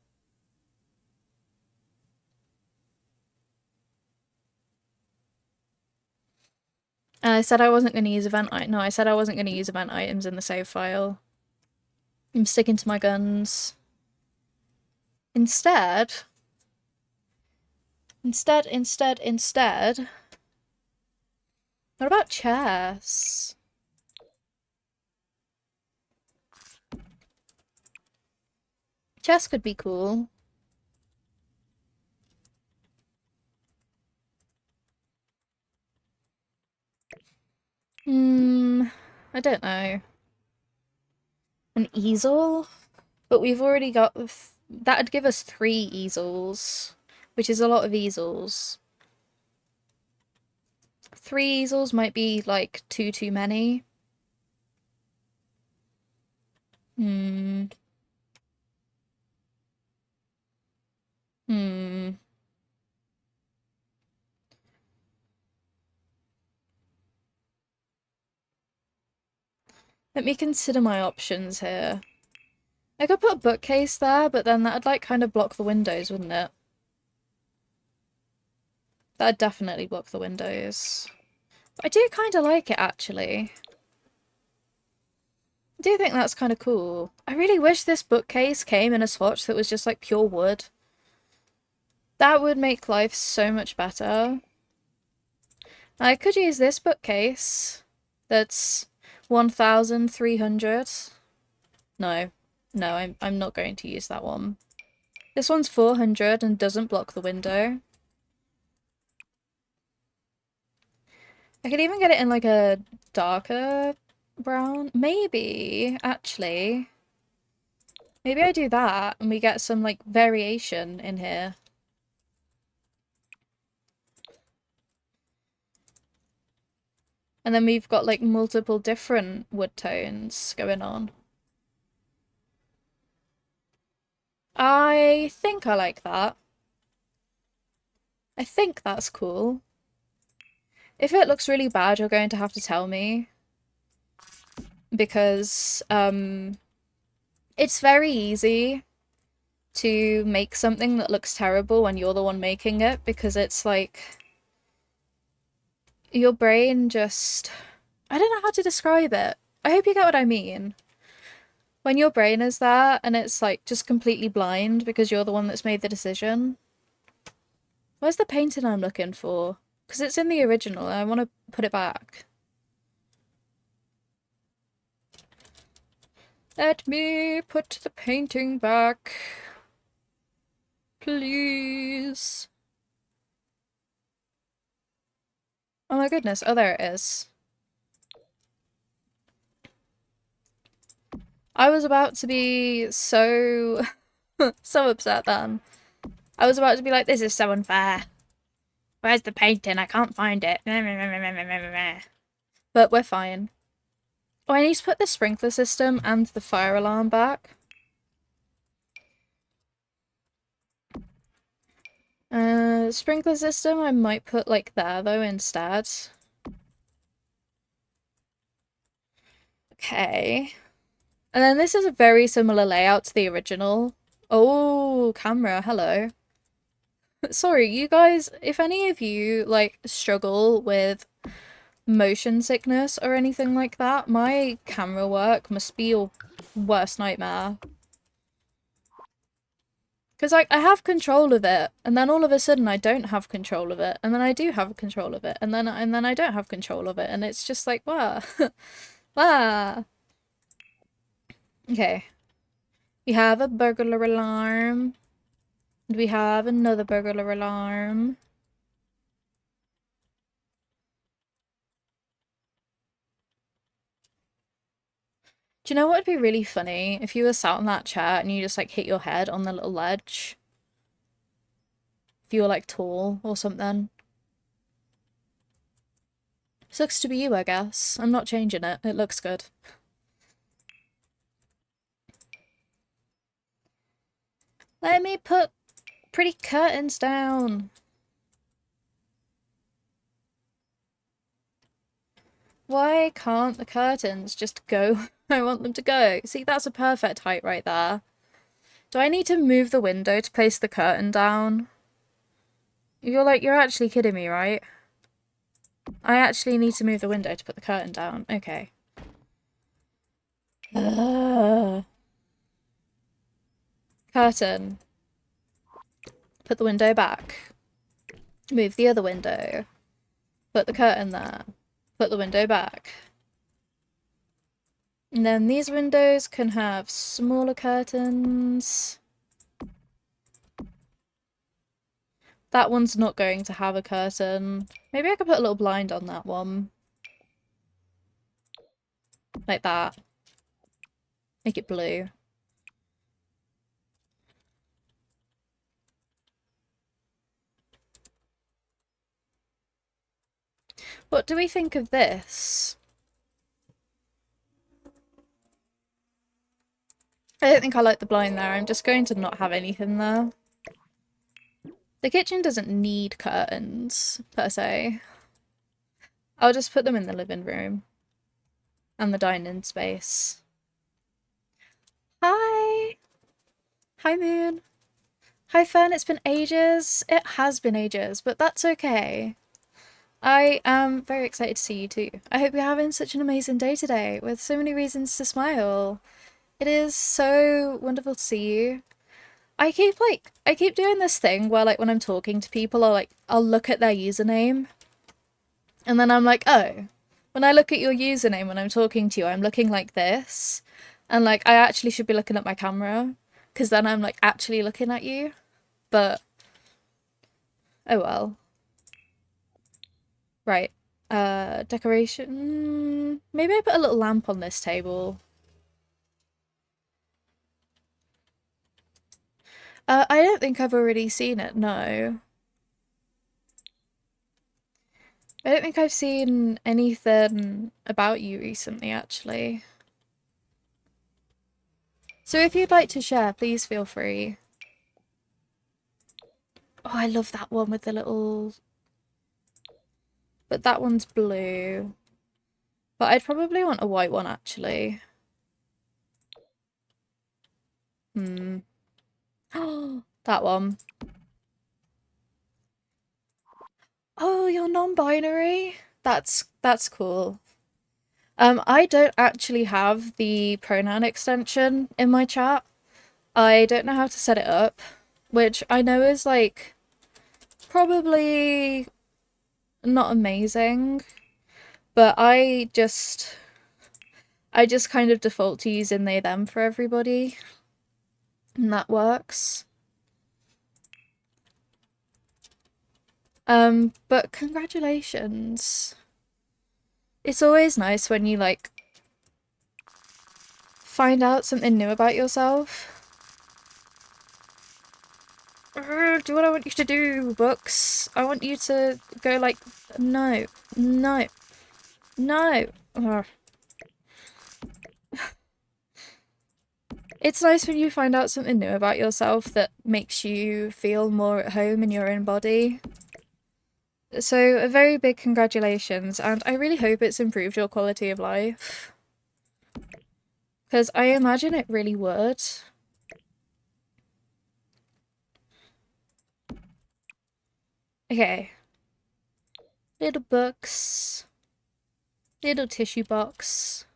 And I said I wasn't going to use No, I said I wasn't going to use event items in the save file. I'm sticking to my guns. Instead... What about chairs? Chess could be cool. I don't know. An easel? But we've already got... That'd give us 3 easels, which is a lot of easels. 3 easels might be, like, too many. Hmm. Hmm. Let me consider my options here. I could put a bookcase there, but then that'd, like, kind of block the windows, wouldn't it? That'd definitely block the windows. But I do kind of like it, actually. I do think that's kind of cool. I really wish this bookcase came in a swatch that was just, like, pure wood. That would make life so much better. I could use this bookcase. That's 1,300. No. No, I'm not going to use that one. This one's 400 and doesn't block the window. I could even get it in like a darker brown. Maybe, actually. Maybe I do that and we get some like variation in here. And then we've got like multiple different wood tones going on. I think I like that. I think that's cool. If it looks really bad, you're going to have to tell me. Because, it's very easy to make something that looks terrible when you're the one making it, because it's like... Your brain just... I don't know how to describe it. I hope you get what I mean. When your brain is there and it's like just completely blind because you're the one that's made the decision. Where's the painting I'm looking for? Because it's in the original and I want to put it back. Let me put the painting back. Please. Oh my goodness. Oh, there it is. I was about to be so... so upset then. I was about to be like, this is so unfair. Where's the painting? I can't find it. But we're fine. Oh, I need to put the sprinkler system and the fire alarm back. Sprinkler system I might put like there though instead. Okay. And then this is a very similar layout to the original. Oh, camera, hello. Sorry, you guys, if any of you like struggle with motion sickness or anything like that, my camera work must be your worst nightmare. Because like I have control of it, and then all of a sudden I don't have control of it, and then I do have control of it, and then I don't have control of it, and it's just like wow, wow. Okay, we have a burglar alarm. And we have another burglar alarm. Do you know what would be really funny? If you were sat on that chair and you just like hit your head on the little ledge. If you were like tall or something. Sucks to be you, I guess. I'm not changing it. It looks good. Let me put pretty curtains down. Why can't the curtains just go? I want them to go. See, that's a perfect height right there. Do I need to move the window to place the curtain down? You're actually kidding me, right? I actually need to move the window to put the curtain down. Okay. Curtain. Put the window back. Move the other window. Put the curtain there. Put the window back. And then these windows can have smaller curtains. That one's not going to have a curtain. Maybe I could put a little blind on that one. Like that. Make it blue. What do we think of this? I don't think I like the blind there. I'm just going to not have anything there. The kitchen doesn't need curtains, per se. I'll just put them in the living room. And the dining space. Hi! Hi, Moon. Hi, Fern. It's been ages. It has been ages, but that's okay. I am very excited to see you too. I hope you're having such an amazing day today with so many reasons to smile. It is so wonderful to see you. I keep doing this thing where like when I'm talking to people I'll look at their username and then I'm like, oh, when I look at your username when I'm talking to you, I'm looking like this. And like I actually should be looking at my camera because then I'm like actually looking at you. But oh well. Right. Decoration. Maybe I put a little lamp on this table. I don't think I've already seen it, no. I don't think I've seen anything about you recently, actually. So if you'd like to share, please feel free. Oh, I love that one with the little... but that one's blue. But I'd probably want a white one, actually. Oh, that one. Oh, you're non-binary? That's cool. I don't actually have the pronoun extension in my chat. I don't know how to set it up, which I know is like probably not amazing, but I just kind of default to using they them for everybody, and that works. But congratulations. It's always nice when you like find out something new about yourself. Do what I want you to do, books. I want you to go like, no, no, no. Ugh. It's nice when you find out something new about yourself that makes you feel more at home in your own body. So a very big congratulations, and I really hope it's improved your quality of life. Because I imagine it really would. Okay. Little books. Little tissue box.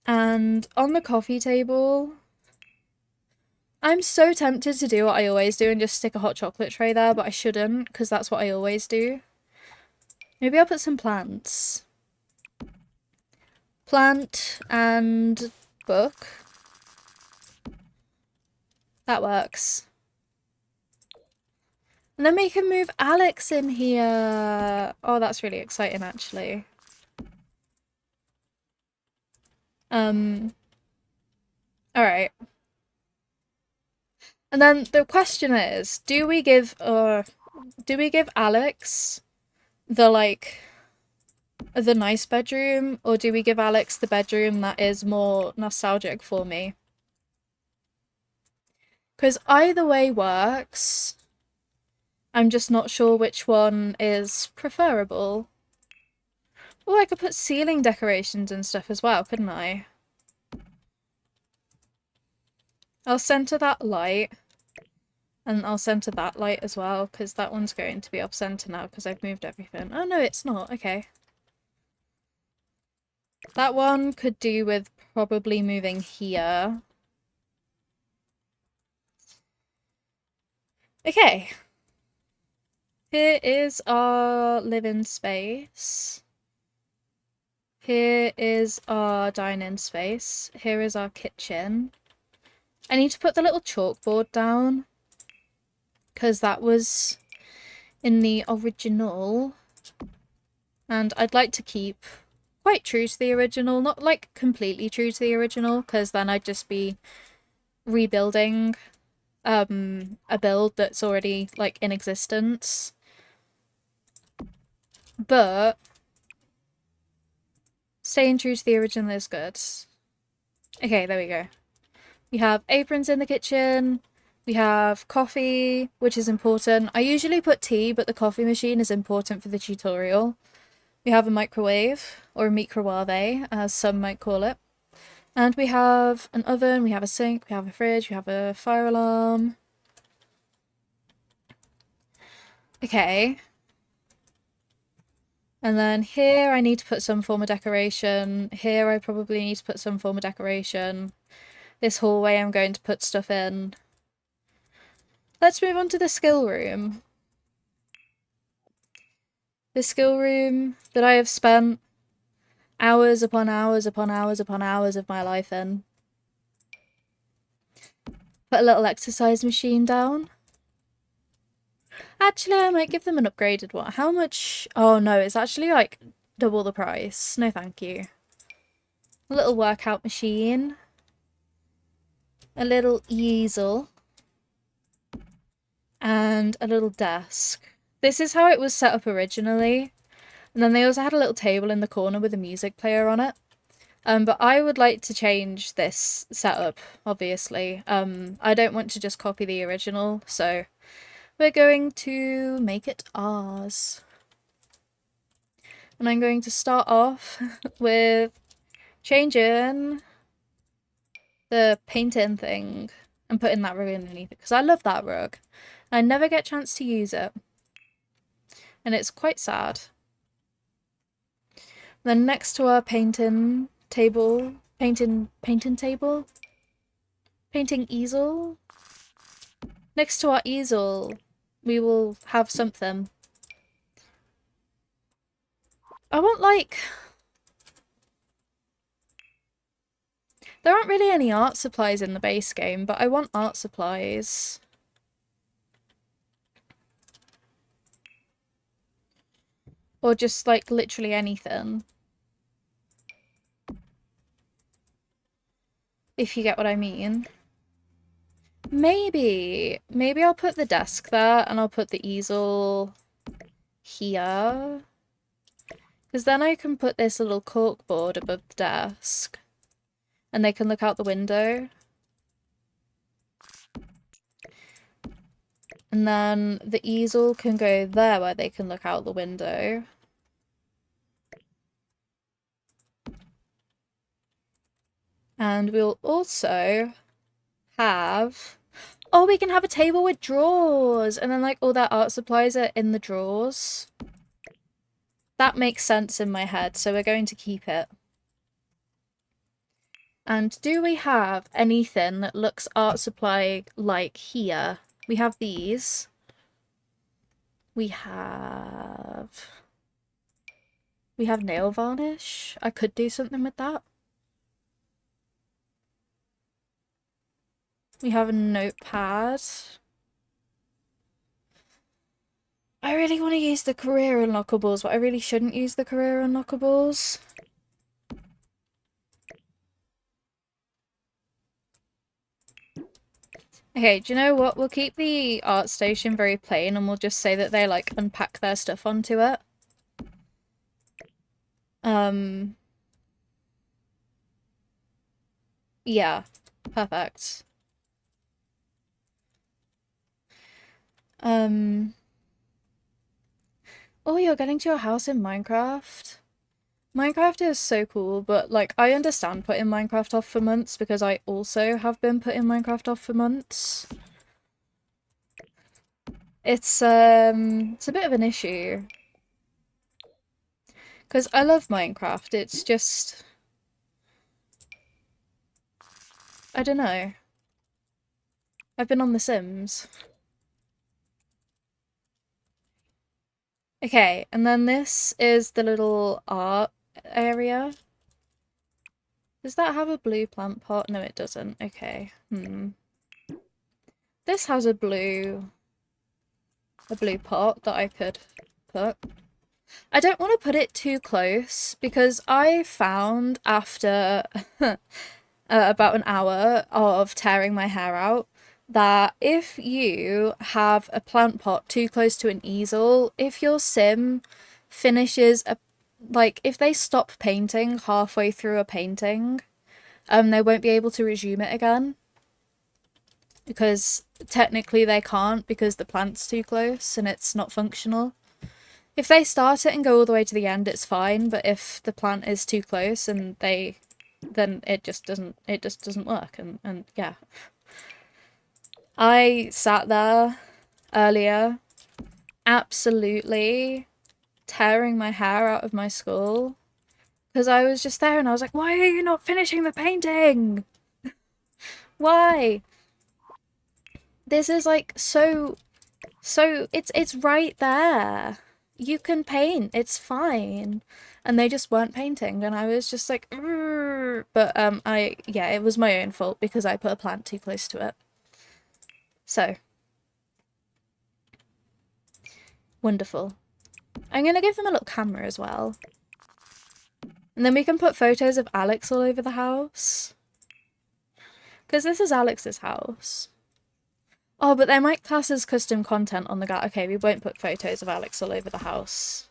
And on the coffee table, I'm so tempted to do what I always do and just stick a hot chocolate tray there, but I shouldn't, because that's what I always do. Maybe I'll put some plants. Plant and book. That works. And then we can move Alex in here. Oh, that's really exciting, actually. Alright. And then the question is, do we give Alex the the nice bedroom, or do we give Alex the bedroom that is more nostalgic for me? Because either way works. I'm just not sure which one is preferable. Oh, I could put ceiling decorations and stuff as well, couldn't I? I'll center that light. And I'll center that light as well, because that one's going to be off center now because I've moved everything. Oh no, it's not. Okay. That one could do with probably moving here. Okay. Here is our living space. Here is our dining space. Here is our kitchen. I need to put the little chalkboard down, because that was in the original. And I'd like to keep quite true to the original. Not like completely true to the original, because then I'd just be rebuilding a build that's already like in existence. But staying true to the original is good. Okay, there we go. We have aprons in the kitchen. We have coffee, which is important. I usually put tea, but the coffee machine is important for the tutorial. We have a microwave, or a microwave, as some might call it. And we have an oven, we have a sink, we have a fridge, we have a fire alarm. Okay. And then here I need to put some form of decoration. Here I probably need to put some form of decoration. This hallway I'm going to put stuff in. Let's move on to the skill room. The skill room that I have spent hours upon hours upon hours upon hours of my life in. Put a little exercise machine down. Actually, I might give them an upgraded one. How much? Oh no, it's actually like double the price. No thank you. A little workout machine. A little easel. And a little desk. This is how it was set up originally. And then they also had a little table in the corner with a music player on it. But I would like to change this setup, obviously. I don't want to just copy the original, so we're going to make it ours. And I'm going to start off with changing the paint-in thing and putting that rug underneath it, because I love that rug. I never get a chance to use it. And it's quite sad. Then next to our painting table, painting easel. Next to our easel, we will have something. I want, like... There aren't really any art supplies in the base game, but I want art supplies. Or just, like, literally anything. If you get what I mean. Maybe I'll put the desk there and I'll put the easel here. Because then I can put this little corkboard above the desk. And they can look out the window. And then the easel can go there where they can look out the window. And we'll also have... Oh, we can have a table with drawers! And then, like, all their art supplies are in the drawers. That makes sense in my head, so we're going to keep it. And do we have anything that looks art supply-like here? We have these. We have nail varnish. I could do something with that. We have a notepad. I really want to use the career unlockables, but I really shouldn't use the career unlockables. Okay, do you know what? We'll keep the art station very plain and we'll just say that they, like, unpack their stuff onto it. Yeah, perfect. Oh, you're getting to your house in Minecraft? Minecraft is so cool, but, like, I understand putting Minecraft off for months because I also have been putting Minecraft off for months. It's a bit of an issue. Because I love Minecraft, it's just... I don't know. I've been on The Sims. Okay, and then this is the little art area. Does that have a blue plant pot? No, it doesn't. Okay. This has a blue pot that I could put. I don't want to put it too close because I found after about an hour of tearing my hair out that if you have a plant pot too close to an easel, if your sim finishes like, if they stop painting halfway through a painting, they won't be able to resume it again. Because technically they can't because the plant's too close and it's not functional. If they start it and go all the way to the end, it's fine, but if the plant is too close and then it just doesn't work, and yeah. I sat there earlier, absolutely tearing my hair out of my skull, because I was just there and I was like, why are you not finishing the painting? Why? This is like so it's right there. You can paint, it's fine. And they just weren't painting and I was just like, "Urgh." But yeah, it was my own fault because I put a plant too close to it. So wonderful. I'm gonna give them a little camera as well. And then we can put photos of Alex all over the house. Because this is Alex's house. Oh, but they might class as custom content on the guy. Okay, we won't put photos of Alex all over the house.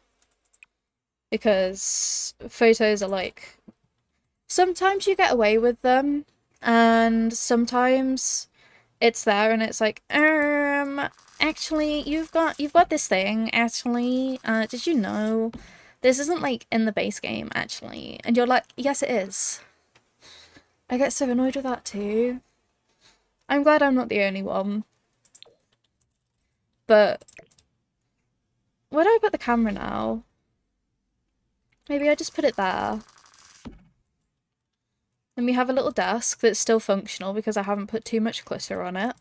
Because photos are like... Sometimes you get away with them, and sometimes it's there and it's like, Actually, you've got this thing, actually. Did you know this isn't like in the base game, actually? And you're like, yes it is. I get so annoyed with that too. I'm glad I'm not the only one. But where do I put the camera now? Maybe I just put it there. Then we have a little desk that's still functional because I haven't put too much clutter on it.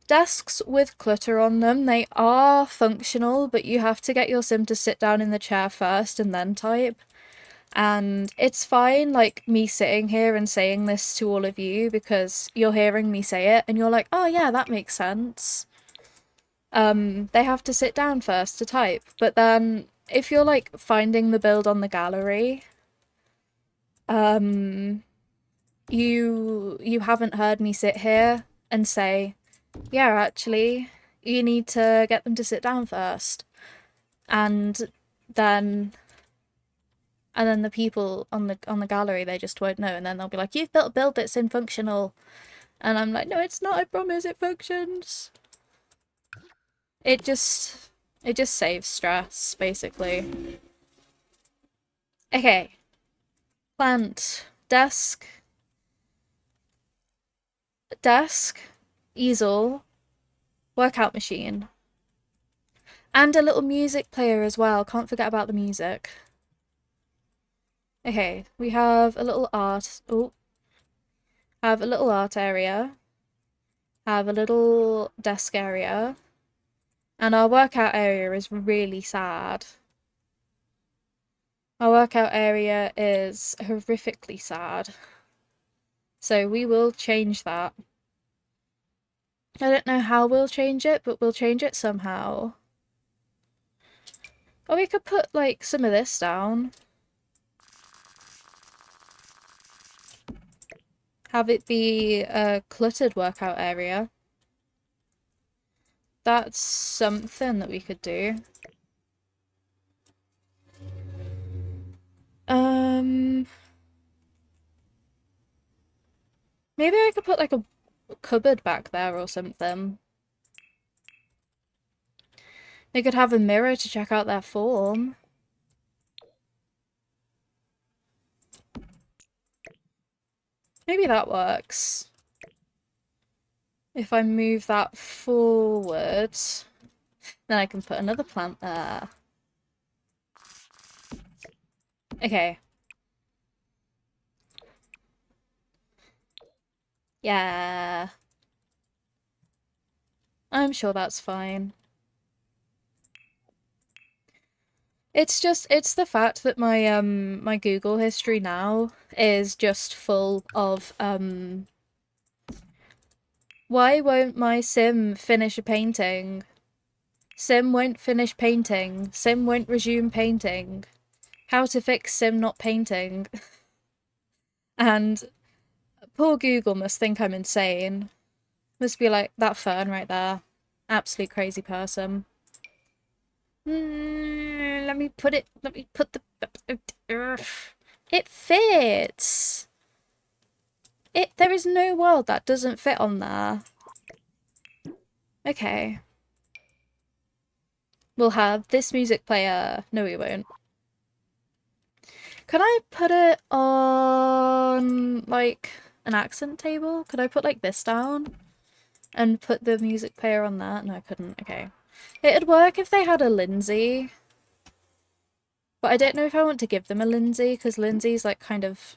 Desks with clutter on them, they are functional, but you have to get your sim to sit down in the chair first and then type. And it's fine, like, me sitting here and saying this to all of you because you're hearing me say it and you're like, oh yeah, that makes sense. They have to sit down first to type. But then if you're like finding the build on the gallery, you haven't heard me sit here and say, yeah, actually, you need to get them to sit down first. And then the people on the gallery, they just won't know, and then they'll be like, you've built a build that's infunctional. And I'm like, no, it's not, I promise it functions. It just saves stress, basically. Okay. Plant. Desk. Easel. Workout machine. And a little music player as well. Can't forget about the music. Okay, we have a little art. Oh. Have a little art area. Have a little desk area. And our workout area is really sad. Our workout area is horrifically sad. So we will change that. I don't know how we'll change it, but we'll change it somehow. Or we could put, like, some of this down. Have it be a cluttered workout area. That's something that we could do. Maybe I could put, like, a cupboard back there or something. They could have a mirror to check out their form. Maybe that works. If I move that forward, then I can put another plant there. Okay. Yeah. I'm sure that's fine. It's the fact that my my Google history now is just full of why won't my sim finish a painting? Sim won't finish painting. Sim won't resume painting. How to fix sim not painting. And poor Google must think I'm insane. Must be like, that fern right there. Absolute crazy person. Let me put the... It fits! There is no world that doesn't fit on there. Okay. We'll have this music player. No, we won't. Could I put it on, like, an accent table? Could I put, like, this down? And put the music player on that? No, I couldn't. Okay. It'd work if they had a Lindsay. But I don't know if I want to give them a Lindsay, because Lindsay's, like, kind of...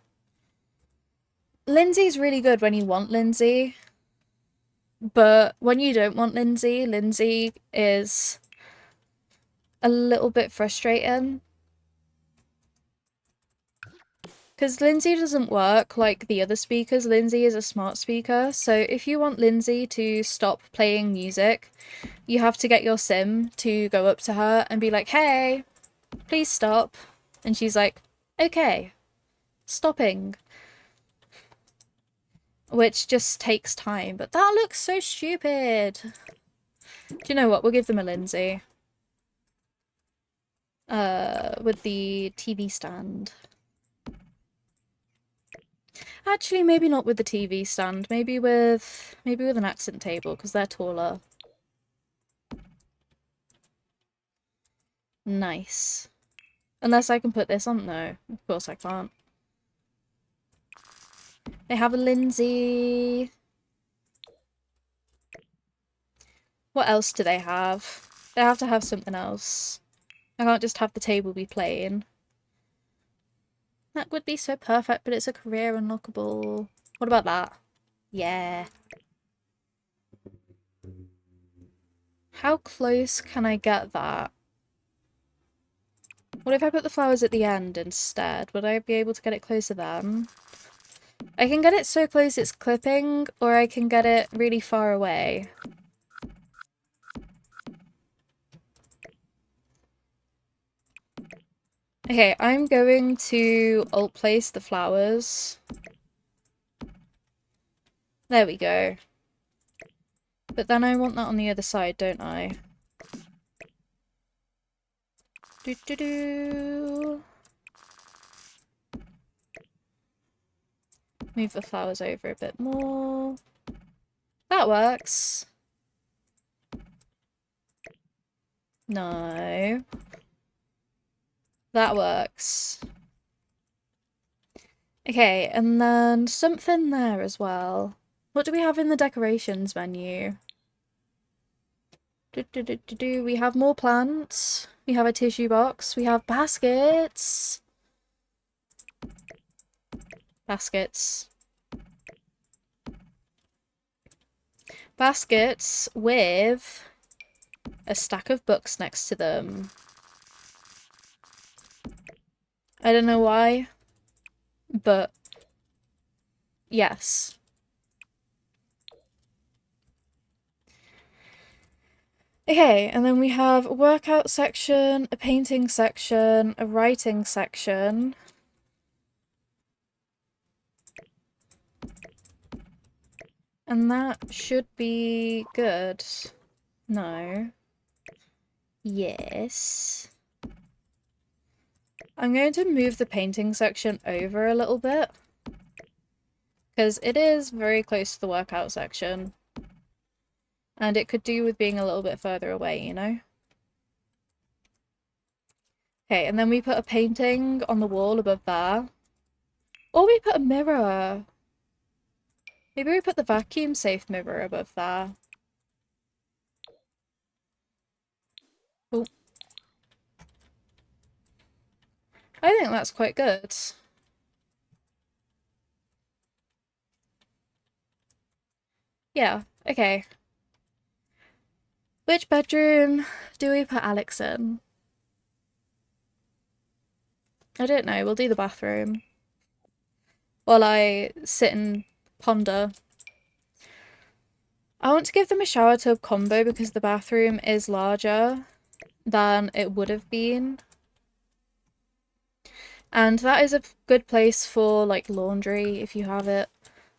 Lindsay's really good when you want Lindsay. But when you don't want Lindsay, Lindsay is a little bit frustrating. Because Lindsay doesn't work like the other speakers. Lindsay is a smart speaker. So if you want Lindsay to stop playing music, you have to get your sim to go up to her and be like, hey, please stop. And she's like, okay, stopping. Which just takes time. But that looks so stupid. Do you know what? We'll give them a Lindsay. With the TV stand. Actually, maybe not with the TV stand. Maybe with an accent table because they're taller. Nice. Unless I can put this on. No, of course I can't. They have a Lindsay. What else do they have? They have to have something else. I can't just have the table be plain. That would be so perfect, but it's a career unlockable. What about that? Yeah. How close can I get that? What if I put the flowers at the end instead? Would I be able to get it closer then? I can get it so close it's clipping, or I can get it really far away. Okay, I'm going to alt place the flowers. There we go. But then I want that on the other side, don't I? Do. Move the flowers over a bit more. That works. No. That works. Okay, and then something there as well. What do we have in the decorations menu? We have more plants. We have a tissue box. We have baskets. Baskets. Baskets with a stack of books next to them. I don't know why, but yes. Okay, and then we have a workout section, a painting section, a writing section. And that should be good. No. Yes. I'm going to move the painting section over a little bit. Because it is very close to the workout section. And it could do with being a little bit further away, you know? Okay, and then we put a painting on the wall above there. Or we put a mirror. Maybe we put the vacuum safe mirror above there. Oh. I think that's quite good. Yeah, okay. Which bedroom do we put Alex in? I don't know, we'll do the bathroom. While I sit and ponder. I want to give them a shower tub combo because the bathroom is larger than it would have been. And that is a good place for like laundry if you have it.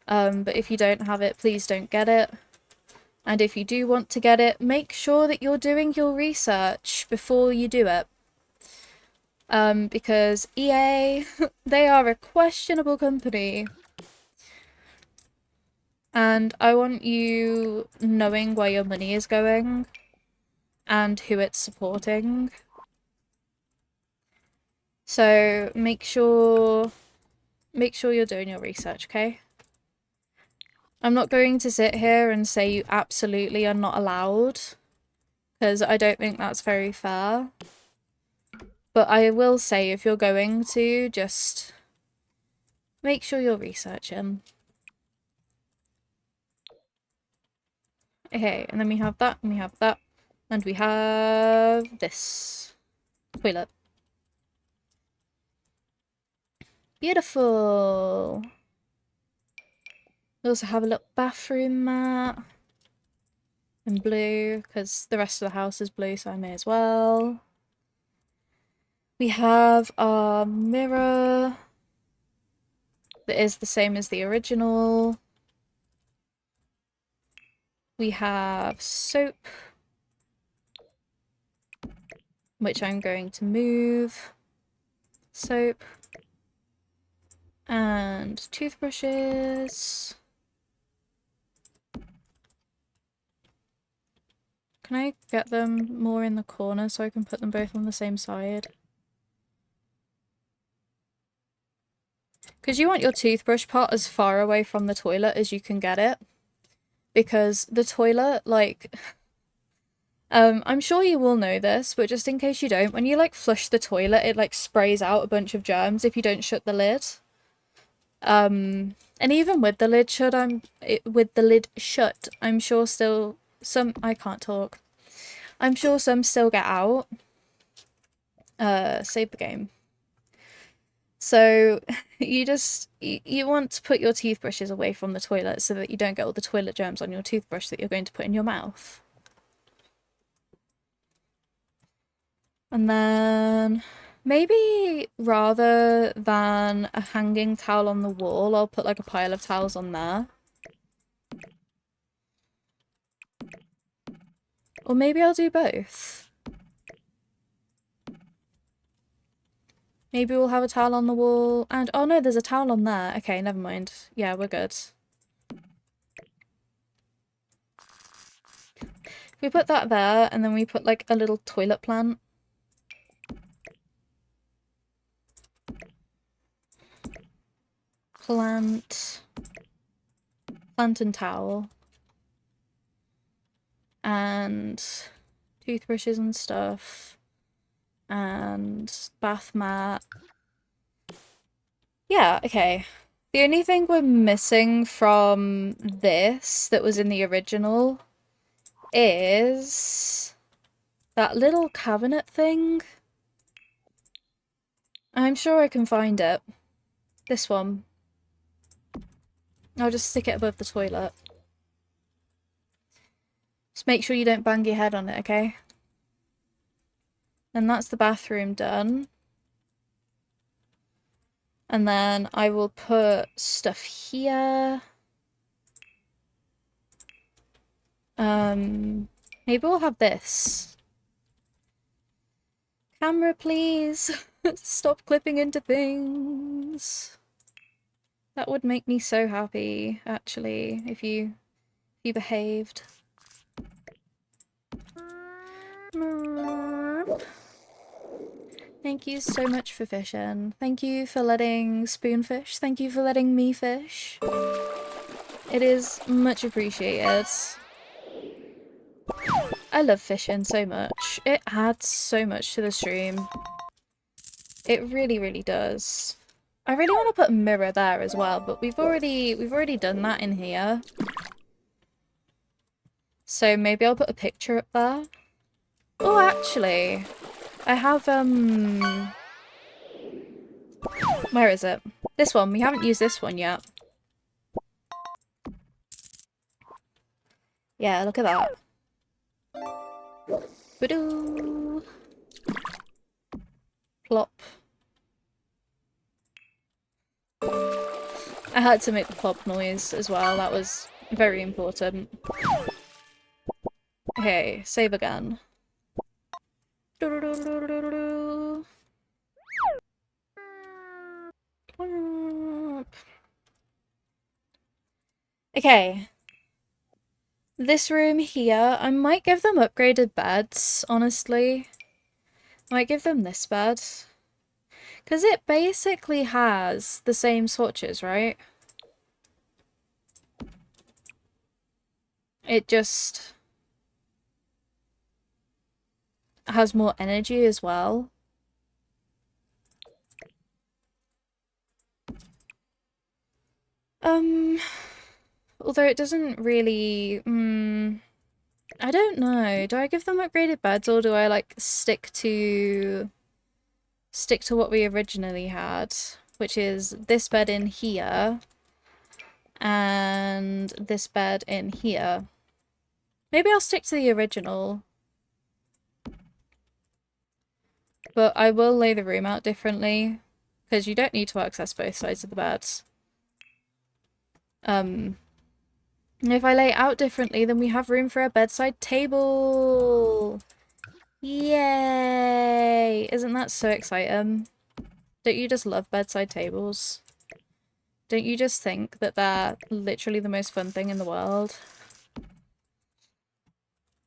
But if you don't have it, please don't get it. And if you do want to get it, make sure that you're doing your research before you do it. Because EA, they are a questionable company. And I want you knowing where your money is going and who it's supporting. So make sure you're doing your research, okay? I'm not going to sit here and say you absolutely are not allowed, because I don't think that's very fair. But I will say if you're going to, just make sure you're researching. Okay, and then we have that, and we have that, and we have this toilet. Beautiful. We also have a little bathroom mat in blue, because the rest of the house is blue, so I may as well. We have our mirror that is the same as the original. We have soap, which I'm going to move. Soap. And toothbrushes. Can I get them more in the corner so I can put them both on the same side? Because you want your toothbrush part as far away from the toilet as you can get it. Because the toilet, like... I'm sure you will know this, but just in case you don't, when you, like, flush the toilet, it, like, sprays out a bunch of germs if you don't shut the lid. And even with the lid shut, I'm sure still some... I can't talk. I'm sure some still get out. Save the game. So you want to put your toothbrushes away from the toilet so that you don't get all the toilet germs on your toothbrush that you're going to put in your mouth. And then maybe rather than a hanging towel on the wall, I'll put like a pile of towels on there. Or maybe I'll do both. Maybe we'll have a towel on the wall and... Oh no, there's a towel on there. Okay, never mind. Yeah, we're good. We put that there and then we put like a little toilet plant. Plant and towel. And toothbrushes and stuff. And bath mat. Yeah, okay. The only thing we're missing from this that was in the original is that little cabinet thing. I'm sure I can find it. This one. I'll just stick it above the toilet. Just make sure you don't bang your head on it, okay? And that's the bathroom done. And then I will put stuff here. Maybe we'll have this. Camera, please. Stop clipping into things. That would make me so happy, actually, if you behaved. Thank you so much for fishing. Thank you for letting Spoon fish. Thank you for letting me fish. It is much appreciated. I love fishing so much. It adds so much to the stream. It really, really does. I really want to put a mirror there as well, but we've already done that in here. So maybe I'll put a picture up there. Oh, actually, I have, where is it? This one. We haven't used this one yet. Yeah, look at that. Ba-doo! Plop. I had to make the plop noise as well. That was very important. Okay, save again. Okay. This room here, I might give them upgraded beds, honestly. I might give them this bed. Because it basically has the same swatches, right? It just has more energy as well. Although it doesn't really... I don't know. Do I give them upgraded beds or do I, like, stick to what we originally had? Which is this bed in here and this bed in here. Maybe I'll stick to the original. But I will lay the room out differently because you don't need to access both sides of the bed. If I lay it out differently, then we have room for a bedside table. Yay! Isn't that so exciting? Don't you just love bedside tables? Don't you just think that they're literally the most fun thing in the world?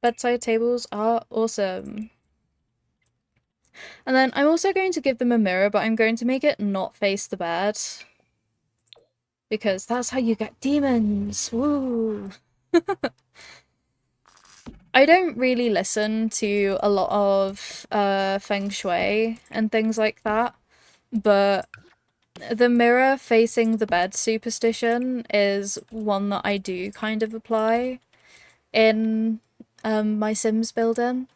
Bedside tables are awesome. And then I'm also going to give them a mirror, but I'm going to make it not face the bed. Because that's how you get demons! Woo! I don't really listen to a lot of feng shui and things like that, but the mirror facing the bed superstition is one that I do kind of apply in my Sims building.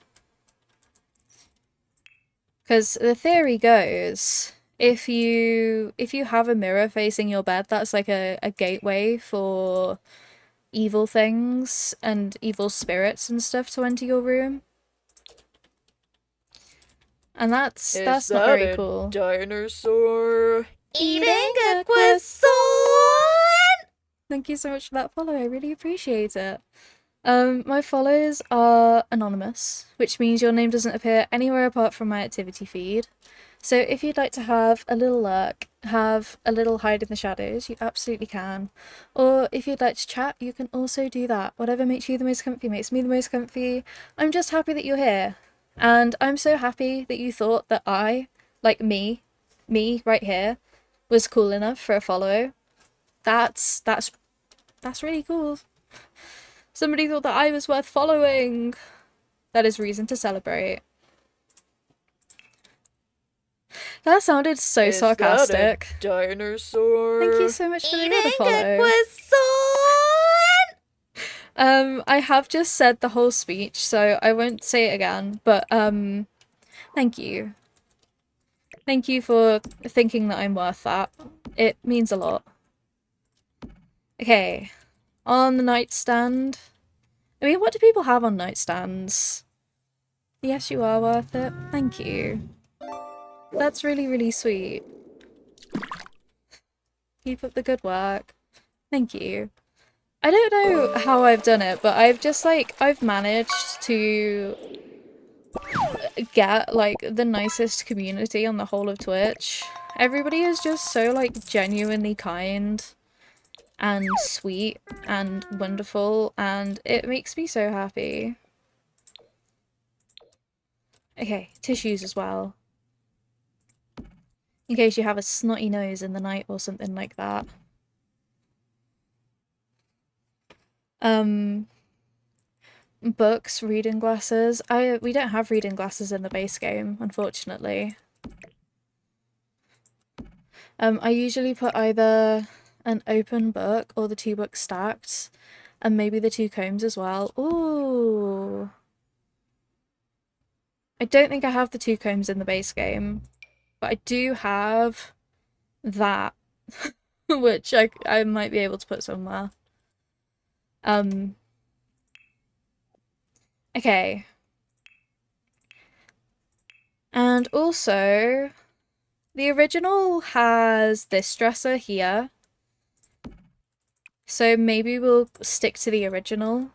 Because the theory goes, if you have a mirror facing your bed, that's like a gateway for evil things and evil spirits and stuff to enter your room. And that's not very cool. Dinosaur Eating a croissant. Thank you so much for that follow. I really appreciate it. My follows are anonymous, which means your name doesn't appear anywhere apart from my activity feed. So if you'd like to have a little lurk, have a little hide in the shadows, you absolutely can. Or if you'd like to chat, you can also do that. Whatever makes you the most comfy makes me the most comfy. I'm just happy that you're here. And I'm so happy that you thought that I, like me right here, was cool enough for a follow. That's really cool. Somebody thought that I was worth following. That is reason to celebrate. That sounded so sarcastic. Dinosaur. Thank you so much for the other follow. Eating a croissant. I have just said the whole speech, so I won't say it again, but thank you. Thank you for thinking that I'm worth that. It means a lot. Okay, on the nightstand. I mean, what do people have on nightstands? Yes, you are worth it. Thank you. That's really, really sweet. Keep up the good work. Thank you. I don't know how I've done it, but I've just I've managed to get like the nicest community on the whole of Twitch. Everybody is just so genuinely kind and sweet and wonderful, and it makes me so happy. Okay, tissues as well. In case you have a snotty nose in the night or something like that. Books, reading glasses. We don't have reading glasses in the base game, unfortunately. I usually put either an open book or the 2 books stacked, and maybe the 2 combs as well. Ooh. I don't think I have the 2 combs in the base game, but I do have that, which I might be able to put somewhere. Okay. And also, the original has this dresser here. So maybe we'll stick to the original.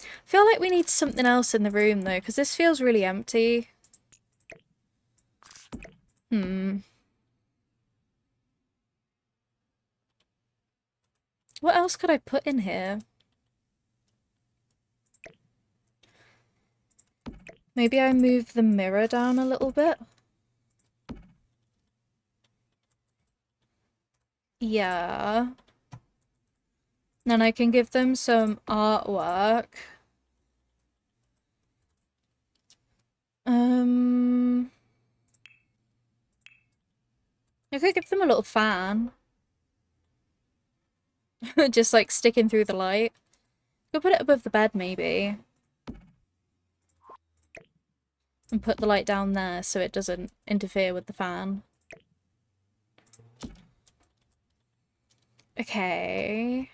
I feel like we need something else in the room though, because this feels really empty. What else could I put in here? Maybe I move the mirror down a little bit. Yeah. Then I can give them some artwork. I could give them a little fan. Just sticking through the light. Could put it above the bed maybe. And put the light down there so it doesn't interfere with the fan. Okay.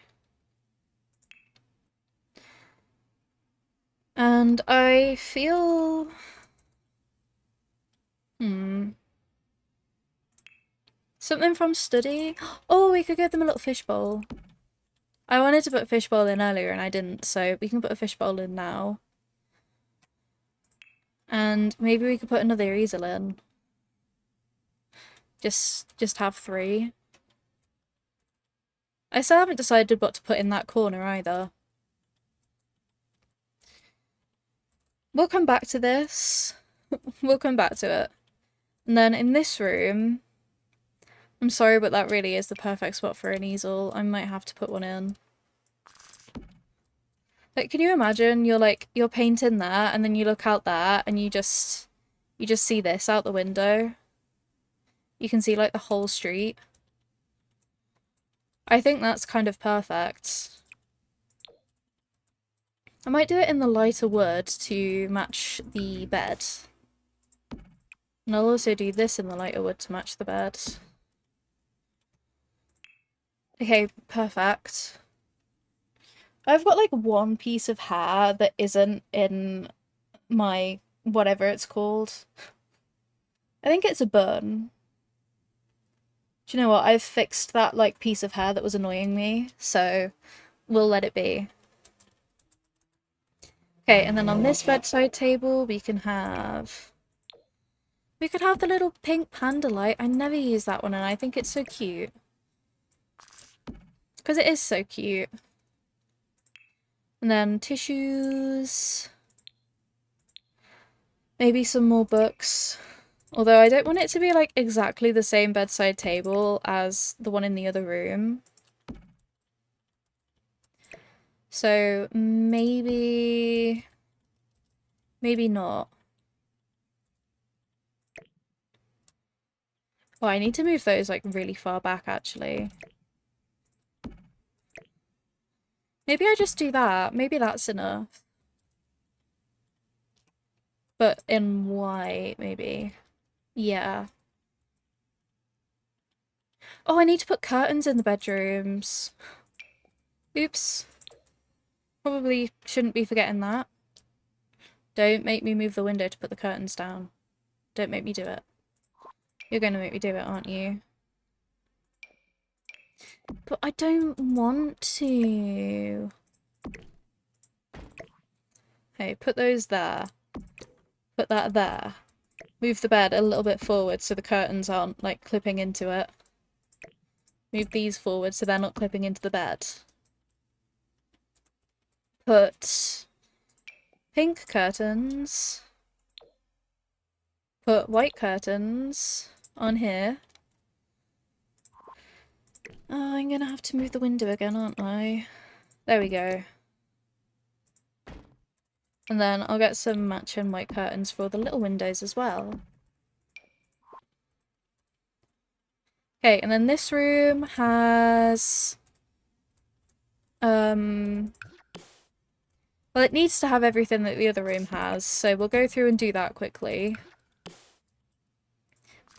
And I feel... Something from study? Oh, we could give them a little fishbowl. I wanted to put a fishbowl in earlier and I didn't, so we can put a fishbowl in now. And maybe we could put another easel in. Just have 3. I still haven't decided what to put in that corner either. We'll come back to this. We'll come back to it. And then in this room, I'm sorry, but that really is the perfect spot for an easel. I might have to put one in. Like, can you imagine you're painting there and then you look out there and you just see this out the window? You can see like the whole street. I think that's kind of perfect. I might do it in the lighter wood to match the bed. And I'll also do this in the lighter wood to match the bed. Okay, perfect. I've got like one piece of hair that isn't in my whatever it's called. I think it's a bun. Do you know what? I've fixed that like piece of hair that was annoying me, so we'll let it be. Okay, and then on this bedside table we can have the little pink panda light. I never use that one and I think it's so cute. Because it is so cute. And then tissues. Maybe some more books. Although I don't want it to be like exactly the same bedside table as the one in the other room. So maybe not. Oh, I need to move those like really far back actually. Maybe I just do that. Maybe that's enough. But in white, maybe. Yeah. Oh, I need to put curtains in the bedrooms. Oops. Probably shouldn't be forgetting that. Don't make me move the window to put the curtains down. Don't make me do it. You're going to make me do it, aren't you? But I don't want to. Hey, put those there. Put that there. Move the bed a little bit forward so the curtains aren't, like, clipping into it. Move these forward so they're not clipping into the bed. Put pink curtains. Put white curtains on here. Oh, I'm gonna have to move the window again, aren't I? There we go. And then I'll get some matching white curtains for the little windows as well. Okay, and then this room has... Well, it needs to have everything that the other room has, so we'll go through and do that quickly.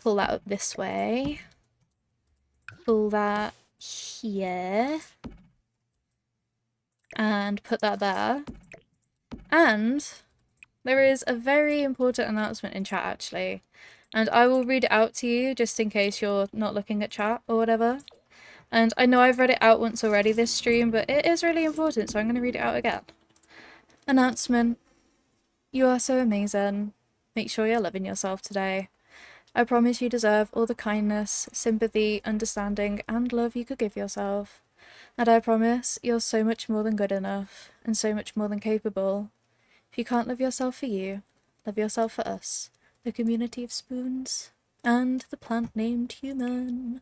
Pull that up this way. Pull that here. And put that there. And there is a very important announcement in chat, actually. And I will read it out to you, just in case you're not looking at chat or whatever. And I know I've read it out once already this stream, but it is really important, so I'm going to read it out again. Announcement. You are so amazing. Make sure you're loving yourself today. I promise you deserve all the kindness, sympathy, understanding, and love you could give yourself. And I promise you're so much more than good enough, and so much more than capable. If you can't love yourself for you, love yourself for us, the community of spoons, and the plant named human.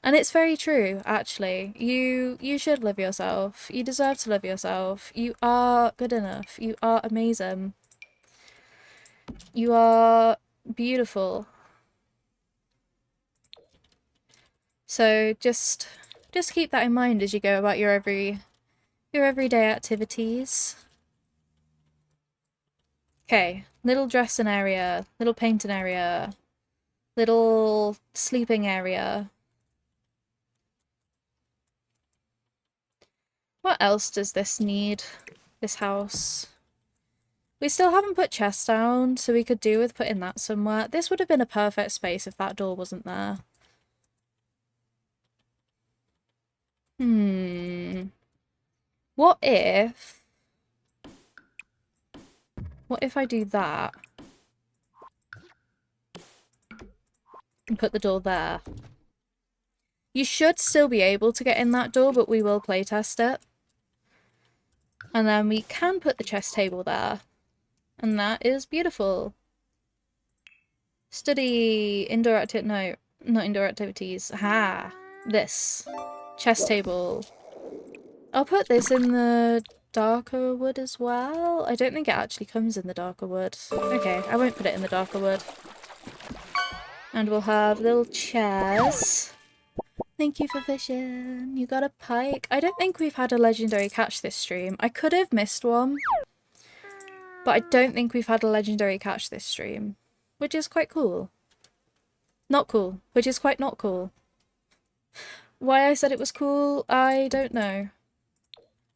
And it's very true, actually. You should love yourself. You deserve to love yourself. You are good enough. You are amazing. You are beautiful. So just keep that in mind as you go about your everyday activities. Okay, little dressing area, little painting area, little sleeping area. What else does this need? This house. We still haven't put chests down, so we could do with putting that somewhere. This would have been a perfect space if that door wasn't there. What if I do that? And put the door there. You should still be able to get in that door, but we will playtest it. And then we can put the chess table there. And that is beautiful. Study indoor activity. No, not indoor activities. Ha! This. Chess table. I'll put this in the darker wood as well. I don't think it actually comes in the darker wood. Okay, I won't put it in the darker wood. And we'll have little chairs. Thank you for fishing. You got a pike. I don't think we've had a legendary catch this stream. I could have missed one. But I don't think we've had a legendary catch this stream. Which is quite cool. Not cool. Which is quite not cool. Why I said it was cool, I don't know.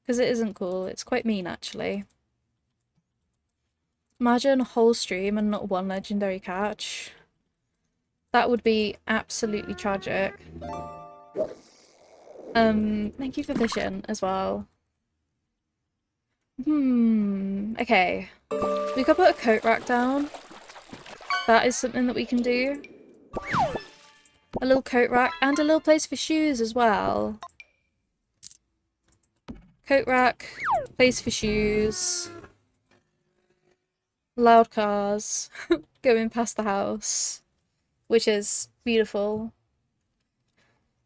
Because it isn't cool. It's quite mean, actually. Imagine a whole stream and not one legendary catch. That would be absolutely tragic. Thank you for fishing as well. Okay. We could put a coat rack down. That is something that we can do. A little coat rack and a little place for shoes as well. Coat rack, place for shoes. Loud cars going past the house, which is beautiful.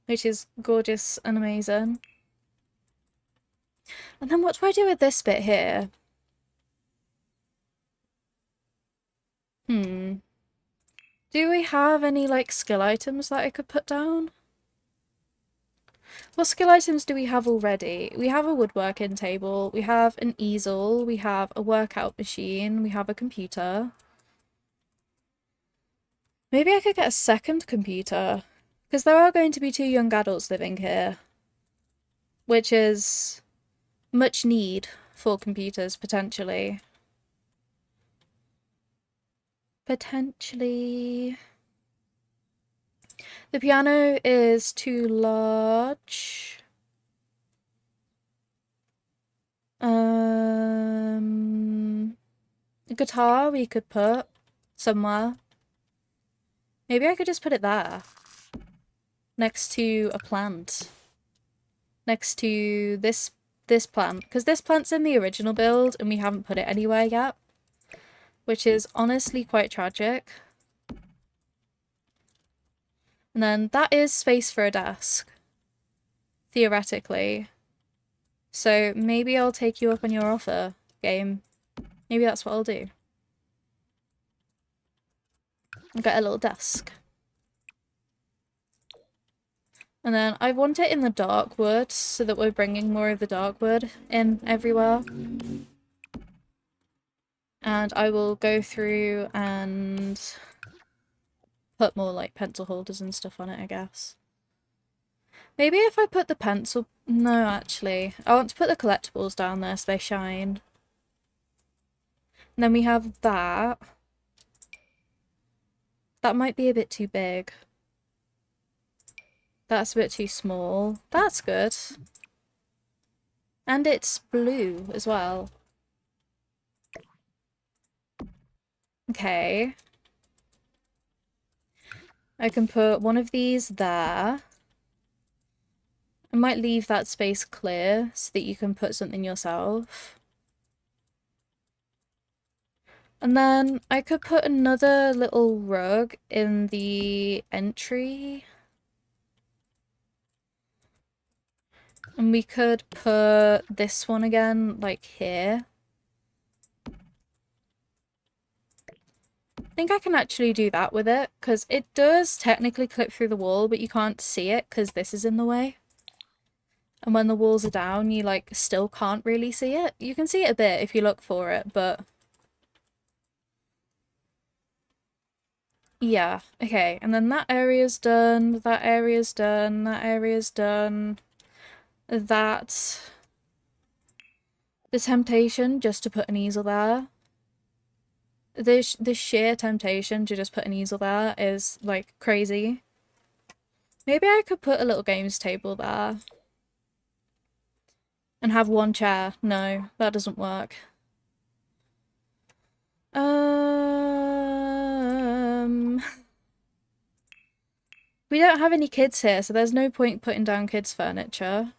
Which is gorgeous and amazing. And then what do I do with this bit here? Do we have any, like, skill items that I could put down? What skill items do we have already? We have a woodworking table, we have an easel, we have a workout machine, we have a computer. Maybe I could get a second computer, because there are going to be 2 young adults living here, which is much need for computers, potentially. Potentially. The piano is too large. A guitar we could put somewhere. Maybe I could just put it there. Next to a plant. Next to this plant. Because this plant's in the original build and we haven't put it anywhere yet. Which is honestly quite tragic. And then that is space for a desk. Theoretically. So maybe I'll take you up on your offer, game. Maybe that's what I'll do. I'll get a little desk. And then I want it in the dark wood so that we're bringing more of the dark wood in everywhere. And I will go through and put more like pencil holders and stuff on it, I guess. Maybe if I put the pencil... No, actually. I want to put the collectibles down there so they shine. And then we have that. That might be a bit too big. That's a bit too small. That's good. And it's blue as well. Okay. I can put one of these there. I might leave that space clear so that you can put something yourself. And then I could put another little rug in the entry. And we could put this one again, like here. I think I can actually do that with it, because it does technically clip through the wall, but you can't see it because this is in the way. And when the walls are down, you, like, still can't really see it. You can see it a bit if you look for it, but... Yeah, okay. And then that area's done, that area's done, that area's done. That... The temptation just to put an easel there. The sheer temptation to just put an easel there is, like, crazy. Maybe I could put a little games table there. And have one chair. No, that doesn't work. We don't have any kids here, so there's no point putting down kids' furniture.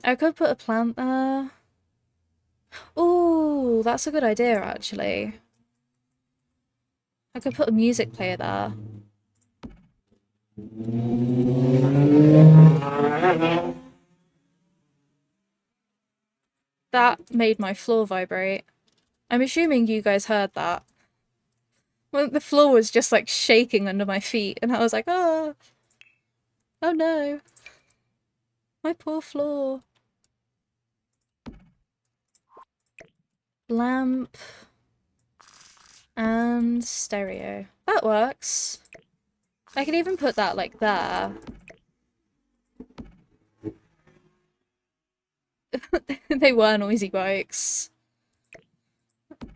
I could put a plant there. Ooh, that's a good idea, actually. I could put a music player there. That made my floor vibrate. I'm assuming you guys heard that. Well, the floor was just like shaking under my feet, and I was like, oh, oh no. My poor floor. Lamp. And stereo. That works. I could even put that like there. They were noisy bikes.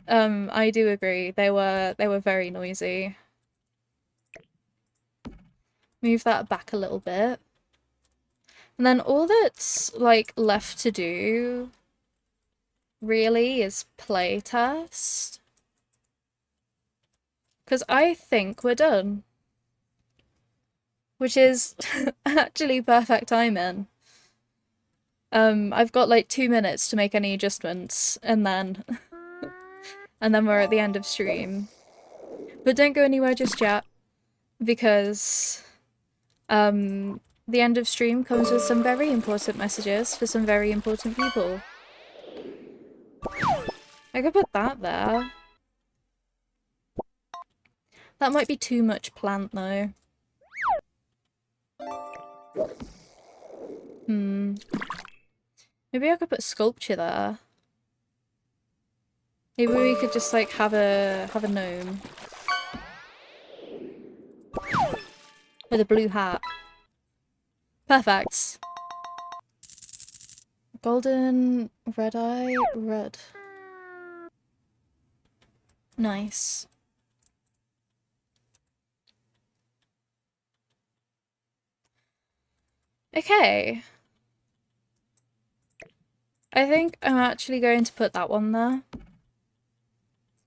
I do agree. They were very noisy. Move that back a little bit. And then all that's like left to do really is play test. Because I think we're done. Which is actually perfect timing. I've got like 2 minutes to make any adjustments, and then we're at the end of stream. But don't go anywhere just yet, because the end of stream comes with some very important messages for some very important people. I could put that there. That might be too much plant though. Maybe I could put sculpture there. Maybe we could just like have a gnome with a blue hat. Perfect. Golden red eye red. Nice. Okay. I think I'm actually going to put that one there.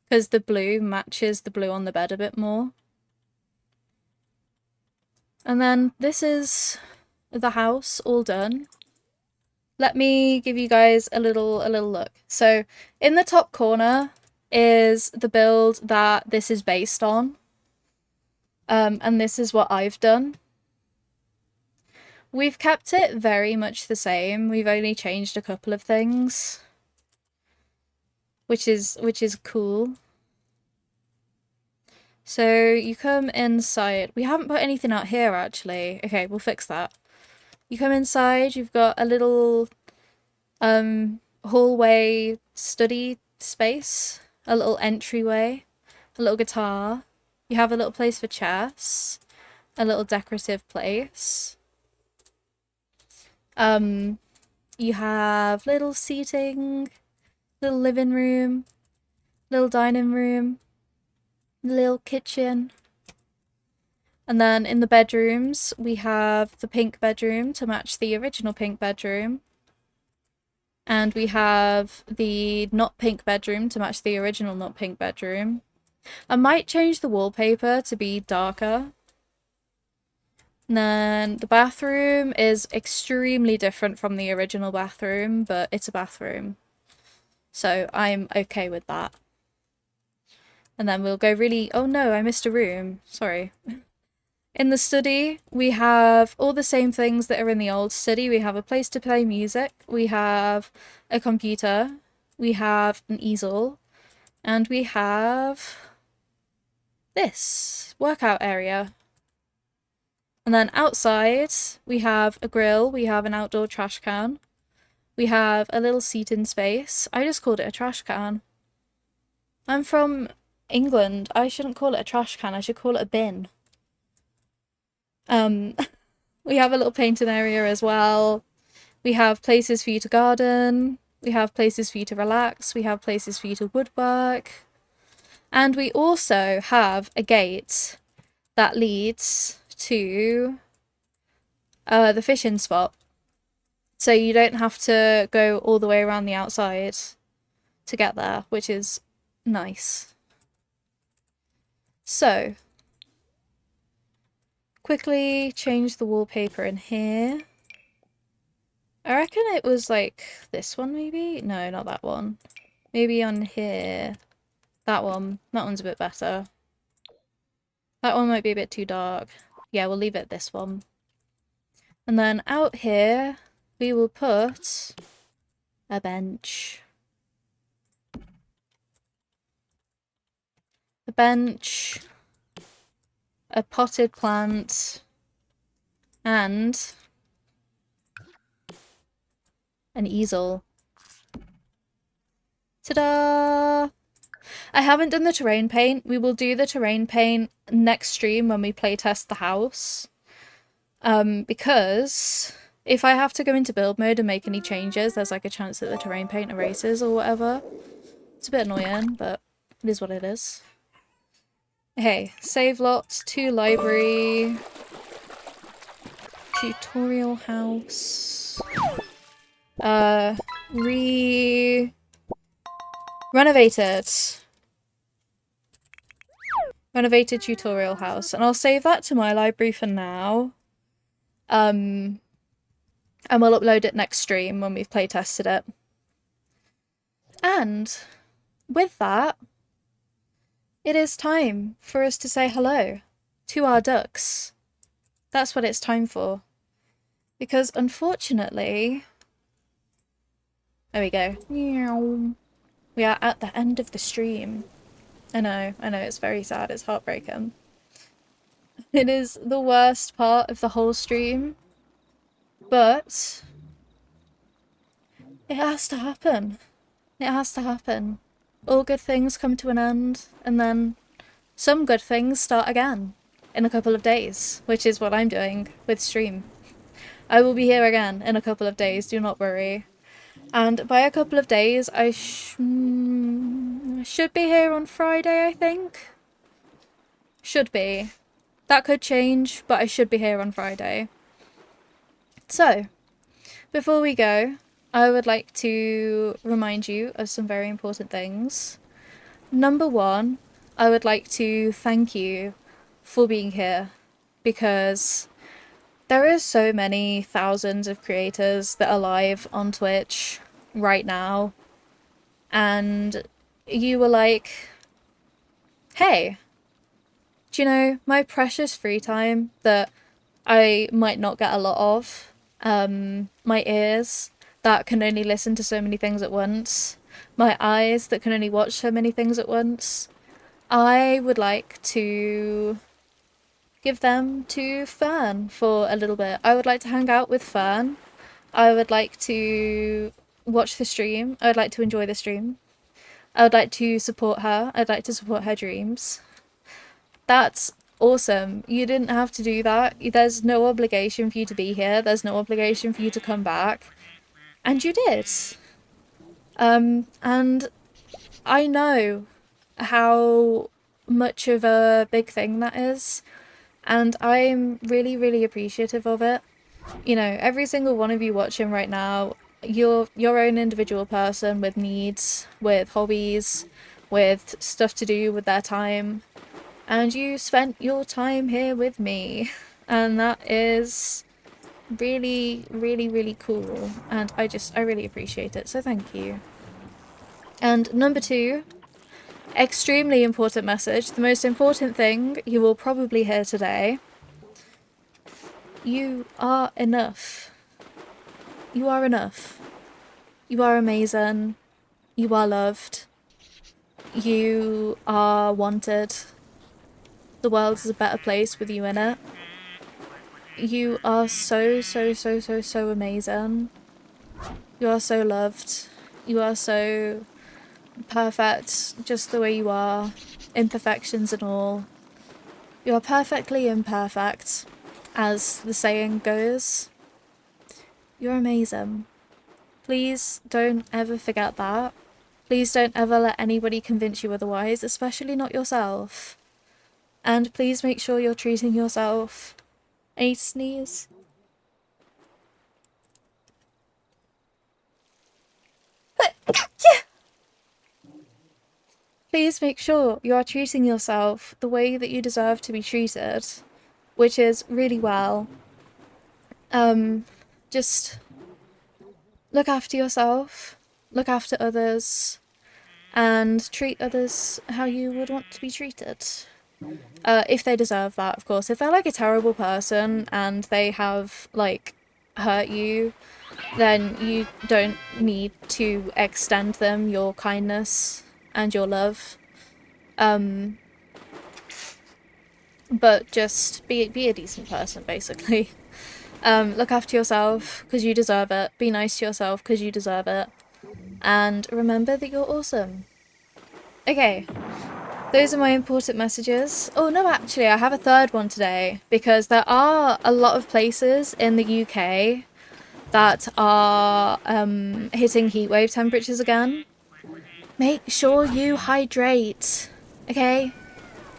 Because the blue matches the blue on the bed a bit more. And then this is the house all done. Let me give you guys a little look. So in the top corner is the build that this is based on. And this is what I've done. We've kept it very much the same. We've only changed a couple of things. Which is cool. So you come inside. We haven't put anything out here actually. Okay, we'll fix that. You come inside, you've got a little hallway study space, a little entryway, a little guitar. You have a little place for chess, a little decorative place. You have little seating, little living room, little dining room, little kitchen. And then in the bedrooms, we have the pink bedroom to match the original pink bedroom. And we have the not pink bedroom to match the original not pink bedroom. I might change the wallpaper to be darker. And then the bathroom is extremely different from the original bathroom, but it's a bathroom. So I'm okay with that. And then we'll go really... Oh no, I missed a room. Sorry. In the study, we have all the same things that are in the old study. We have a place to play music. We have a computer. We have an easel. And we have this workout area. And then outside, we have a grill. We have an outdoor trash can. We have a little seating space. I just called it a trash can. I'm from England. I shouldn't call it a trash can. I should call it a bin. We have a little painting area as well. We have places for you to garden. We have places for you to relax. We have places for you to woodwork. And we also have a gate that leads to the fishing spot. So you don't have to go all the way around the outside to get there, which is nice. So quickly change the wallpaper in here. I reckon it was like this one maybe? No, not that one. Maybe on here. That one. That one's a bit better. That one might be a bit too dark. Yeah, we'll leave it this one. And then out here, we will put a bench. A bench, a potted plant, and an easel. Ta-da! I haven't done the terrain paint. We will do the terrain paint next stream when we playtest the house. Because if I have to go into build mode and make any changes, there's like a chance that the terrain paint erases or whatever. It's a bit annoying, but it is what it is. Okay, save lots, to library, tutorial house, renovated tutorial house, and I'll save that to my library for now. And we'll upload it next stream when we've playtested it. And with that, it is time for us to say hello to our ducks. That's what it's time for. Because unfortunately, there we go. We are at the end of the stream. I know, it's very sad, it's heartbreaking. It is the worst part of the whole stream, but it has to happen. It has to happen. All good things come to an end, and then some good things start again in a couple of days, which is what I'm doing with stream. I will be here again in a couple of days, do not worry. And by a couple of days, I should be here on Friday, I think. Should be. That could change, but I should be here on Friday. So, before we go, I would like to remind you of some very important things. Number one, I would like to thank you for being here, because there is so many thousands of creators that are live on Twitch right now, and you were like, hey, do you know, my precious free time that I might not get a lot of, my ears that can only listen to so many things at once, my eyes that can only watch so many things at once, I would like to give them to Fern for a little bit. I would like to hang out with Fern. I would like to watch the stream. I would like to enjoy the stream. I would like to support her. I'd like to support her dreams. That's awesome. You didn't have to do that. There's no obligation for you to be here. There's no obligation for you to come back. And you did. And I know how much of a big thing that is. And I'm really, really appreciative of it. You know, every single one of you watching right now, you're your own individual person with needs, with hobbies, with stuff to do with their time. And you spent your time here with me. And that is really, really, really cool. And I really appreciate it. So thank you. And number two, extremely important message, the most important thing you will probably hear today. You are enough. You are enough. You are amazing. You are loved. You are wanted. The world is a better place with you in it. You are so, so, so, so, so amazing. You are so loved. You are so perfect, just the way you are. Imperfections and all. You are perfectly imperfect, as the saying goes. You're amazing. Please don't ever forget that. Please don't ever let anybody convince you otherwise, especially not yourself. And please make sure you're treating yourself. I need to sneeze. Please make sure you are treating yourself the way that you deserve to be treated. which is really well. Just look after yourself, look after others, and treat others how you would want to be treated. If they deserve that, of course. If they're like a terrible person and they have like hurt you, then you don't need to extend them your kindness and your love. But just be a decent person, basically. Look after yourself because you deserve it. Be nice to yourself because you deserve it. And remember that you're awesome. Okay, those are my important messages. Oh no, actually, I have a third one today because there are a lot of places in the UK that are hitting heatwave temperatures again. Make sure you hydrate. Okay?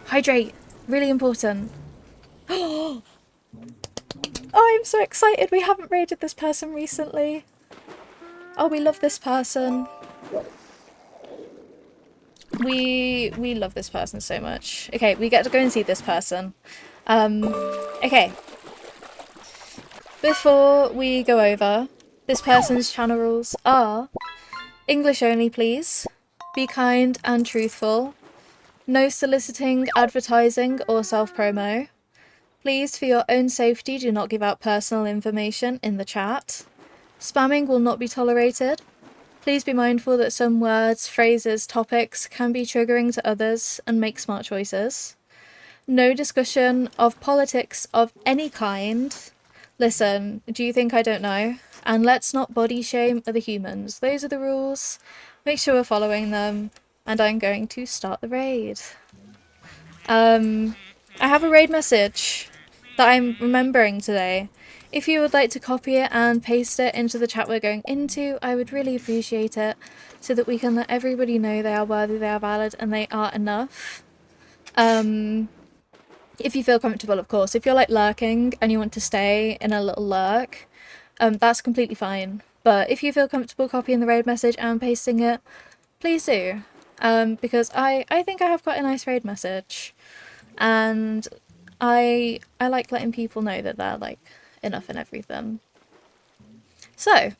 Hydrate. Really important. Oh, I'm so excited. We haven't raided this person recently. Oh, we love this person. We love this person so much. Okay, we get to go and see this person. Okay. Before we go over, this person's channel rules are English only, please. Be kind and truthful. No soliciting, advertising, or self-promo. Please, for your own safety, do not give out personal information in the chat. Spamming will not be tolerated. Please be mindful that some words, phrases, topics can be triggering to others and make smart choices. No discussion of politics of any kind. Listen, do you think I don't know? And let's not body shame other humans. Those are the rules. Make sure we're following them. And I'm going to start the raid. I have a raid message that I'm remembering today. If you would like to copy it and paste it into the chat we're going into, I would really appreciate it so that we can let everybody know they are worthy, they are valid, and they are enough. If you feel comfortable, of course. If you're like lurking and you want to stay in a little lurk, that's completely fine. But if you feel comfortable copying the raid message and pasting it, please do. Because I think I have quite a nice raid message. And I like letting people know that they're like enough and everything. So,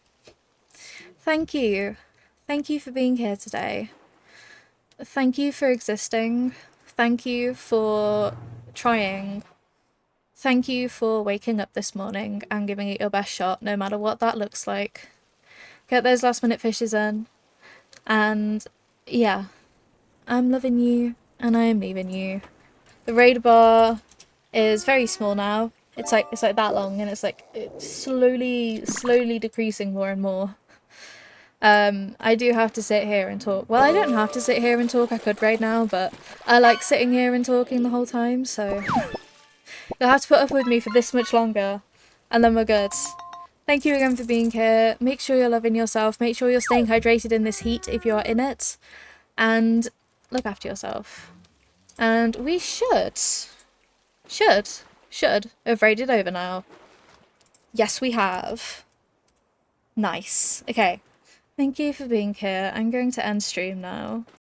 thank you. Thank you for being here today. Thank you for existing. Thank you for trying. Thank you for waking up this morning and giving it your best shot, no matter what that looks like. Get those last minute fishes in. And yeah, I'm loving you and I am leaving you. The raid bar is very small now. It's like that long, and it's slowly decreasing more and more. I do have to sit here and talk. Well, I don't have to sit here and talk. I could raid now, but I like sitting here and talking the whole time, so you'll have to put up with me for this much longer, and then we're good. Thank you again for being here. Make sure you're loving yourself. Make sure you're staying hydrated in this heat if you are in it, and look after yourself. And we should have raided over now. Yes, we have. Nice. Okay. Thank you for being here. I'm going to end stream now.